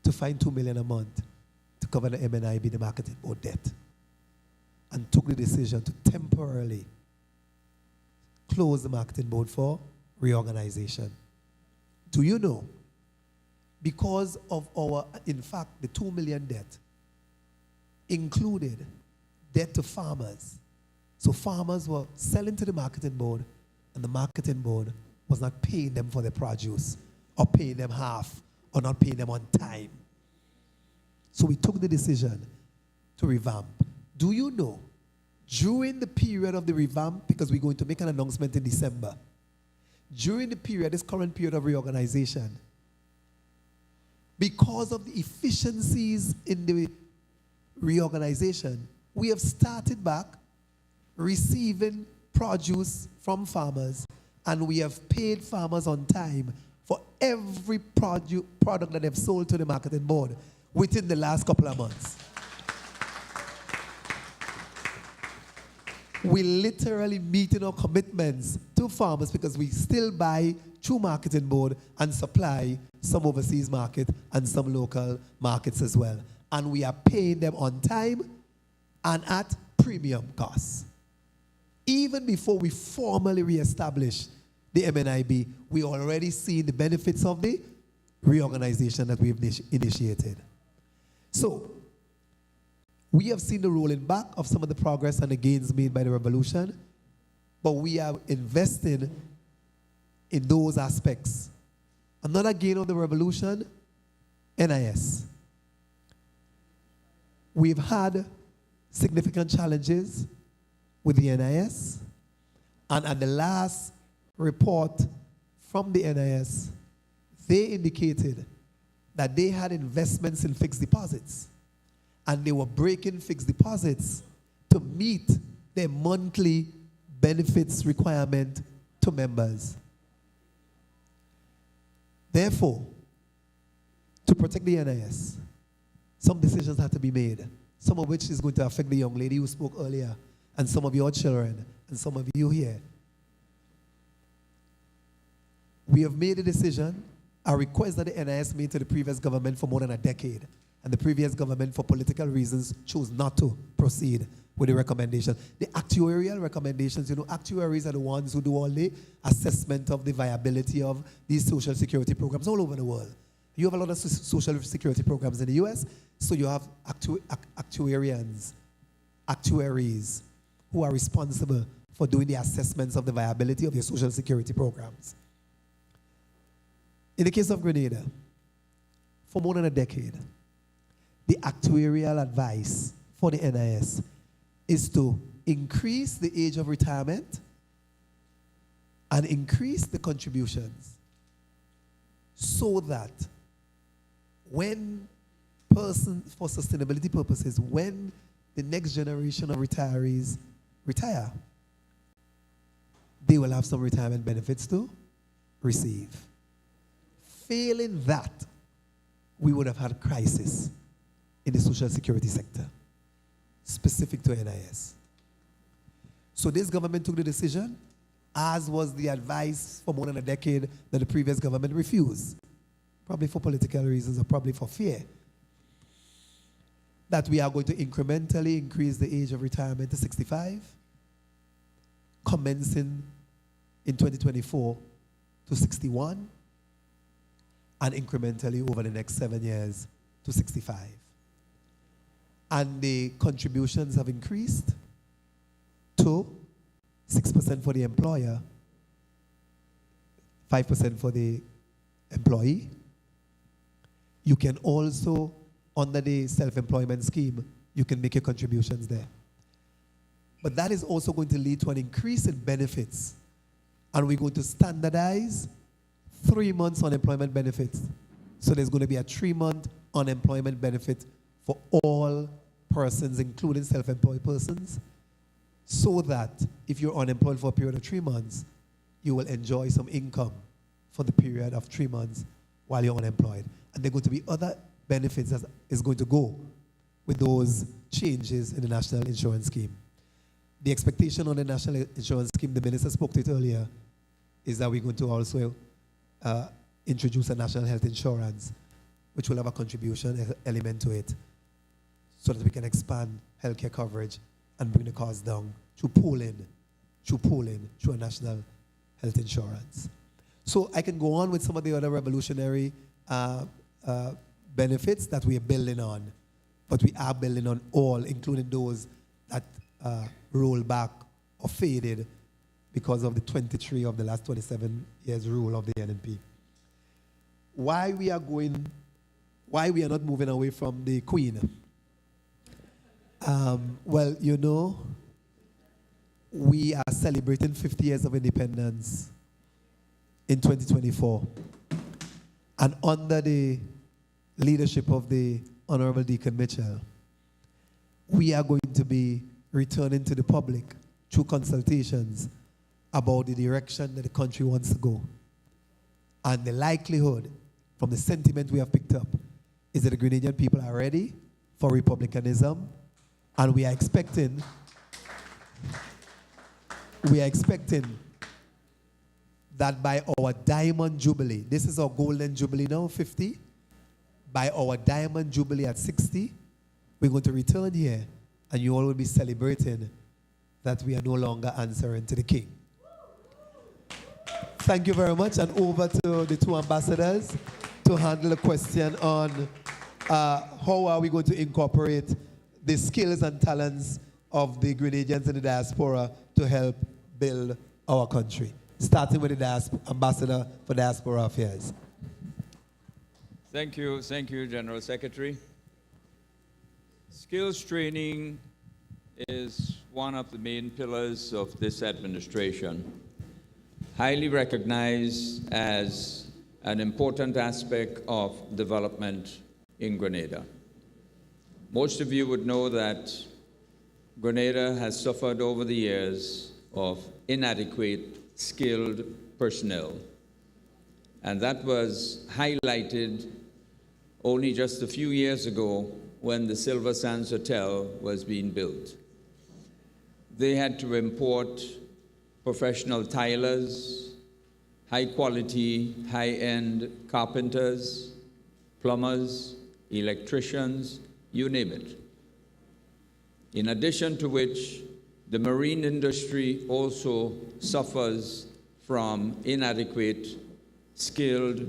to find $2 million a month to cover the MNIB, the Marketing Board debt, and took the decision to temporarily close the Marketing Board for reorganization. Do you know, because of our, in fact, the $2 million debt included debt to farmers. So farmers were selling to the Marketing Board, and the Marketing Board was not paying them for their produce, or paying them half, or not paying them on time. So we took the decision to revamp. Do you know, during the period of the revamp, because we're going to make an announcement in December, during the period, this current period of reorganization, because of the efficiencies in the reorganization, we have started back receiving produce from farmers, and we have paid farmers on time for every product that they've sold to the Marketing Board within the last couple of months. We literally meeting our commitments to farmers because we still buy through Marketing Board and supply some overseas market and some local markets as well. And we are paying them on time and at premium costs. Even before we formally reestablish the MNIB, we already see the benefits of the reorganization that we've initiated. So, we have seen the rolling back of some of the progress and the gains made by the revolution, but we are investing in those aspects. Another gain of the revolution, NIS. We've had significant challenges with the NIS, and at the last report from the NIS, they indicated that they had investments in fixed deposits, and they were breaking fixed deposits to meet their monthly benefits requirement to members. Therefore, to protect the NIS, some decisions had to be made, some of which is going to affect the young lady who spoke earlier, and some of your children, and some of you here. We have made a decision, a request that the NIS made to the previous government for more than a decade, and the previous government, for political reasons, chose not to proceed with the recommendation. The actuarial recommendations, you know, actuaries are the ones who do all the assessment of the viability of these social security programs all over the world. You have a lot of social security programs in the US, so you have actuaries who are responsible for doing the assessments of the viability of your social security programs. In the case of Grenada, for more than a decade, the actuarial advice for the NIS is to increase the age of retirement and increase the contributions so that when for sustainability purposes, when the next generation of retirees retire, they will have some retirement benefits to receive. Failing that, we would have had a crisis in the social security sector, specific to NIS. So this government took the decision, as was the advice for more than a decade that the previous government refused, probably for political reasons or probably for fear, that we are going to incrementally increase the age of retirement to 65, commencing in 2024 to 61, and incrementally over the next 7 years to 65. And the contributions have increased to 6% for the employer, 5% for the employee. You can also, under the self-employment scheme, you can make your contributions there. But that is also going to lead to an increase in benefits. And we're going to standardize 3 months unemployment benefits. So there's going to be a 3-month unemployment benefit for all persons, including self-employed persons, so that if you're unemployed for a period of 3 months, you will enjoy some income for the period of 3 months while you're unemployed. And there are going to be other benefits that is going to go with those changes in the National Insurance Scheme. The expectation on the National Insurance Scheme, the Minister spoke to it earlier, is that we're going to also introduce a national health insurance, which will have a contribution element to it, so that we can expand healthcare coverage and bring the cost down through pooling through a national health insurance. So I can go on with some of the other revolutionary benefits that we are building on, but we are building on all, including those that roll back or faded because of the 23 of the last 27 years rule of the NNP. Why we are not moving away from the Queen? Well, you know, we are celebrating 50 years of independence in 2024. And under the leadership of the Honorable Deacon Mitchell, we are going to be returning to the public through consultations about the direction that the country wants to go. And the likelihood, from the sentiment we have picked up, is that the Grenadian people are ready for republicanism, and we are expecting that by our Diamond Jubilee, this is our Golden Jubilee now, 50, by our Diamond Jubilee at 60, we're going to return here, and you all will be celebrating that we are no longer answering to the King. Thank you very much, and over to the two ambassadors to handle a question on how are we going to incorporate the skills and talents of the Grenadians in the diaspora to help build our country. Starting with the Ambassador for Diaspora Affairs. Thank you, General Secretary. Skills training is one of the main pillars of this administration, highly recognized as an important aspect of development in Grenada. Most of you would know that Grenada has suffered over the years of inadequate skilled personnel, and that was highlighted only just a few years ago when the Silver Sands Hotel was being built. They had to import professional tilers, high-quality, high-end carpenters, plumbers, electricians, you name it. In addition to which, the marine industry also suffers from inadequate, skilled,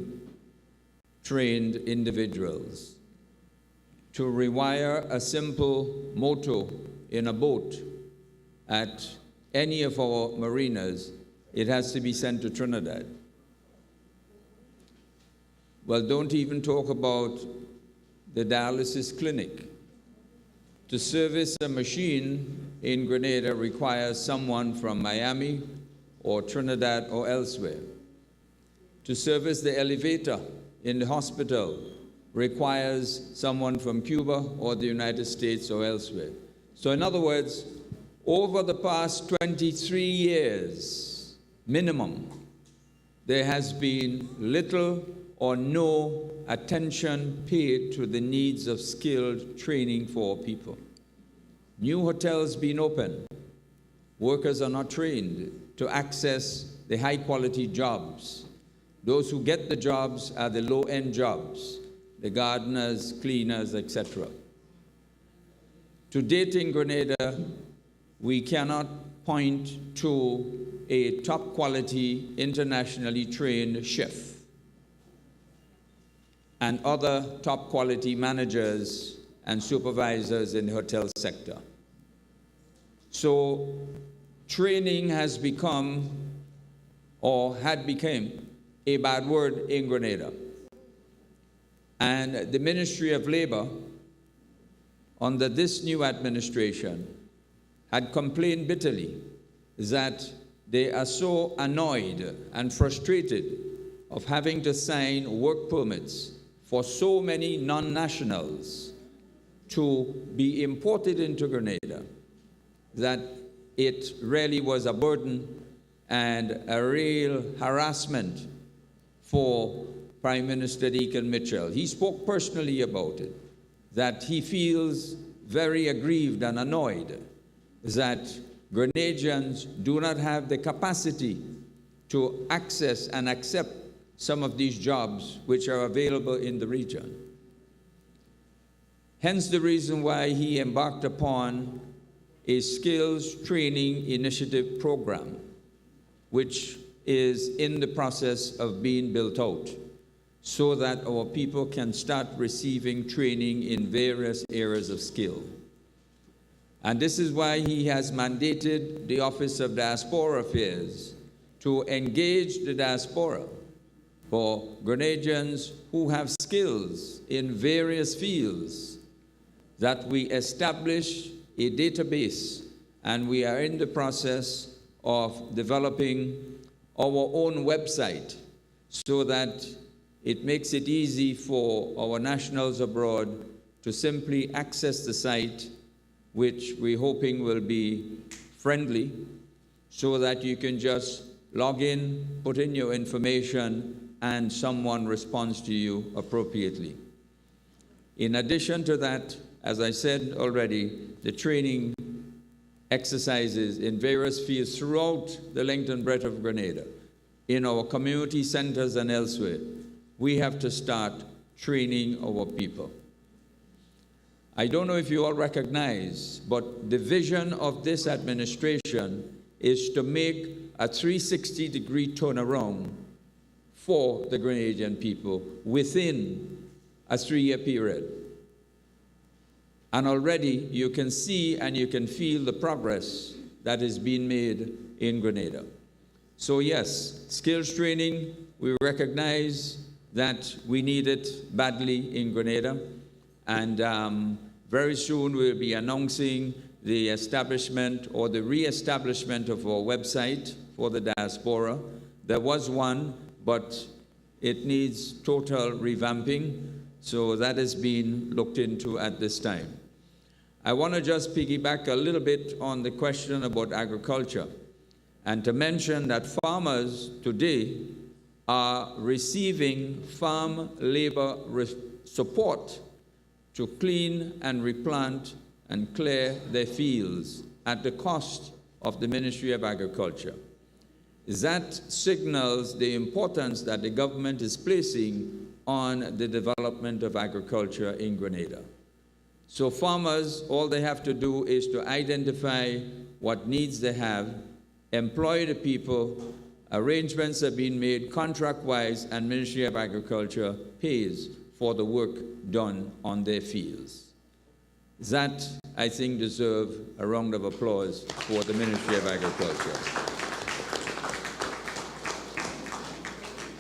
trained individuals. To rewire a simple motor in a boat at any of our marinas, it has to be sent to Trinidad. Well, don't even talk about the dialysis clinic. To service a machine in Grenada requires someone from Miami or Trinidad or elsewhere. To service the elevator in the hospital requires someone from Cuba or the United States or elsewhere. So in other words, over the past 23 years, minimum, there has been little or no attention paid to the needs of skilled training for people. New hotels being opened, workers are not trained to access the high-quality jobs. Those who get the jobs are the low-end jobs, the gardeners, cleaners, etc. To date in Grenada, we cannot point to a top-quality, internationally trained chef and other top-quality managers and supervisors in the hotel sector. So training has become, or had become, a bad word in Grenada. And the Ministry of Labor, under this new administration, had complained bitterly that they are so annoyed and frustrated of having to sign work permits for so many non-nationals to be imported into Grenada, that it really was a burden and a real harassment for Prime Minister Deacon Mitchell. He spoke personally about it, that he feels very aggrieved and annoyed that Grenadians do not have the capacity to access and accept some of these jobs which are available in the region. Hence the reason why he embarked upon a skills training initiative program, which is in the process of being built out, so that our people can start receiving training in various areas of skill. And this is why he has mandated the Office of Diaspora Affairs to engage the diaspora for Grenadians who have skills in various fields, that we establish a database, and we are in the process of developing our own website so that it makes it easy for our nationals abroad to simply access the site, which we're hoping will be friendly, so that you can just log in, put in your information, and someone responds to you appropriately. In addition to that, as I said already, the training exercises in various fields throughout the length and breadth of Grenada, in our community centers and elsewhere, we have to start training our people. I don't know if you all recognize, but the vision of this administration is to make a 360-degree turnaround for the Grenadian people within a 3-year period. And already you can see and you can feel the progress that is being made in Grenada. So yes, skills training, we recognize that we need it badly in Grenada. And very soon we'll be announcing the establishment or the re-establishment of our website for the diaspora. There was one, but it needs total revamping. So that is being looked into at this time. I want to just piggyback a little bit on the question about agriculture, and to mention that farmers today are receiving farm labor support to clean and replant and clear their fields at the cost of the Ministry of Agriculture. That signals the importance that the government is placing on the development of agriculture in Grenada. So farmers, all they have to do is to identify what needs they have, employ the people, arrangements are being made contract-wise, and Ministry of Agriculture pays for the work done on their fields. That I think, deserve a round of applause for the Ministry of Agriculture.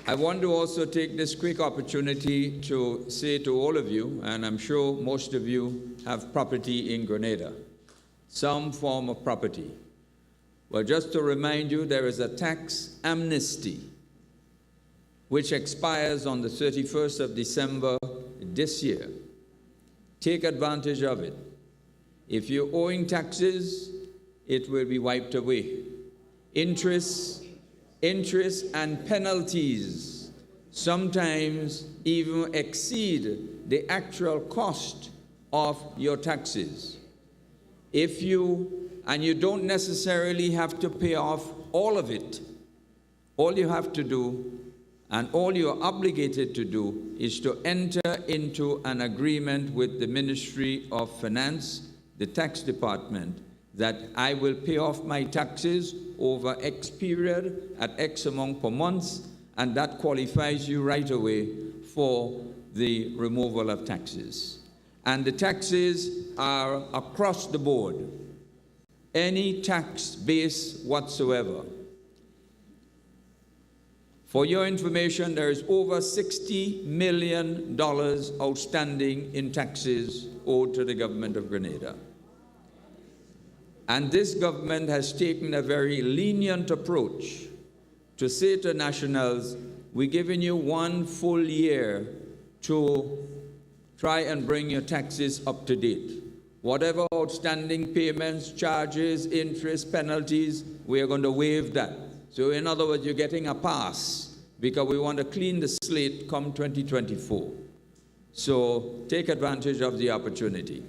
I want to also take this quick opportunity to say to all of you, and I'm sure most of you have property in Grenada, some form of property. Well, just to remind you, there is a tax amnesty which expires on the 31st of December this year. Take advantage of it. If you're owing taxes, it will be wiped away. Interest and penalties sometimes even exceed the actual cost of your taxes. And you don't necessarily have to pay off all of it. All you have to do, and all you're obligated to do, is to enter into an agreement with the Ministry of Finance, the tax department, that I will pay off my taxes over X period at X amount per month, and that qualifies you right away for the removal of taxes. And the taxes are across the board, any tax base whatsoever. For your information, there is over $60 million outstanding in taxes owed to the government of Grenada. And this government has taken a very lenient approach to say to nationals, we're giving you 1 full year to try and bring your taxes up to date. Whatever outstanding payments, charges, interest, penalties, we are going to waive that. So in other words, you're getting a pass because we want to clean the slate come 2024. So take advantage of the opportunity.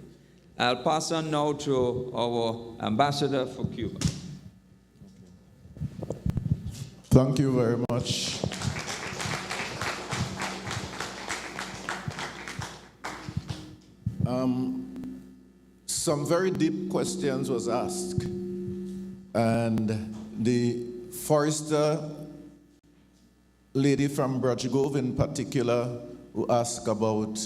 I'll pass on now to our ambassador for Cuba. Thank you very much. Some very deep questions was asked, and the forester lady from Brotchgrove in particular, who asked about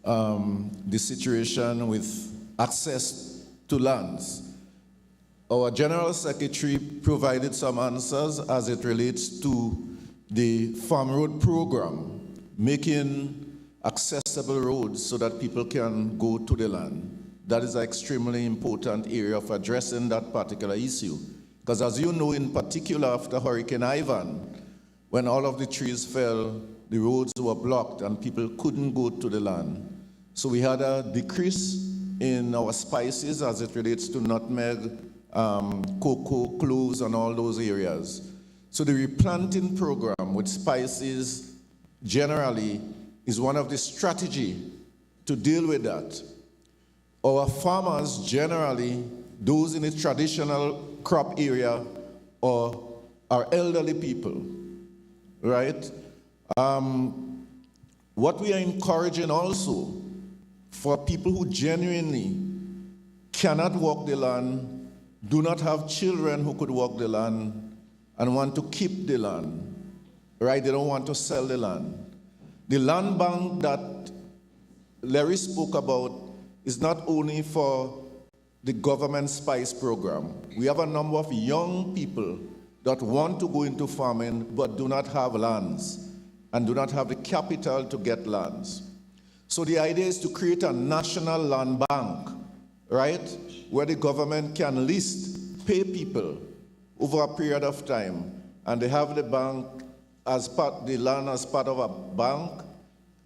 the situation with access to lands. Our General Secretary provided some answers as it relates to the Farm Road Program, making accessible roads so that people can go to the land. That is an extremely important area of addressing that particular issue. Because as you know, in particular after Hurricane Ivan, when all of the trees fell, the roads were blocked and people couldn't go to the land. So we had a decrease in our spices as it relates to nutmeg, cocoa, cloves, and all those areas. So the replanting program with spices generally is one of the strategies to deal with that. Our farmers generally, those in the traditional crop area, are elderly people, right? What we are encouraging also for people who genuinely cannot walk the land, do not have children who could walk the land, and want to keep the land, right? They don't want to sell the land. The land bank that Larry spoke about is not only for the government spice program. We have a number of young people that want to go into farming but do not have lands and do not have the capital to get lands. So the idea is to create a national land bank, right, where the government can list, pay people over a period of time, and they have the bank as part, the land as part of a bank,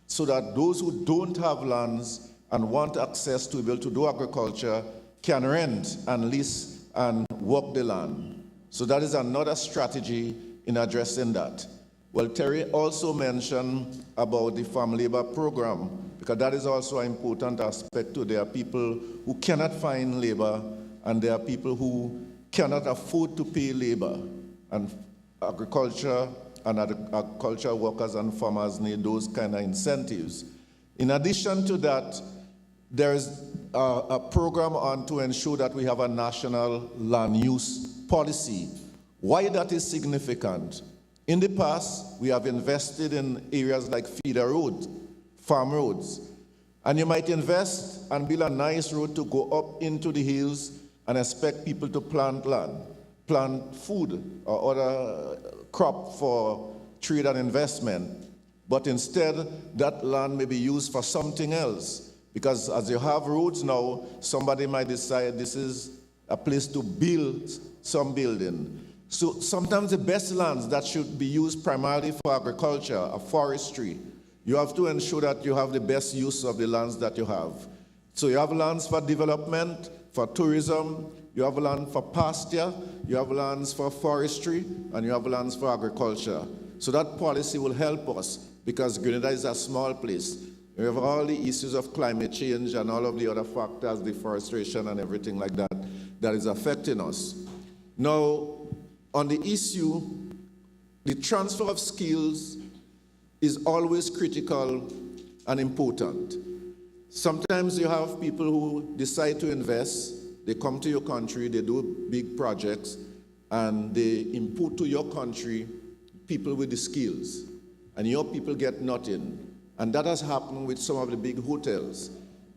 so that those who don't have lands and want access to be able to do agriculture can rent and lease and work the land. So that is another strategy in addressing that. Well, Terry also mentioned about the farm labor program, because that is also an important aspect too. There are people who cannot find labor, and there are people who cannot afford to pay labor. And agriculture and agricultural workers and farmers need those kind of incentives. In addition to that, there is a program on to ensure that we have a national land use policy. Why that is significant? In the past, we have invested in areas like feeder roads, farm roads, And you might invest and build a nice road to go up into the hills and expect people to plant land, plant food or other crop for trade and investment. But instead, that land may be used for something else. Because as you have roads now, somebody might decide this is a place to build some building. So sometimes the best lands that should be used primarily for agriculture or forestry, you have to ensure that you have the best use of the lands that you have. So you have lands for development, for tourism, you have land for pasture, you have lands for forestry, and you have lands for agriculture. So that policy will help us because Grenada is a small place. We have all the issues of climate change and all of the other factors, deforestation and everything like that, that is affecting us. Now, on the issue, the transfer of skills is always critical and important. Sometimes you have people who decide to invest, they come to your country, they do big projects, and they import to your country people with the skills, and your people get nothing. And that has happened with some of the big hotels.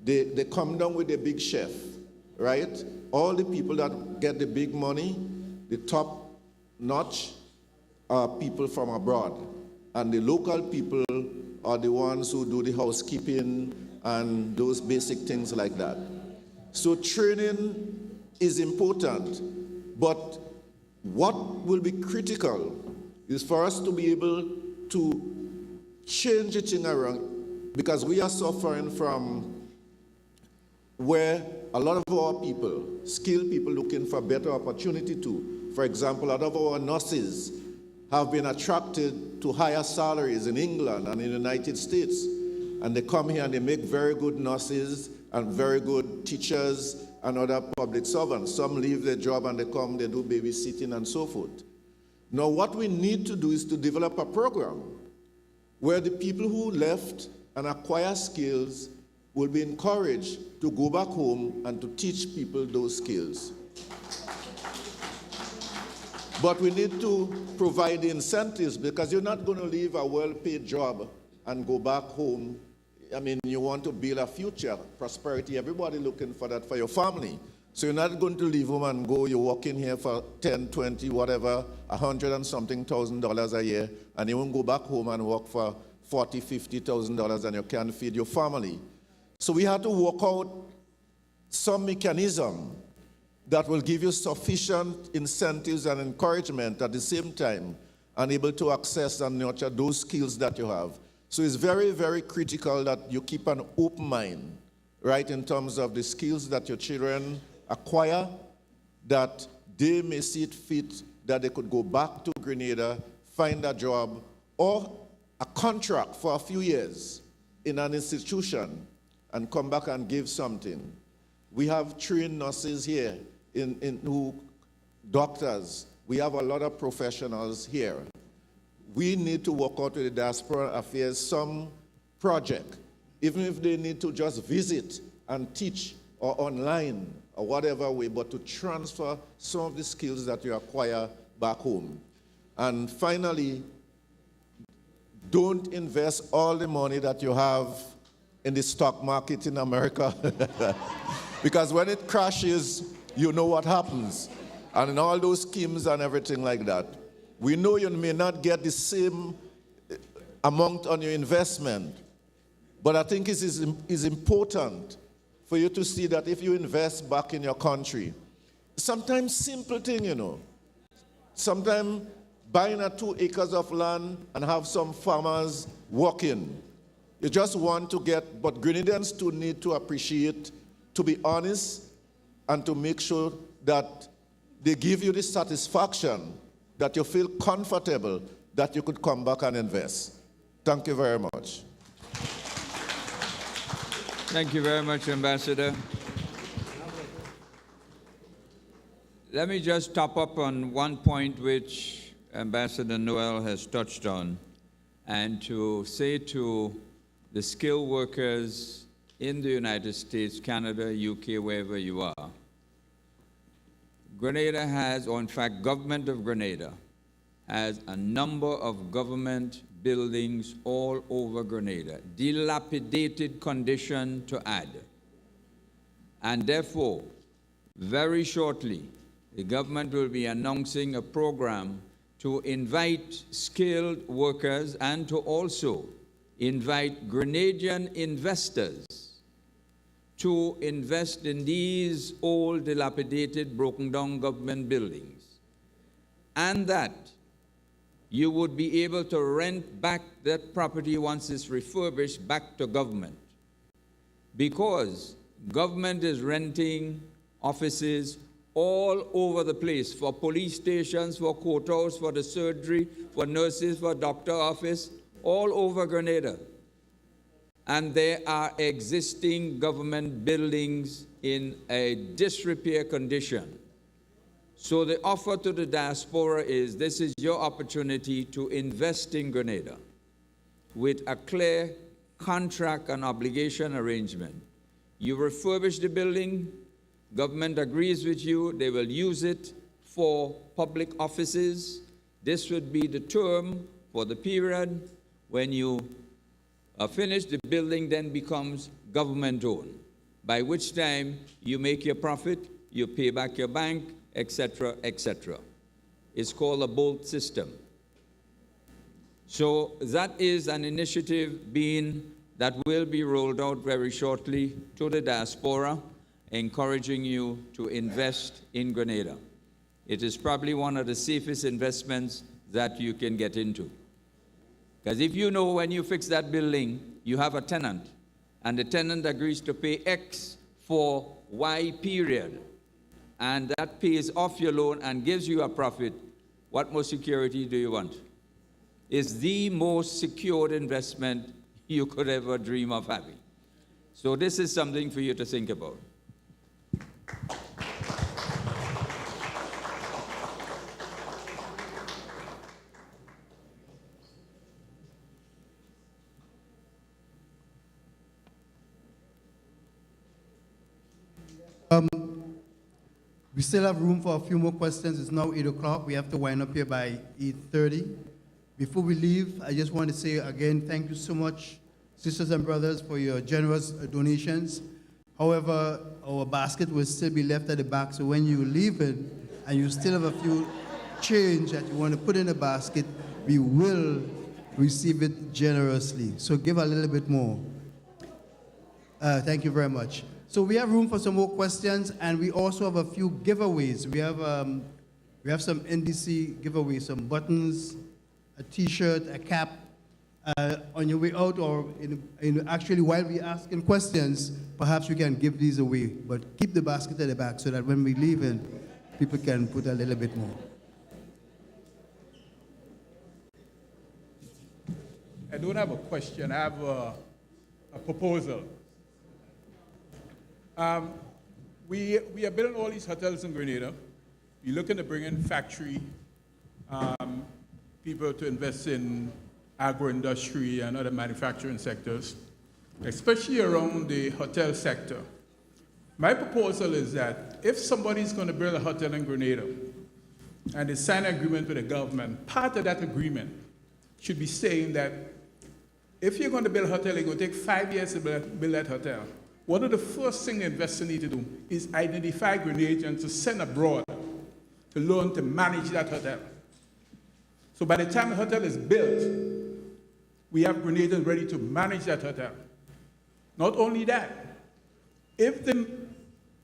They come down with a big chef, right? All the people that get the big money, the top notch, are people from abroad. And the local people are the ones who do the housekeeping and those basic things like that. So training is important, but what will be critical is for us to be able to change the thing around, because we are suffering from where a lot of our people, skilled people looking for better opportunity too. For example, a lot of our nurses have been attracted to higher salaries in England and in the United States. And they come here and they make very good nurses and very good teachers and other public servants. Some leave their job and they come, they do babysitting and so forth. Now what we need to do is to develop a program where the people who left and acquire skills will be encouraged to go back home and to teach people those skills. But we need to provide the incentives, because you're not going to leave a well-paid job and go back home. I mean, you want to build a future, prosperity, everybody looking for that for your family. So you're not going to leave home and go, you're working here for 10, 20, whatever, $100 and something thousand a year, and you won't go back home and work for $40,000, $50,000 and you can't feed your family. So we have to work out some mechanism that will give you sufficient incentives and encouragement at the same time and able to access and nurture those skills that you have. So it's very, very critical that you keep an open mind, right, in terms of the skills that your children acquire, that they may see it fit that they could go back to Grenada, find a job, or a contract for a few years in an institution and come back and give something. We have trained nurses here, doctors. We have a lot of professionals here. We need to work out with the Diaspora Affairs some project, even if they need to just visit and teach or online or whatever way, but to transfer some of the skills that you acquire back home. And finally, don't invest all the money that you have in the stock market in America. Because when it crashes, you know what happens. And in all those schemes and everything like that. We know you may not get the same amount on your investment, but I think it is important for you to see that if you invest back in your country, sometimes simple thing, you know. Sometimes buying 2 acres of land and have some farmers working. You just want to get, but Grenadians too need to appreciate, to be honest, and to make sure that they give you the satisfaction that you feel comfortable that you could come back and invest. Thank you very much. Thank you very much, Ambassador. Let me just top up on one point which Ambassador Noel has touched on, and to say to the skilled workers in the United States, Canada, UK, wherever you are, Grenada has, or in fact, government of Grenada has a number of government buildings all over Grenada, dilapidated condition to add. And therefore, very shortly, the government will be announcing a program to invite skilled workers and to also invite Grenadian investors to invest in these old, dilapidated, broken down government buildings. And that you would be able to rent back that property once it's refurbished back to government. Because government is renting offices all over the place for police stations, for courthouse, for the surgery, for nurses, for doctor office, all over Grenada. And there are existing government buildings in a disrepair condition. So the offer to the diaspora is, this is your opportunity to invest in Grenada with a clear contract and obligation arrangement. You refurbish the building, government agrees with you, they will use it for public offices. This would be the term for the period. When you finish, the building then becomes government-owned, by which time you make your profit, you pay back your bank, etc., etc. It's called a bolt system. So that is an initiative that will be rolled out very shortly to the diaspora, encouraging you to invest in Grenada. It is probably one of the safest investments that you can get into. Because if you know when you fix that building, you have a tenant, and the tenant agrees to pay X for Y period, and that pays off your loan and gives you a profit, what more security do you want? It's the most secured investment you could ever dream of having. So this is something for you to think about. We still have room for a few more questions. It's now 8 o'clock. We have to wind up here by 8:30. Before we leave, I just want to say again, thank you so much, sisters and brothers, for your generous donations. However, our basket will still be left at the back, so when you leave it and you still have a few change that you want to put in the basket, we will receive it generously. So give a little bit more. Thank you very much. So we have room for some more questions, and we also have a few giveaways. We have some NDC giveaways, some buttons, a T-shirt, a cap. On your way out, or actually while we're asking questions, perhaps we can give these away. But keep the basket at the back so that when we leave in, people can put a little bit more. I don't have a question. I have a proposal. We are building all these hotels in Grenada. We're looking to bring in factory people to invest in agro-industry and other manufacturing sectors, especially around the hotel sector. My proposal is that if somebody's going to build a hotel in Grenada and they sign an agreement with the government, part of that agreement should be saying that if you're going to build a hotel, it's going to take 5 years to build that hotel. One of the first things the investor needs to do is identify Grenadians to send abroad to learn to manage that hotel. So by the time the hotel is built, we have Grenadians ready to manage that hotel. Not only that,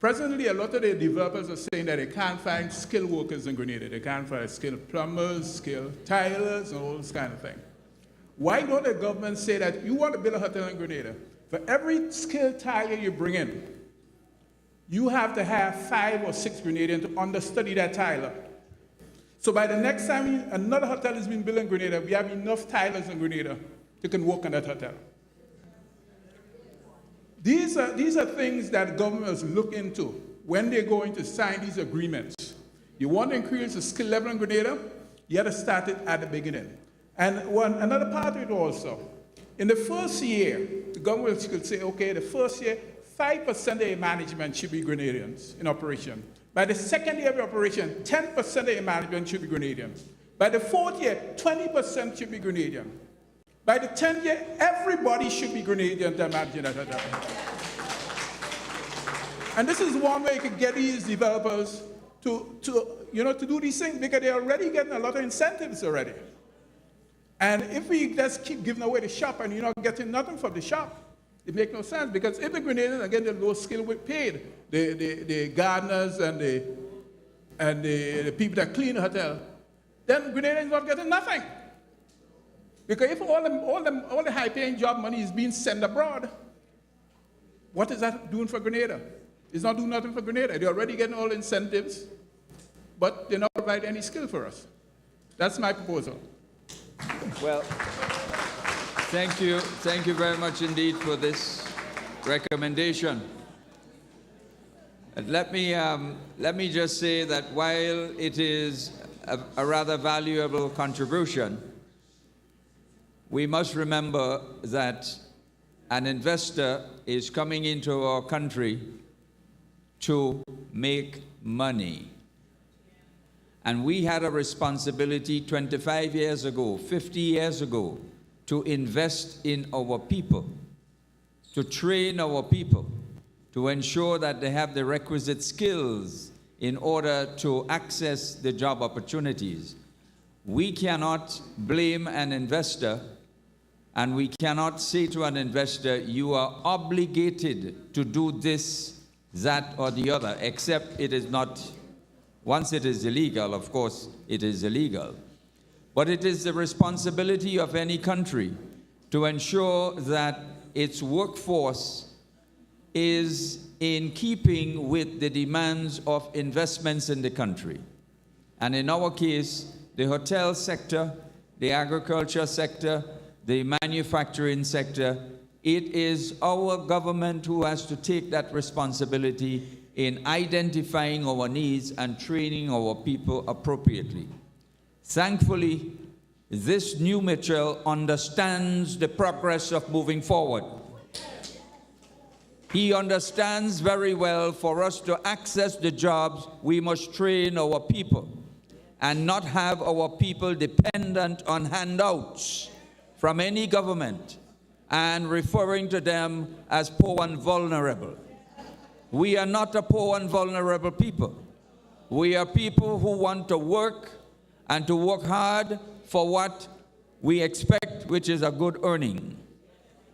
presently a lot of the developers are saying that they can't find skilled workers in Grenada. They can't find skilled plumbers, skilled tilers, and all this kind of thing. Why don't the government say that you want to build a hotel in Grenada? For every skilled tiler you bring in, you have to have 5 or 6 Grenadians to understudy that tiler. So by the next time another hotel is being built in Grenada, we have enough tilers in Grenada who can work on that hotel. These are things that governments look into when they're going to sign these agreements. You want to increase the skill level in Grenada, you have to start it at the beginning. And another part of it also, in the first year, the government could say, okay, the first year, 5% of your management should be Grenadians in operation. By the second year of operation, 10% of your management should be Grenadians. By the 4th year, 20% should be Grenadian. By the 10th year, everybody should be Grenadian to imagine that. And this is one way you can get these developers to do these things, because they're already getting a lot of incentives already. And if we just keep giving away the shop and you're not getting nothing from the shop, it makes no sense. Because if the Grenadians, again, they'll go skill with paid, the gardeners and the people that clean the hotel, then Grenadians not getting nothing. Because if all the high-paying job money is being sent abroad, what is that doing for Grenada? It's not doing nothing for Grenada. They're already getting all incentives, but they're not providing any skill for us. That's my proposal. Well, thank you. Thank you very much indeed for this recommendation. And let me just say that while it is a rather valuable contribution, we must remember that an investor is coming into our country to make money. And we had a responsibility 25 years ago, 50 years ago, to invest in our people, to train our people, to ensure that they have the requisite skills in order to access the job opportunities. We cannot blame an investor, and we cannot say to an investor, you are obligated to do this, that, or the other, except it is not. Once it is illegal, of course, it is illegal. But it is the responsibility of any country to ensure that its workforce is in keeping with the demands of investments in the country. And in our case, the hotel sector, the agriculture sector, the manufacturing sector, it is our government who has to take that responsibility in identifying our needs and training our people appropriately. Thankfully, this new Mitchell understands the progress of moving forward. He understands very well for us to access the jobs, we must train our people and not have our people dependent on handouts from any government and referring to them as poor and vulnerable. We are not a poor and vulnerable people. We are people who want to work and to work hard for what we expect, which is a good earning.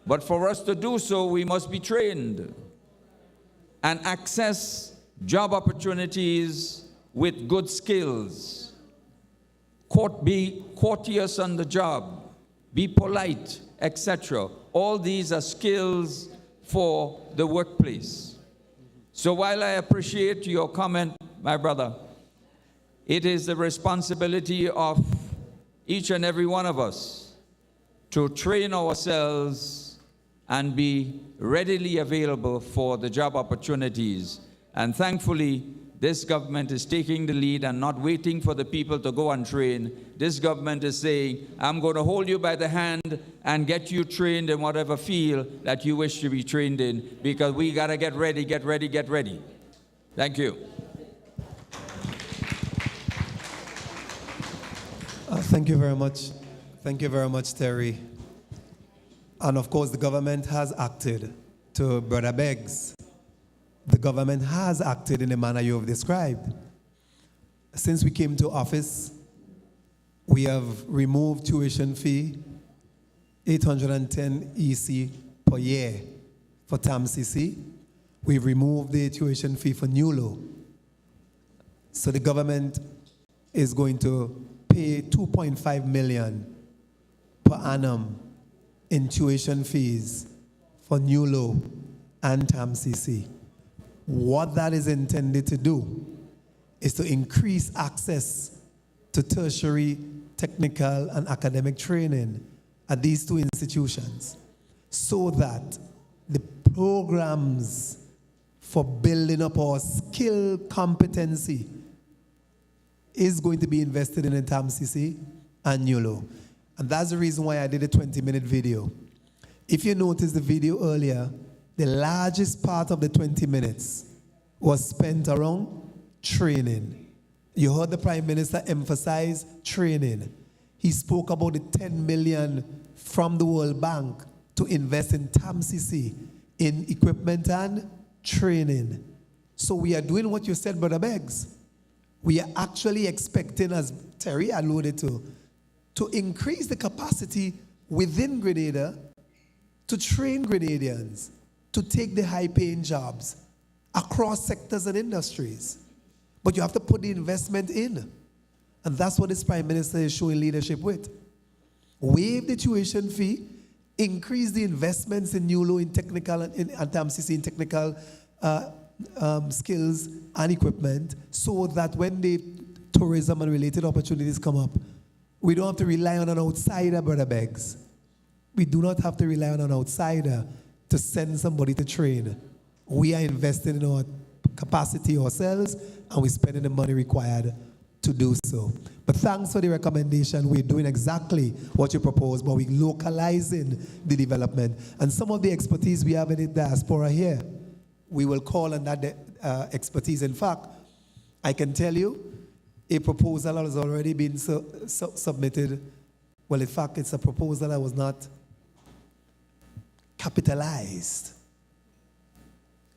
But for us to do so, we must be trained and access job opportunities with good skills. Be courteous on the job, be polite, etc. All these are skills for the workplace. So while I appreciate your comment, my brother, it is the responsibility of each and every one of us to train ourselves and be readily available for the job opportunities. And thankfully, this government is taking the lead and not waiting for the people to go and train. This government is saying, I'm going to hold you by the hand and get you trained in whatever field that you wish to be trained in, because we got to get ready, get ready, get ready. Thank you. Thank you very much. Thank you very much, Terry. And of course, the government has acted. To Brother Beggs, the government has acted in the manner you have described. Since we came to office, we have removed tuition fee, 810 EC per year for TAMCC. We've removed the tuition fee for NULO. So the government is going to pay $2.5 million per annum in tuition fees for NULO and TAMCC. What that is intended to do is to increase access to tertiary, technical, and academic training at these two institutions, so that the programs for building up our skill competency is going to be invested in TAMCC and NULO. And that's the reason why I did a 20-minute video. If you noticed the video earlier, the largest part of the 20 minutes was spent around training. You heard the Prime Minister emphasize training. He spoke about the 10 million from the World Bank to invest in TAMCC, in equipment and training. So we are doing what you said, Brother Beggs. We are actually expecting, as Terry alluded to increase the capacity within Grenada to train Grenadians to take the high-paying jobs across sectors and industries. But you have to put the investment in. And that's what this Prime Minister is showing leadership with. Waive the tuition fee, increase the investments in NULO, in technical and TAMCC, in technical skills and equipment, so that when the tourism and related opportunities come up, we don't have to rely on an outsider, Brother Beggs. We do not have to rely on an outsider to send somebody to train. We are investing in our capacity ourselves, and we're spending the money required to do so. But thanks for the recommendation. We're doing exactly what you proposed, but we're localizing the development. And some of the expertise we have in the diaspora here, we will call on that expertise. In fact, I can tell you, a proposal has already been submitted. Well, in fact, it's a proposal that was not capitalized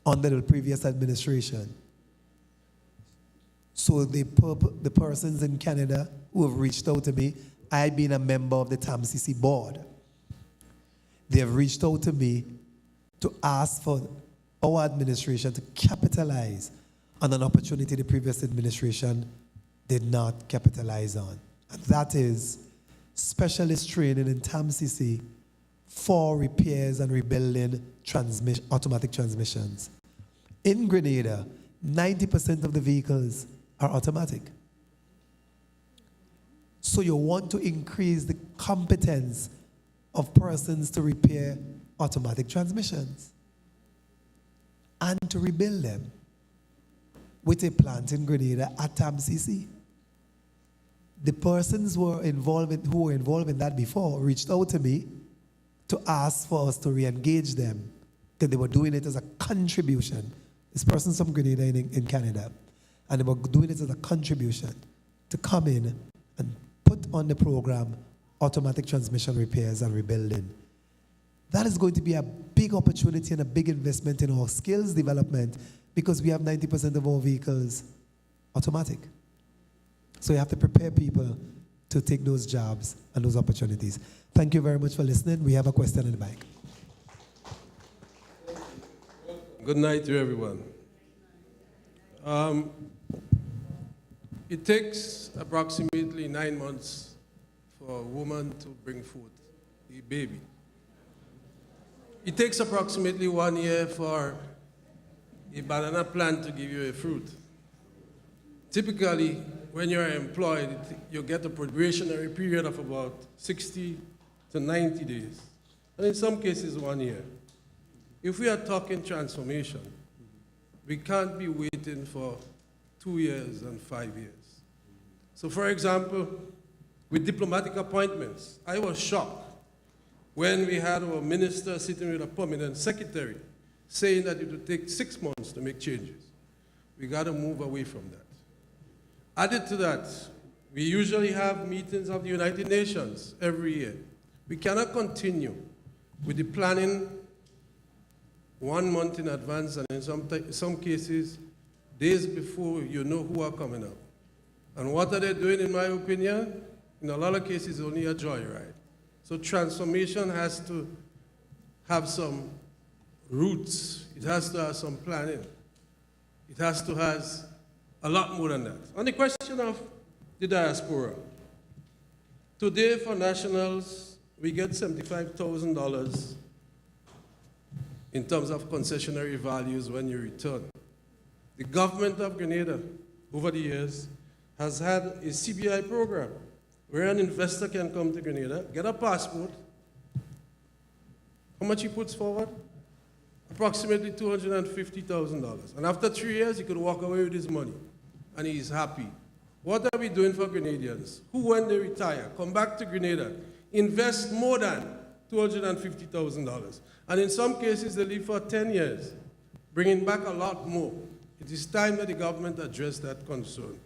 under the previous administration. So the persons in Canada who have reached out to me, I've been a member of the TAMCC board. They have reached out to me to ask for our administration to capitalize on an opportunity the previous administration did not capitalize on. And that is specialist training in TAMCC for repairs and rebuilding automatic transmissions. In Grenada, 90% of the vehicles are automatic. So you want to increase the competence of persons to repair automatic transmissions and to rebuild them with a plant in Grenada at TAMCC. The persons who were involved in that before reached out to me to ask for us to re-engage them, because they were doing it as a contribution. This person's from Grenada in Canada, and they were doing it as a contribution to come in and put on the program automatic transmission repairs and rebuilding. That is going to be a big opportunity and a big investment in our skills development, because we have 90% of our vehicles automatic. So you have to prepare people to take those jobs and those opportunities. Thank you very much for listening. We have a question in the mic. Good night to everyone. It takes approximately 9 months for a woman to bring forth a baby. It takes approximately 1 year for a banana plant to give you a fruit. Typically, when you're employed, you get a probationary period of about 60 to 90 days, and in some cases 1 year. If we are talking transformation, we can't be waiting for 2 years and 5 years. So for example, with diplomatic appointments, I was shocked when we had our minister sitting with a permanent secretary saying that it would take 6 months to make changes. We got to move away from that. Added to that, we usually have meetings of the United Nations every year. We cannot continue with the planning 1 month in advance, and in some cases, days before you know who are coming up. And what are they doing, in my opinion? In a lot of cases, only a joyride. So transformation has to have some roots. It has to have some planning. It has to have a lot more than that. On the question of the diaspora, today for nationals, we get $75,000 in terms of concessionary values when you return. The government of Grenada, over the years, has had a CBI program where an investor can come to Grenada, get a passport. How much he puts forward? Approximately $250,000. And after 3 years, he could walk away with his money, and he's happy. What are we doing for Grenadians who, when they retire, come back to Grenada, invest more than $250,000? And in some cases, they live for 10 years, bringing back a lot more. It is time that the government address that concern.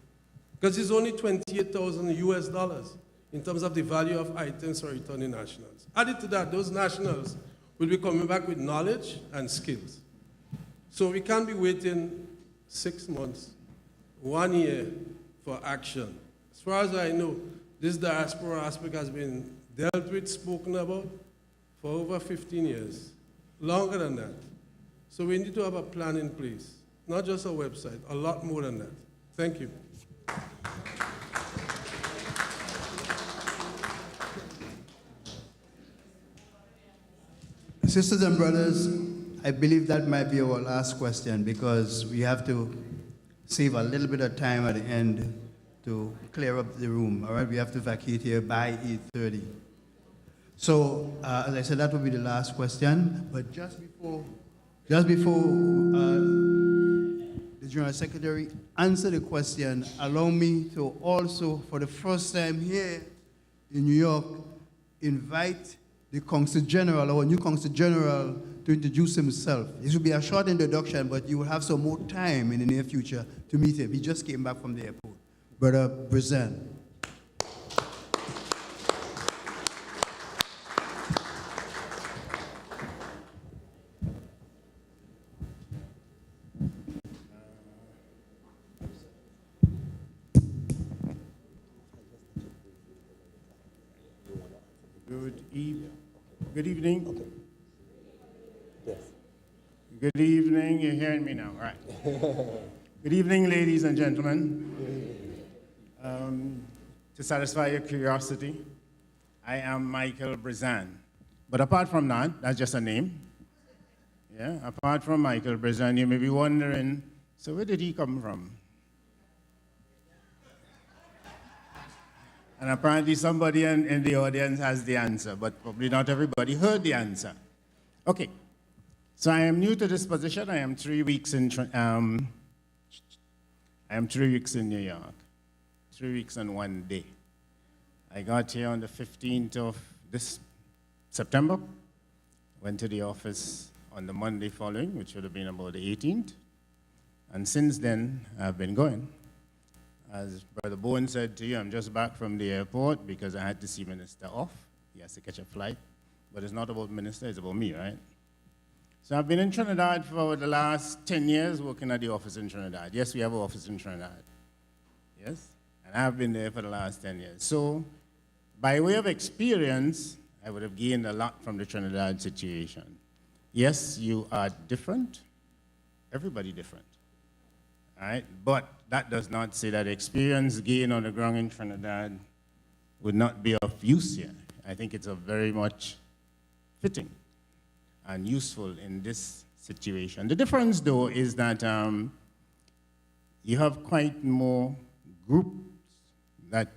because it's only 28,000 US dollars in terms of the value of items for returning nationals. Added to that, those nationals will be coming back with knowledge and skills. So we can't be waiting 6 months, 1 year for action. As far as I know, this diaspora aspect has been dealt with, spoken about for over 15 years, longer than that. So we need to have a plan in place, not just a website, a lot more than that. Thank you. Sisters and brothers, I believe that might be our last question because we have to save a little bit of time at the end to clear up the room. All right, we have to vacate here by 8:30. So, as I said, that will be the last question. But just before the General Secretary answer the question, allow me to also, for the first time here in New York, invite the Consul General, our new Consul General, to introduce himself. This will be a short introduction, but you will have some more time in the near future to meet him. He just came back from the airport. Brother Brizan. Good evening. Okay. Yes. Good evening. You're hearing me now, all right? Good evening, ladies and gentlemen. To satisfy your curiosity, I am Michael Brizan. But apart from that, that's just a name. Yeah. Apart from Michael Brizan, you may be wondering, so where did he come from? And apparently somebody in the audience has the answer, but probably not everybody heard the answer. Okay, so I am new to this position. I am 3 weeks in. I am 3 weeks in New York, 3 weeks and 1 day. I got here on the 15th of this September. Went to the office on the Monday following, which would have been about the 18th, and since then I've been going. As Brother Bowen said to you, I'm just back from the airport because I had to see Minister off. He has to catch a flight. But it's not about Minister, it's about me, right? So I've been in Trinidad for the last 10 years working at the office in Trinidad. Yes, we have an office in Trinidad. Yes? And I've been there for the last 10 years. So by way of experience, I would have gained a lot from the Trinidad situation. Yes, you are different. Everybody different. All right? But that does not say that experience gained on the ground in Trinidad would not be of use here. I think it's a very much fitting and useful in this situation. The difference, though, is that you have quite more groups that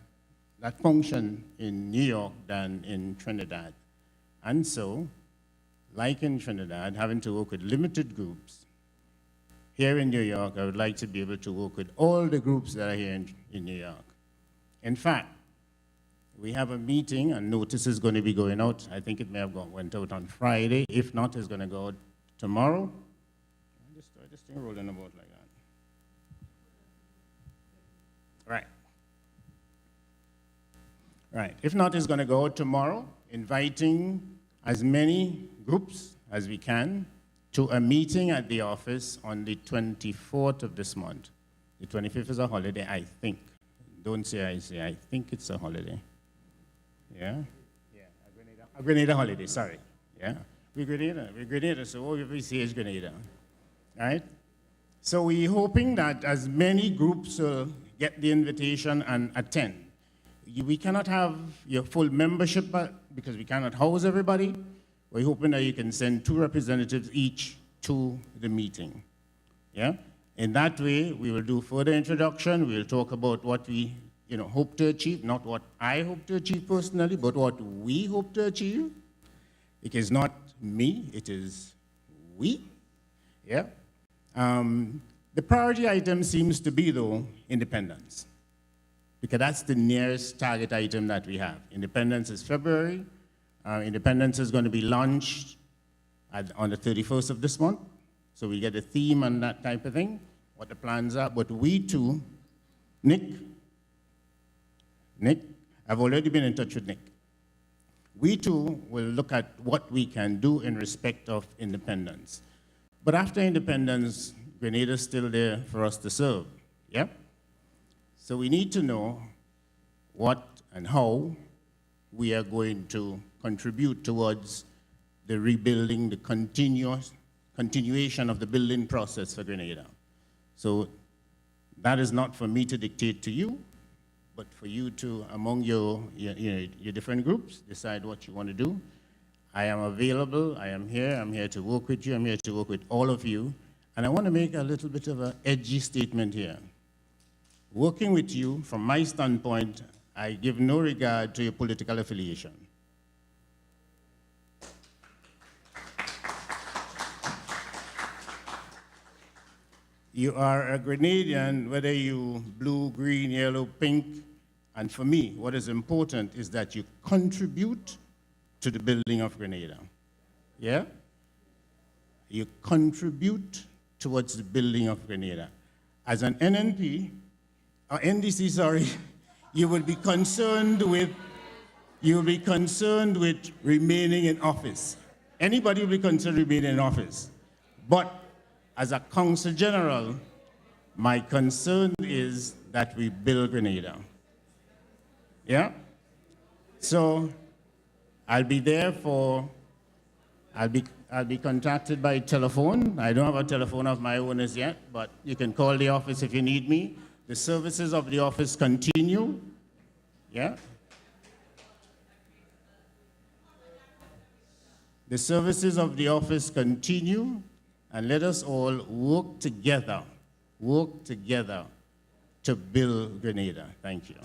function in New York than in Trinidad. And so, like in Trinidad, having to work with limited groups, here in New York, I would like to be able to work with all the groups that are here in New York. In fact, we have a meeting, and notice is going to be going out. I think it may have went out on Friday. If not, it's going to go out tomorrow. This thing rolling about like that. Right. Right. If not, it's going to go out tomorrow, inviting as many groups as we can to a meeting at the office on the 24th of this month. The 25th is a holiday, I think. Don't say I say, I think it's a holiday. Yeah? Yeah, a Grenada holiday, sorry. Yeah? We're Grenada, so all we say is Grenada. All right? So we're hoping that as many groups will get the invitation and attend. We cannot have your full membership because we cannot house everybody. We're hoping that you can send 2 representatives each to the meeting. Yeah? In that way, we will do further introduction. We'll talk about what we hope to achieve, not what I hope to achieve personally, but what we hope to achieve. It is not me, it is we. Yeah? The priority item seems to be, though, independence, because that's the nearest target item that we have. Independence is February. Independence is going to be launched on the 31st of this month. So we get a theme and that type of thing, what the plans are. But we too, Nick, Nick. I've already been in touch with Nick. We too will look at what we can do in respect of independence. But after independence, Grenada is still there for us to serve, yeah? So we need to know what and how we are going to contribute towards the rebuilding, the continuation of the building process for Grenada. So that is not for me to dictate to you, but for you to, among your different groups, decide what you want to do. I am available, I'm here to work with you, I'm here to work with all of you. And I want to make a little bit of an edgy statement here. Working with you, from my standpoint, I give no regard to your political affiliation. You are a Grenadian, whether you blue, green, yellow, pink, and for me, what is important is that you contribute to the building of Grenada. Yeah? You contribute towards the building of Grenada. As an NNP, or NDC, sorry, you will be concerned with remaining in office. Anybody will be concerned remaining in office. But as a Council General, my concern is that we build Grenada. Yeah? So I'll be there I'll be contacted by telephone. I don't have a telephone of my own as yet, but you can call the office if you need me. The services of the office continue. Yeah? The services of the office continue, and let us all work together to build Grenada. Thank you.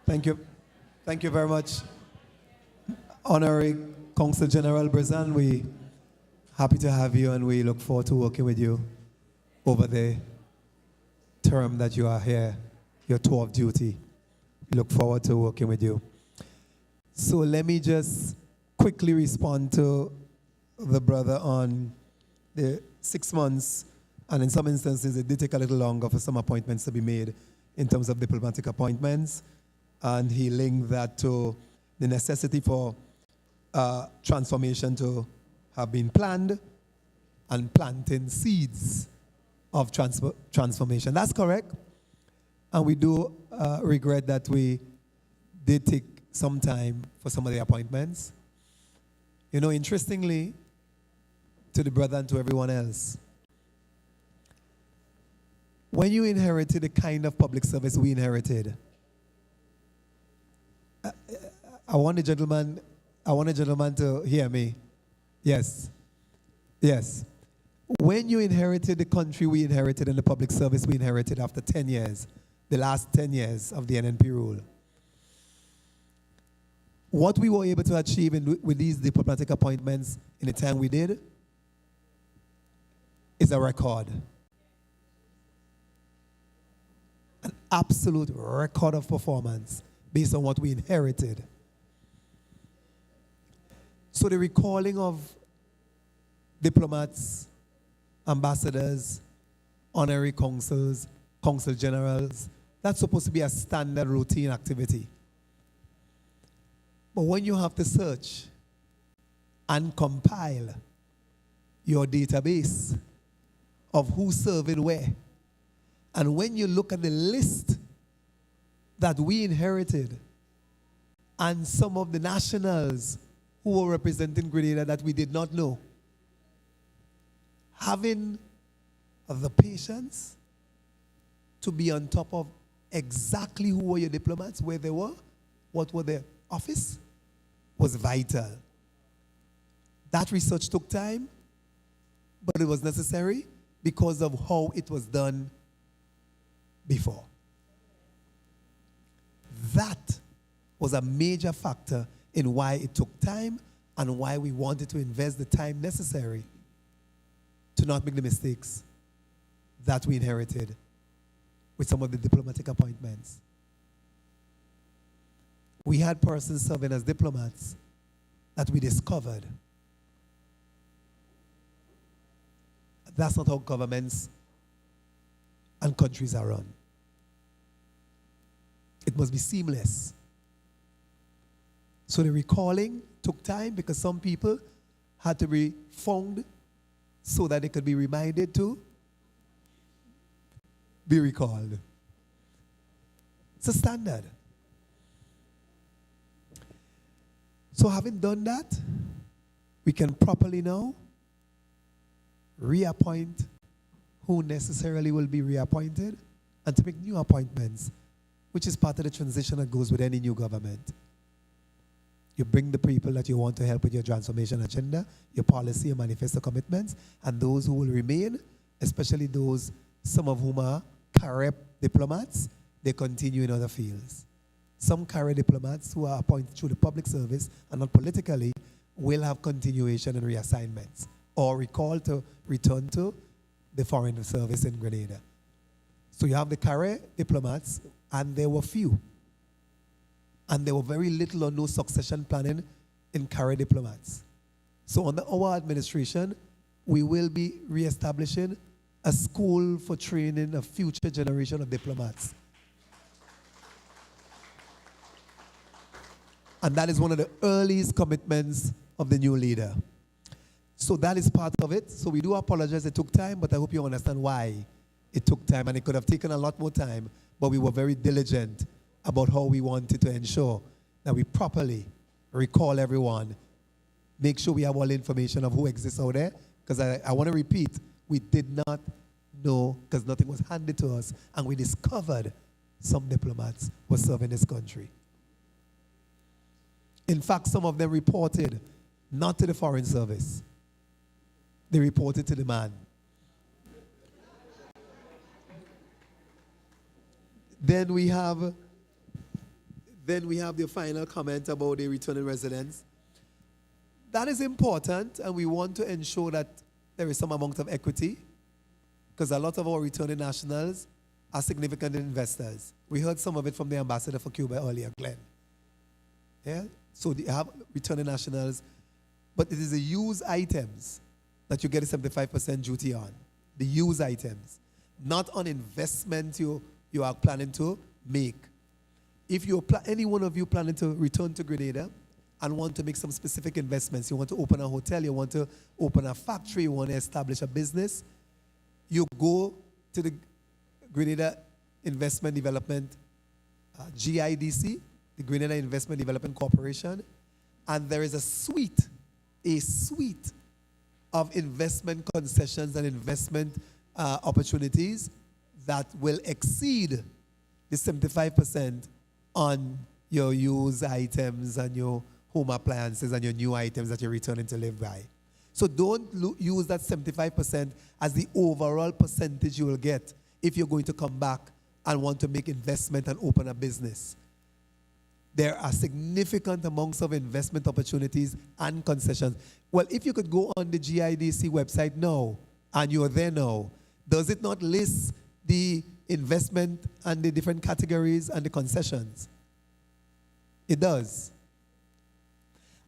Thank you. Thank you very much. Honorary Council General Brazan, we happy to have you and we look forward to working with you over the term that you are here, your tour of duty. We look forward to working with you. So let me just quickly respond to the brother on the 6 months, and in some instances it did take a little longer for some appointments to be made in terms of diplomatic appointments, and he linked that to the necessity for transformation to have been planned and planting seeds of transformation. That's correct. And we do regret that we did take some time for some of the appointments. You know, interestingly, to the brother and to everyone else, when you inherited the kind of public service we inherited, I want a gentleman to hear me. Yes. Yes. When you inherited the country we inherited and the public service we inherited after 10 years, the last 10 years of the NNP rule, what we were able to achieve with these diplomatic appointments in the time we did is a record. An absolute record of performance based on what we inherited. So the recalling of diplomats, ambassadors, honorary consuls, consul generals, that's supposed to be a standard routine activity. But when you have to search and compile your database of who's serving where, and when you look at the list that we inherited and some of the nationals who were representing Grenada that we did not know, having the patience to be on top of exactly who were your diplomats, where they were, what were their office, was vital. That research took time, but it was necessary because of how it was done before. That was a major factor in why it took time and why we wanted to invest the time necessary to not make the mistakes that we inherited with some of the diplomatic appointments. We had persons serving as diplomats that we discovered. That's not how governments and countries are run. It must be seamless. So the recalling took time because some people had to be found so that they could be reminded to be recalled. It's a standard. So having done that, we can properly now reappoint who necessarily will be reappointed and to make new appointments, which is part of the transition that goes with any new government. You bring the people that you want to help with your transformation agenda, your policy, your manifesto commitments, and those who will remain, especially those, some of whom are career diplomats, they continue in other fields. Some career diplomats who are appointed through the public service and not politically will have continuation and reassignments or recall to return to the foreign service in Grenada. So you have the career diplomats, and there were few. And there were very little or no succession planning in career diplomats. So under our administration, we will be reestablishing a school for training a future generation of diplomats. And that is one of the earliest commitments of the new leader. So that is part of it. So we do apologize it took time, but I hope you understand why it took time. And it could have taken a lot more time, but we were very diligent about how we wanted to ensure that we properly recall everyone, make sure we have all the information of who exists out there. Because I want to repeat, we did not know, because nothing was handed to us, and we discovered some diplomats were serving this country. In fact, some of them reported not to the Foreign Service. They reported to the man. Then we have the final comment about the returning residents. That is important, and we want to ensure that there is some amount of equity, because a lot of our returning nationals are significant investors. We heard some of it from the ambassador for Cuba earlier, Glenn. Yeah? So you have returning nationals, but it is the used items that you get a 75% duty on. The used items, not on investment you are planning to make. If any one of you planning to return to Grenada and want to make some specific investments, you want to open a hotel, you want to open a factory, you want to establish a business, you go to the Grenada Investment Development, GIDC, the Grenada Investment Development Corporation, and there is a suite of investment concessions and investment opportunities that will exceed the 75% on your used items and your home appliances and your new items that you're returning to live by. So don't use that 75% as the overall percentage you will get if you're going to come back and want to make investment and open a business. There are significant amounts of investment opportunities and concessions. Well, if you could go on the GIDC website now, and you're there now, does it not list the investment and the different categories and the concessions? It does.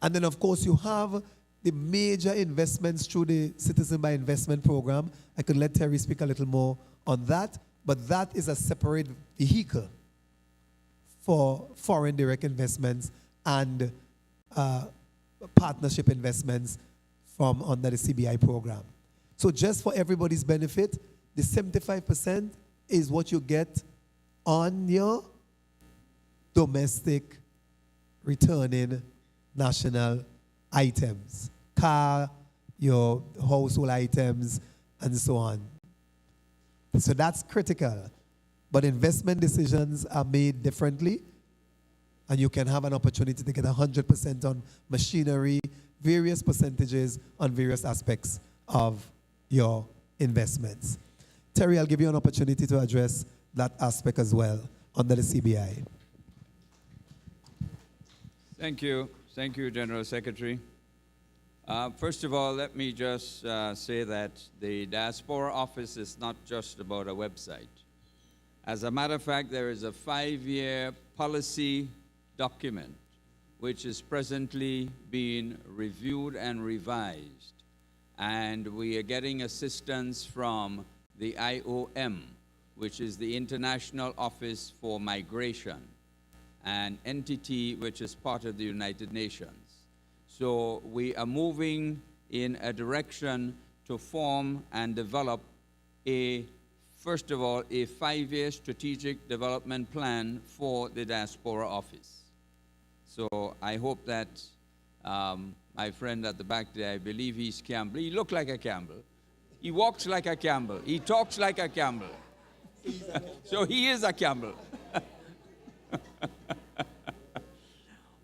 And then, of course, you have the major investments through the Citizen by Investment program. I could let Terry speak a little more on that, but that is a separate vehicle for foreign direct investments and partnership investments from under the CBI program. So just for everybody's benefit, the 75% is what you get on your domestic returning national items, car, your household items, and so on. So that's critical. But investment decisions are made differently, and you can have an opportunity to get 100% on machinery, various percentages on various aspects of your investments. Terry, I'll give you an opportunity to address that aspect as well under the CBI. Thank you. Thank you, General Secretary. First of all, let me just say that the Diaspora office is not just about a website. As a matter of fact, there is a 5-year policy document which is presently being reviewed and revised. And we are getting assistance from the IOM, which is the International Office for Migration, an entity which is part of the United Nations. So we are moving in a direction to form and develop first of all, a 5-year strategic development plan for the Diaspora office. So I hope that my friend at the back there, I believe he's Campbell. He looked like a Campbell. He walks like a Campbell. He talks like a Campbell. So he is a Campbell.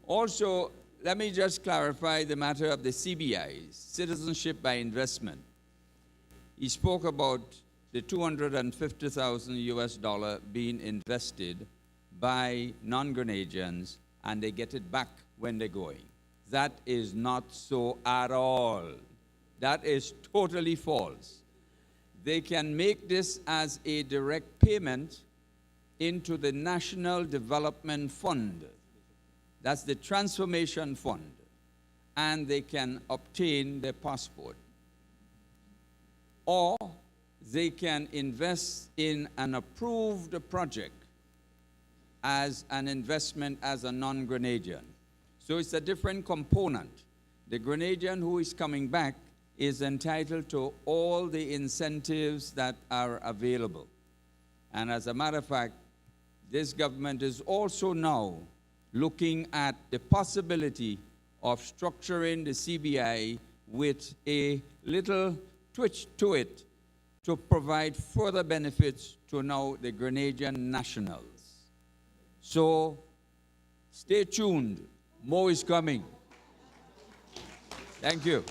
Also, let me just clarify the matter of the CBIs, Citizenship by Investment. He spoke about the $250,000 being invested by non-Grenadians, and they get it back when they're going. That is not so at all. That is totally false. They can make this as a direct payment into the National Development Fund. That's the Transformation Fund. And they can obtain their passport. Or they can invest in an approved project as an investment as a non-Grenadian. So it's a different component. The Grenadian who is coming back is entitled to all the incentives that are available. And as a matter of fact, this government is also now looking at the possibility of structuring the CBI with a little twitch to it to provide further benefits to now the Grenadian nationals. So stay tuned. More is coming. Thank you.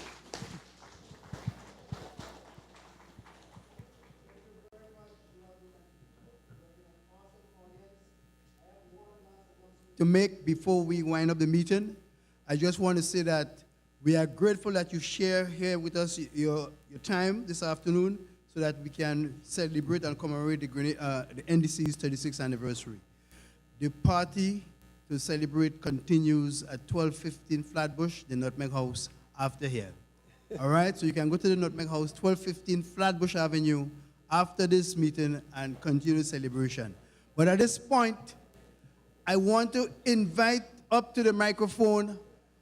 To make before we wind up the meeting, I just want to say that we are grateful that you share here with us your time this afternoon so that we can celebrate and commemorate the NDC's 36th anniversary. The party to celebrate continues at 1215 Flatbush, the Nutmeg House, after here. All right, so you can go to the Nutmeg House, 1215 Flatbush Avenue, after this meeting and continue celebration. But at this point, I want to invite up to the microphone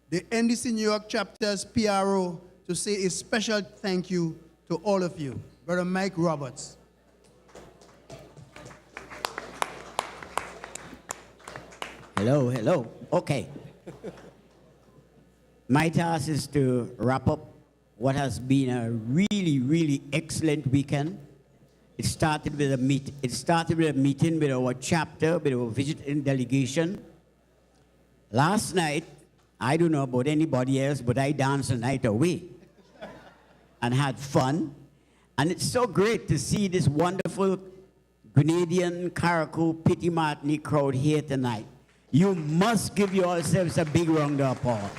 the NDC New York chapter's PRO to say a special thank you to all of you. Brother Mike Roberts. Hello, hello. Okay. My task is to wrap up what has been a really, really excellent weekend. It started with a meeting with our chapter, with our visiting delegation. Last night, I don't know about anybody else, but I danced the night away and had fun. And it's so great to see this wonderful Grenadian, Carriacou, Petit Martinique crowd here tonight. You must give yourselves a big round of applause.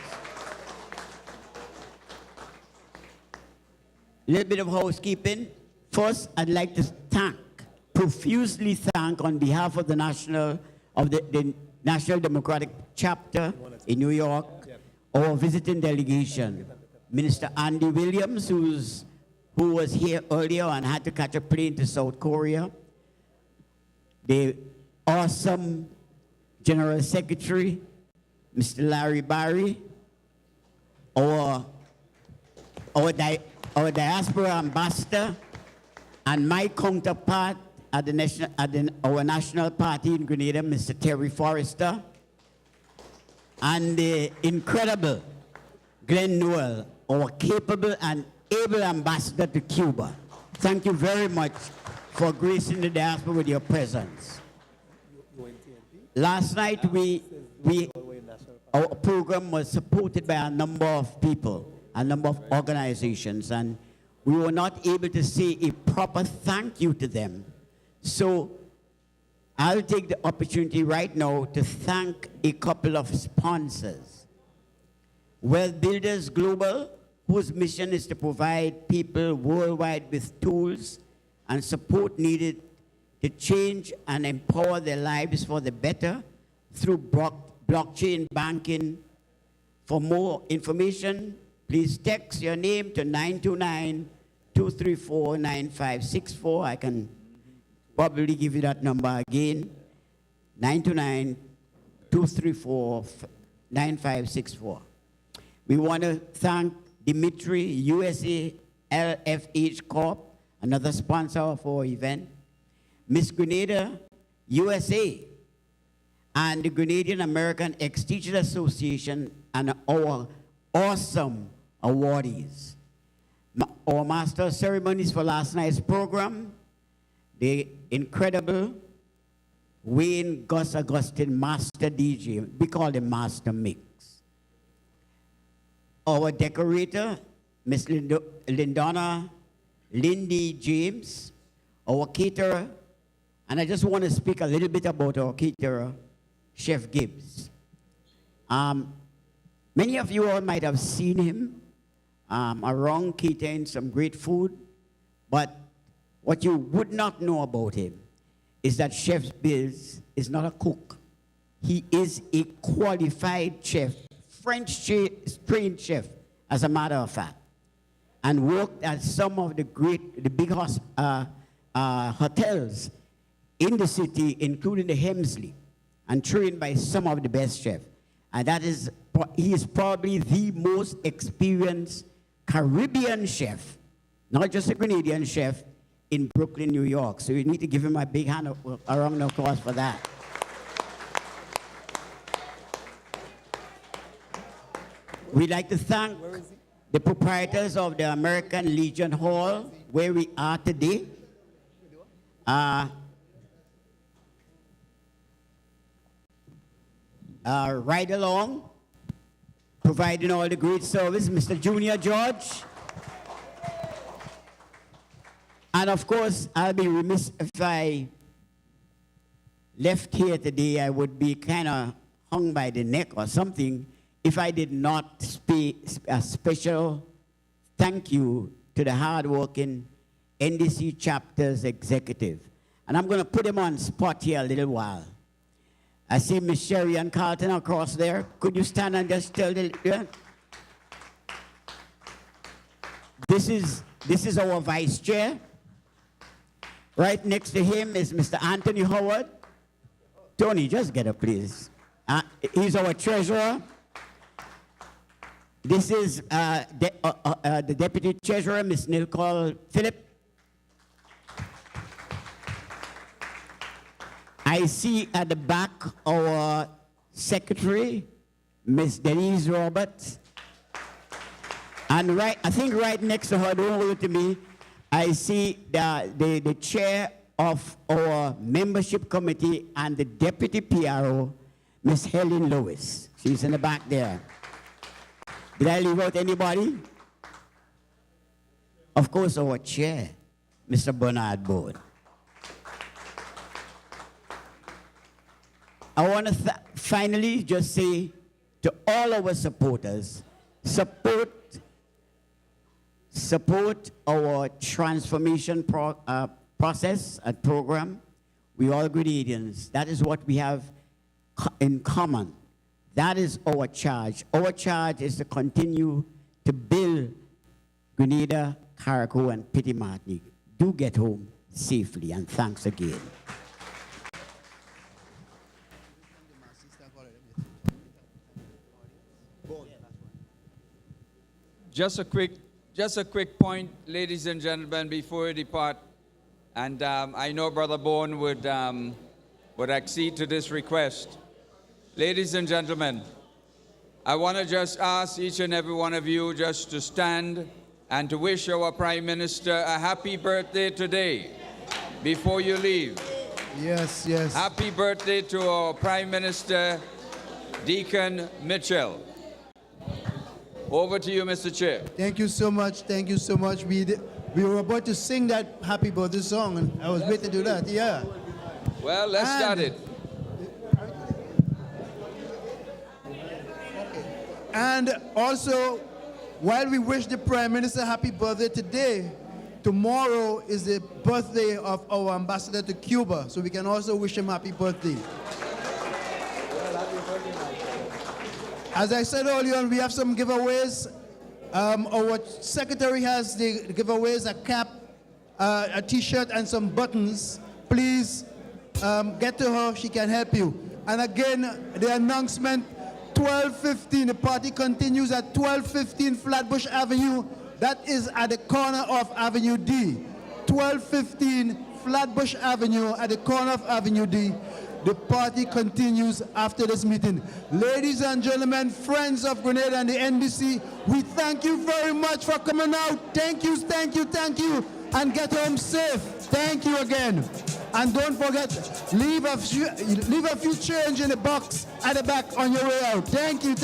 A little bit of housekeeping. First, I'd like to profusely thank on behalf of the National Democratic Chapter in New York, our visiting delegation, Minister Andy Williams, who was here earlier and had to catch a plane to South Korea, the awesome General Secretary, Mr. Larry Barry, our Diaspora Ambassador, and my counterpart at our national party in Grenada, Mr. Terry Forrester, and the incredible Glenn Noel, our capable and able ambassador to Cuba. Thank you very much for gracing the diaspora with your presence. Last night, our program was supported by a number of people, a number of organizations, and we were not able to say a proper thank you to them. So I'll take the opportunity right now to thank a couple of sponsors. Well Builders Global, whose mission is to provide people worldwide with tools and support needed to change and empower their lives for the better through blockchain banking. For more information, please text your name to 929-234-9564. I can probably give you that number again, 929-234-9564. We want to thank Dimitri, USA LFH Corp., another sponsor of our event, Miss Grenada, USA, and the Grenadian American Ex-Teachers Association, and our awesome awardees. Our master of ceremonies for last night's program, the incredible Wayne Gus Augustine Master DJ. We call him Master Mix. Our decorator, Miss Lindona Lindy James. Our caterer, and I just want to speak a little bit about our caterer, Chef Gibbs. Many of you all might have seen him around catering some great food, but what you would not know about him is that Chef Gibbs is not a cook. He is a qualified chef, French-trained chef, as a matter of fact, and worked at some of the big hotels in the city, including the Hemsley, and trained by some of the best chefs. And he is probably the most experienced Caribbean chef, not just a Grenadian chef, in Brooklyn, New York. So you need to give him a big hand, a round of applause for that. We'd like to thank the proprietors of the American Legion Hall, where we are today. Ride along, providing all the great service, Mr. Junior George. And of course, I'll be remiss if I left here today. I would be kind of hung by the neck or something if I did not speak a special thank you to the hardworking NDC chapter's executive. And I'm going to put him on spot here a little while. I see Miss Sherry and Carlton across there. Could you stand and just tell the... Yeah? This is our vice chair. Right next to him is Mr. Anthony Howard. Tony, just get up, please. He's our treasurer. This is the deputy treasurer, Ms. Nicole Phillip. I see at the back our secretary, Ms. Denise Roberts. And I think right next to her, don't hold it to me, I see the chair of our membership committee and the deputy PRO, Ms. Helen Lewis. She's in the back there. Did I leave out anybody? Of course, our chair, Mr. Bernard Bode. I want to finally just say to all our supporters, support our transformation process and program. We all Grenadians. That is what we have in common. That is our charge. Our charge is to continue to build Grenada, Carriacou, and Petit Martinique. Do get home safely, and thanks again. Just a quick point, ladies and gentlemen, before we depart. And I know Brother Bourne would accede to this request. Ladies and gentlemen, I want to just ask each and every one of you just to stand and to wish our Prime Minister a happy birthday today before you leave. Yes, yes. Happy birthday to our Prime Minister, Deacon Mitchell. Over to you, Mr. Chair. Thank you so much. Thank you so much. We were about to sing that happy birthday song, and I was waiting to do that. Yeah. Well, let's start it. And also, while we wish the Prime Minister happy birthday today, tomorrow is the birthday of our ambassador to Cuba, so we can also wish him happy birthday. As I said earlier, we have some giveaways. Our secretary has the giveaways, a cap, a t-shirt, and some buttons. Please get to her, she can help you. And again, the announcement, 12:15, the party continues at 12:15 Flatbush Avenue. That is at the corner of Avenue D. 12:15 Flatbush Avenue at the corner of Avenue D. The party continues after this meeting. Ladies and gentlemen, friends of Grenada and the NDC, we thank you very much for coming out. Thank you, thank you, thank you. And get home safe. Thank you again. And don't forget, leave a few change in the box at the back on your way out. Thank you.